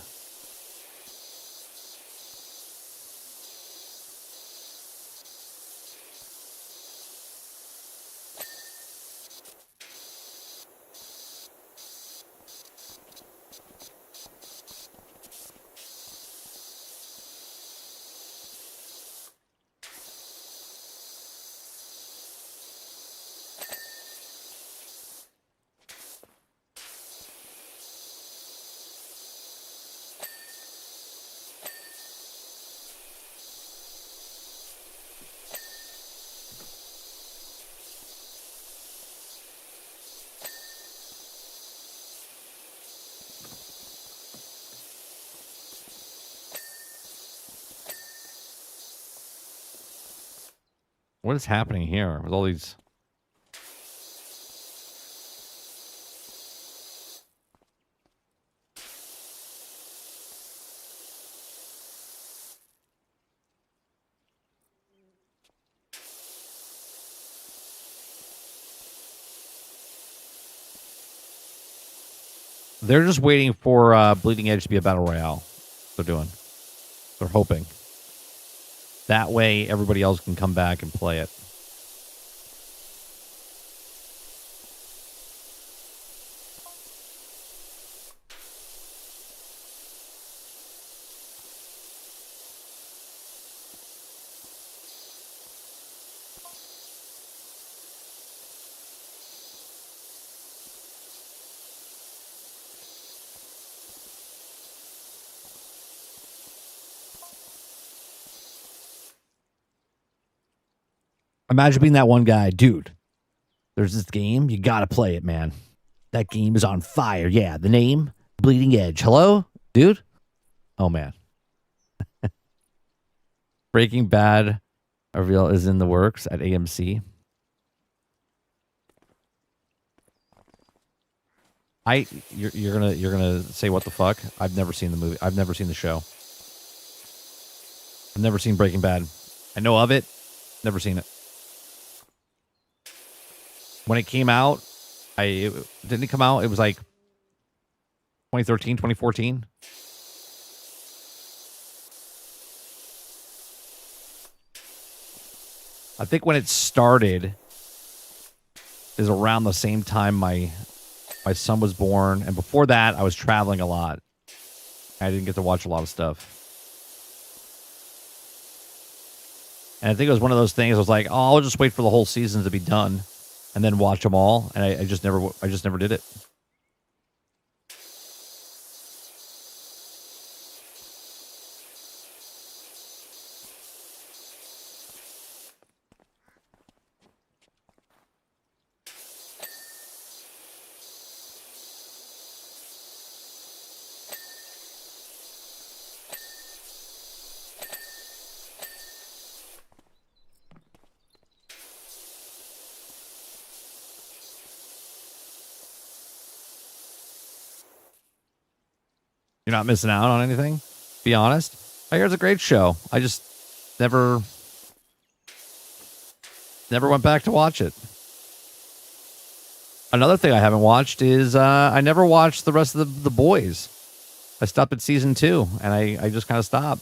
What is happening here with all these? They're just waiting for Bleeding Edge to be a battle royale. They're doing. They're hoping. That way, everybody else can come back and play it. Imagine being that one guy, dude. There's this game, you gotta play it, man. That game is on fire. Yeah, the name, Bleeding Edge. Hello, dude? Oh, man. Breaking Bad reveal is in the works at AMC. You're gonna say what the fuck? I've never seen the movie. I've never seen the show. I've never seen Breaking Bad. I know of it. Never seen it. When it came out, didn't it come out? It was like 2013, 2014. I think when it started is around the same time my my son was born, and before that, I was traveling a lot. I didn't get to watch a lot of stuff. And I think it was one of those things. I was like, oh, I'll just wait for the whole season to be done, and then watch them all. And I just never did it. You're not missing out on anything. Be honest. I hear it's a great show. I just never went back to watch it. Another thing I haven't watched is I never watched the rest of the Boys. I stopped at season 2, and I just kind of stopped.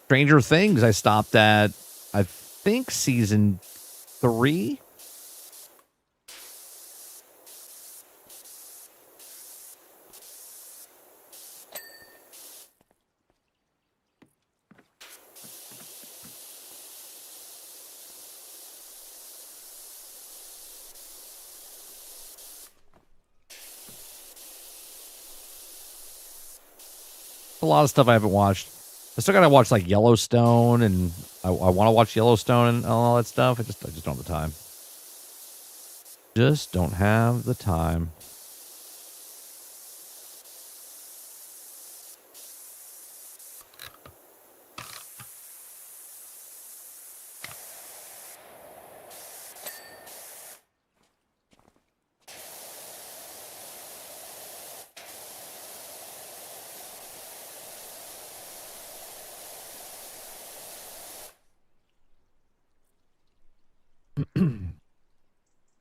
Stranger Things, I stopped at, I think, season 3. A lot of stuff I haven't watched. I still gotta watch like Yellowstone, and I want to watch Yellowstone and all that stuff. I just don't have the time. Just don't have the time.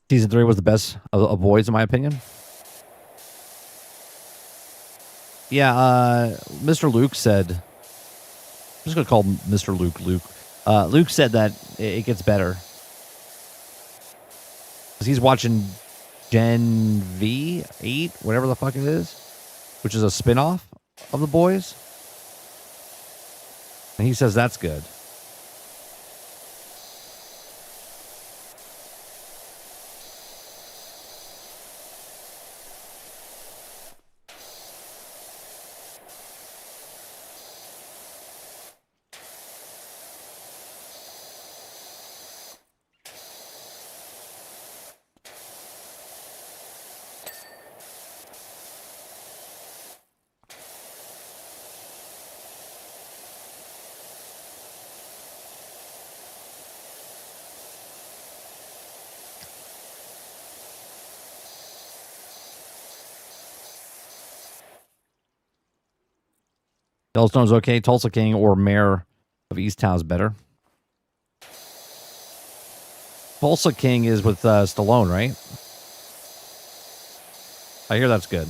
Season 3 was the best of Boys, in my opinion. Yeah, Mr. Luke said. I'm just gonna call Mr. Luke Luke. Luke said that it gets better because he's watching Gen V 8, whatever the fuck it is, which is a spinoff of the Boys, and he says that's good. Yellowstone's okay. Tulsa King or Mayor of Easttown's better. Tulsa King is with Stallone, right? I hear that's good.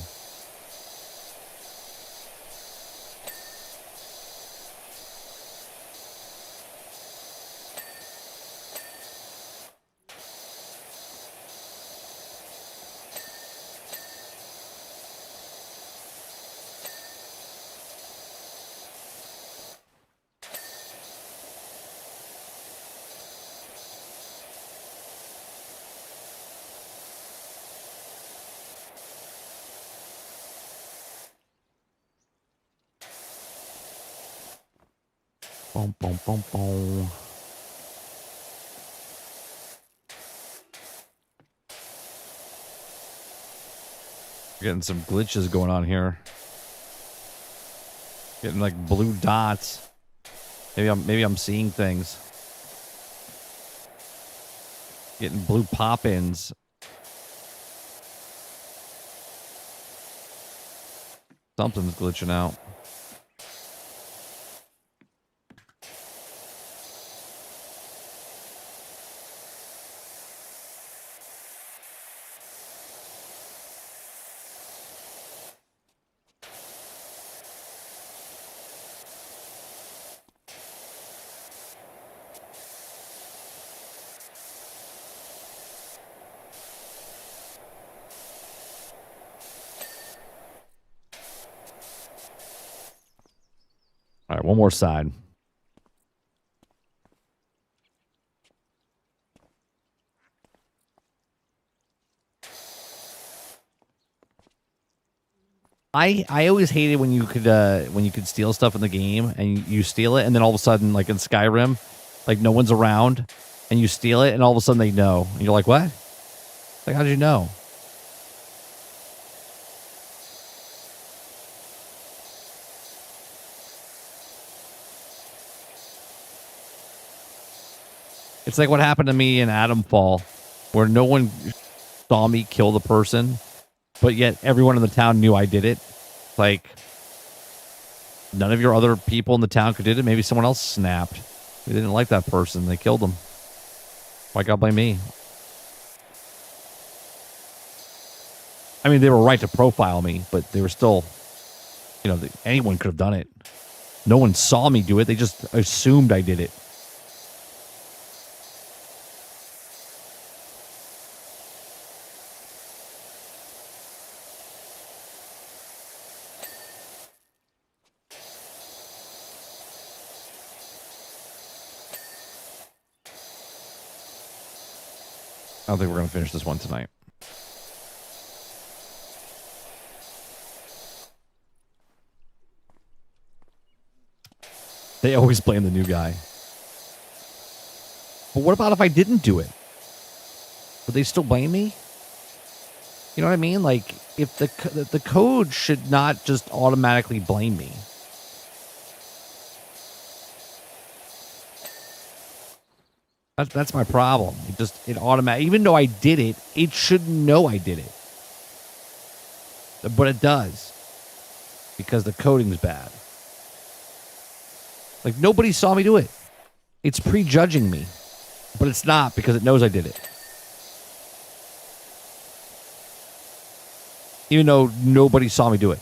Boom, boom, boom, boom. Getting some glitches going on here. Getting like blue dots. Maybe I'm seeing things. Getting blue pop-ins. Something's glitching out. All right, one more side. I always hated when you could steal stuff in the game and you steal it and then all of a sudden like in Skyrim, like no one's around and you steal it and all of a sudden they know and you're like, what? Like, how did you know? It's like what happened to me in Adamfall, where no one saw me kill the person, but yet everyone in the town knew I did it. Like, none of your other people in the town could did it. Maybe someone else snapped. They didn't like that person. They killed them. Why gotta blame me? I mean, they were right to profile me, but they were still, you know, anyone could have done it. No one saw me do it. They just assumed I did it. I don't think we're going to finish this one tonight. They always blame the new guy. But what about if I didn't do it? Would they still blame me? You know what I mean? Like, if the code should not just automatically blame me. That's my problem. It automatic. Even though I did it, it should know I did it. But it does. Because the coding's bad. Like, nobody saw me do it. It's prejudging me. But it's not because it knows I did it. Even though nobody saw me do it.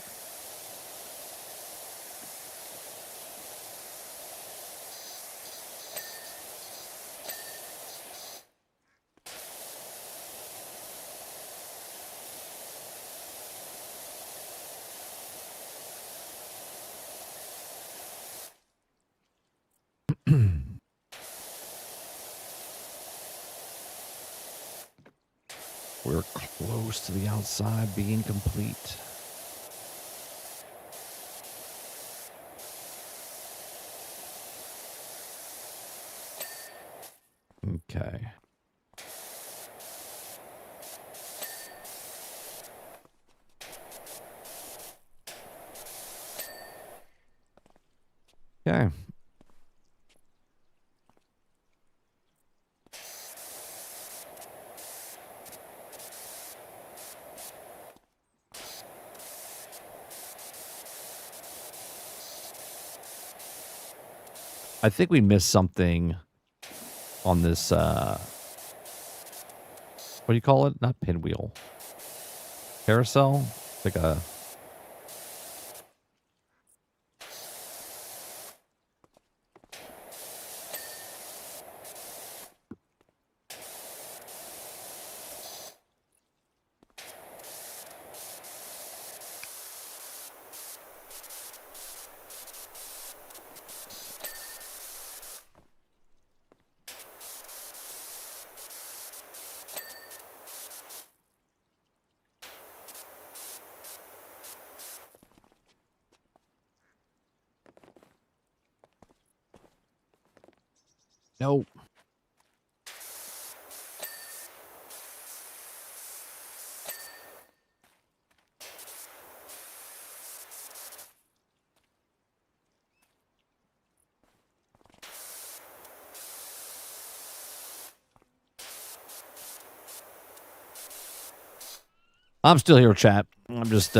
We're close to the outside being complete. Okay. Okay. I think we missed something on this, what do you call it? Not pinwheel. Carousel? Like a... No. I'm still here, chat. I'm just,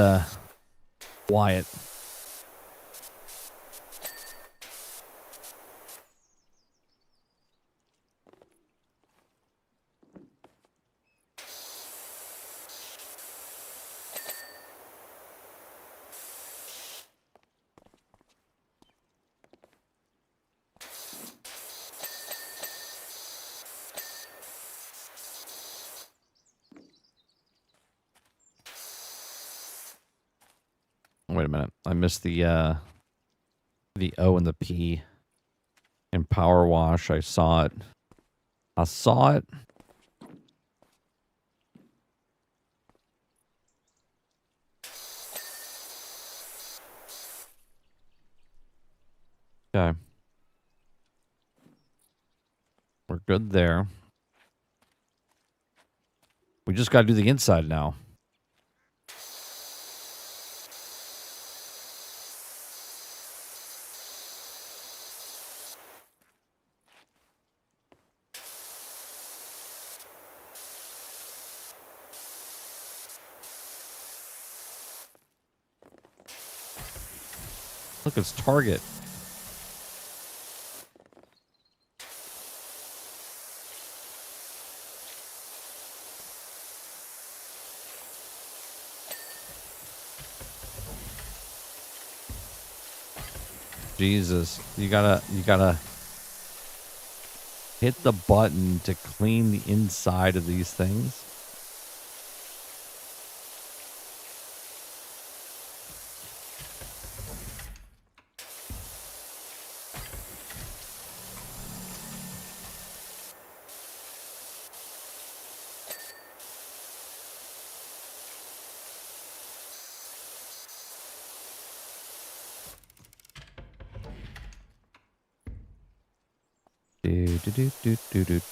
quiet. Wait a minute. I missed the, The O and the P in PowerWash. I saw it. I saw it. Okay. We're good there. We just got to do the inside now. Look, it's Target. Jesus, you gotta hit the button to clean the inside of these things.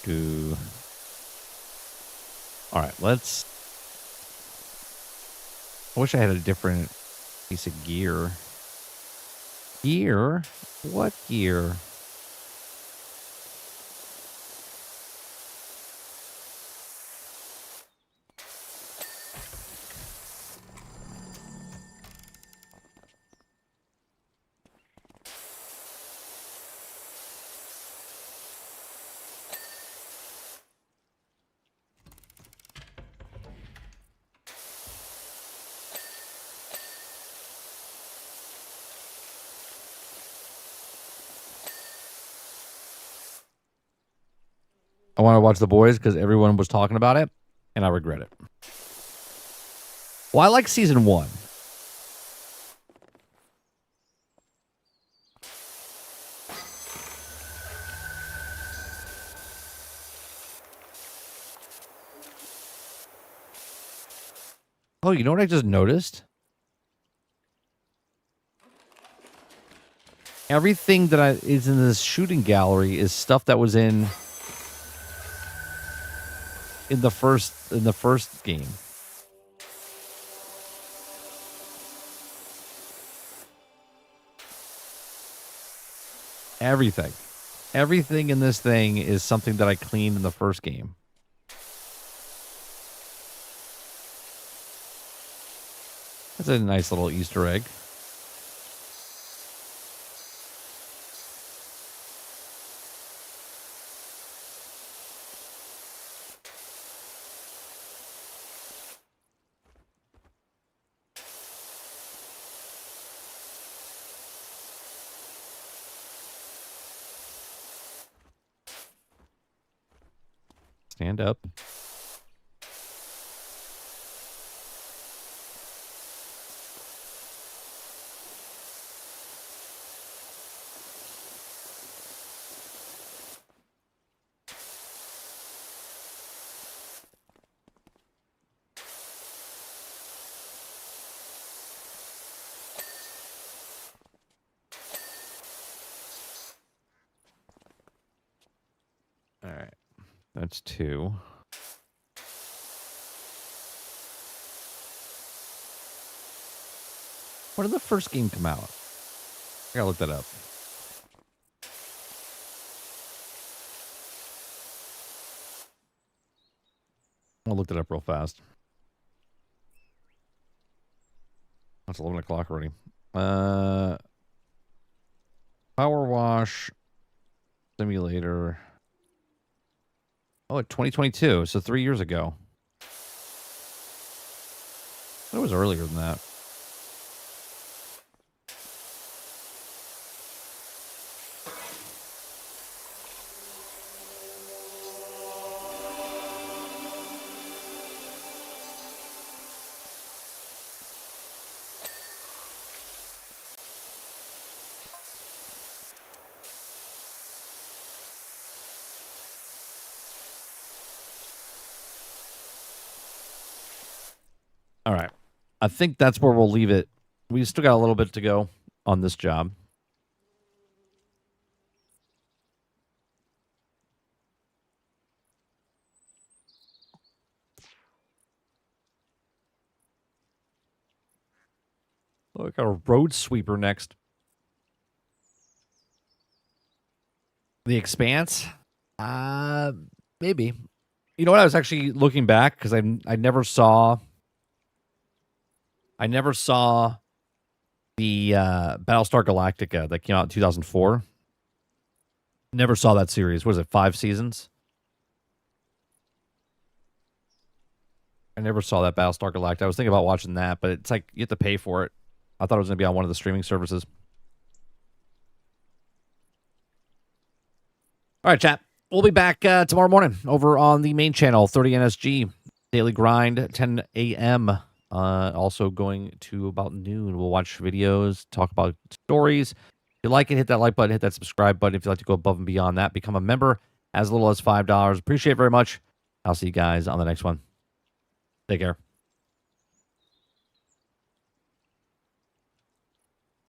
Do. All right, let's. I wish I had a different piece of gear. Gear? What gear? I want to watch The Boys because everyone was talking about it, and I regret it. Well, I like season 1. Oh, you know what I just noticed? Everything that is in this shooting gallery is stuff that was in the first game. Everything in this thing is something that I cleaned in the first game. That's a nice little Easter egg. Stand up. All right. That's 2. When did the first game come out? I gotta look that up. I'll look it up real fast. It's 11 o'clock already. PowerWash Simulator. Oh, 2022. So 3 years ago. It was earlier than that. All right. I think that's where we'll leave it. We still got a little bit to go on this job. Oh, I got a road sweeper next. The Expanse? Maybe. You know what? I was actually looking back because I never saw the Battlestar Galactica that came out in 2004. Never saw that series. What is it, 5 seasons? I never saw that Battlestar Galactica. I was thinking about watching that, but it's like you have to pay for it. I thought it was going to be on one of the streaming services. All right, chat. We'll be back tomorrow morning over on the main channel, 30 NSG. Daily grind, 10 a.m. Also going to about noon. We'll watch videos, talk about stories. If you like it, hit that like button, hit that subscribe button. If you'd like to go above and beyond that, become a member as little as $5. Appreciate it very much. I'll see you guys on the next one. Take care.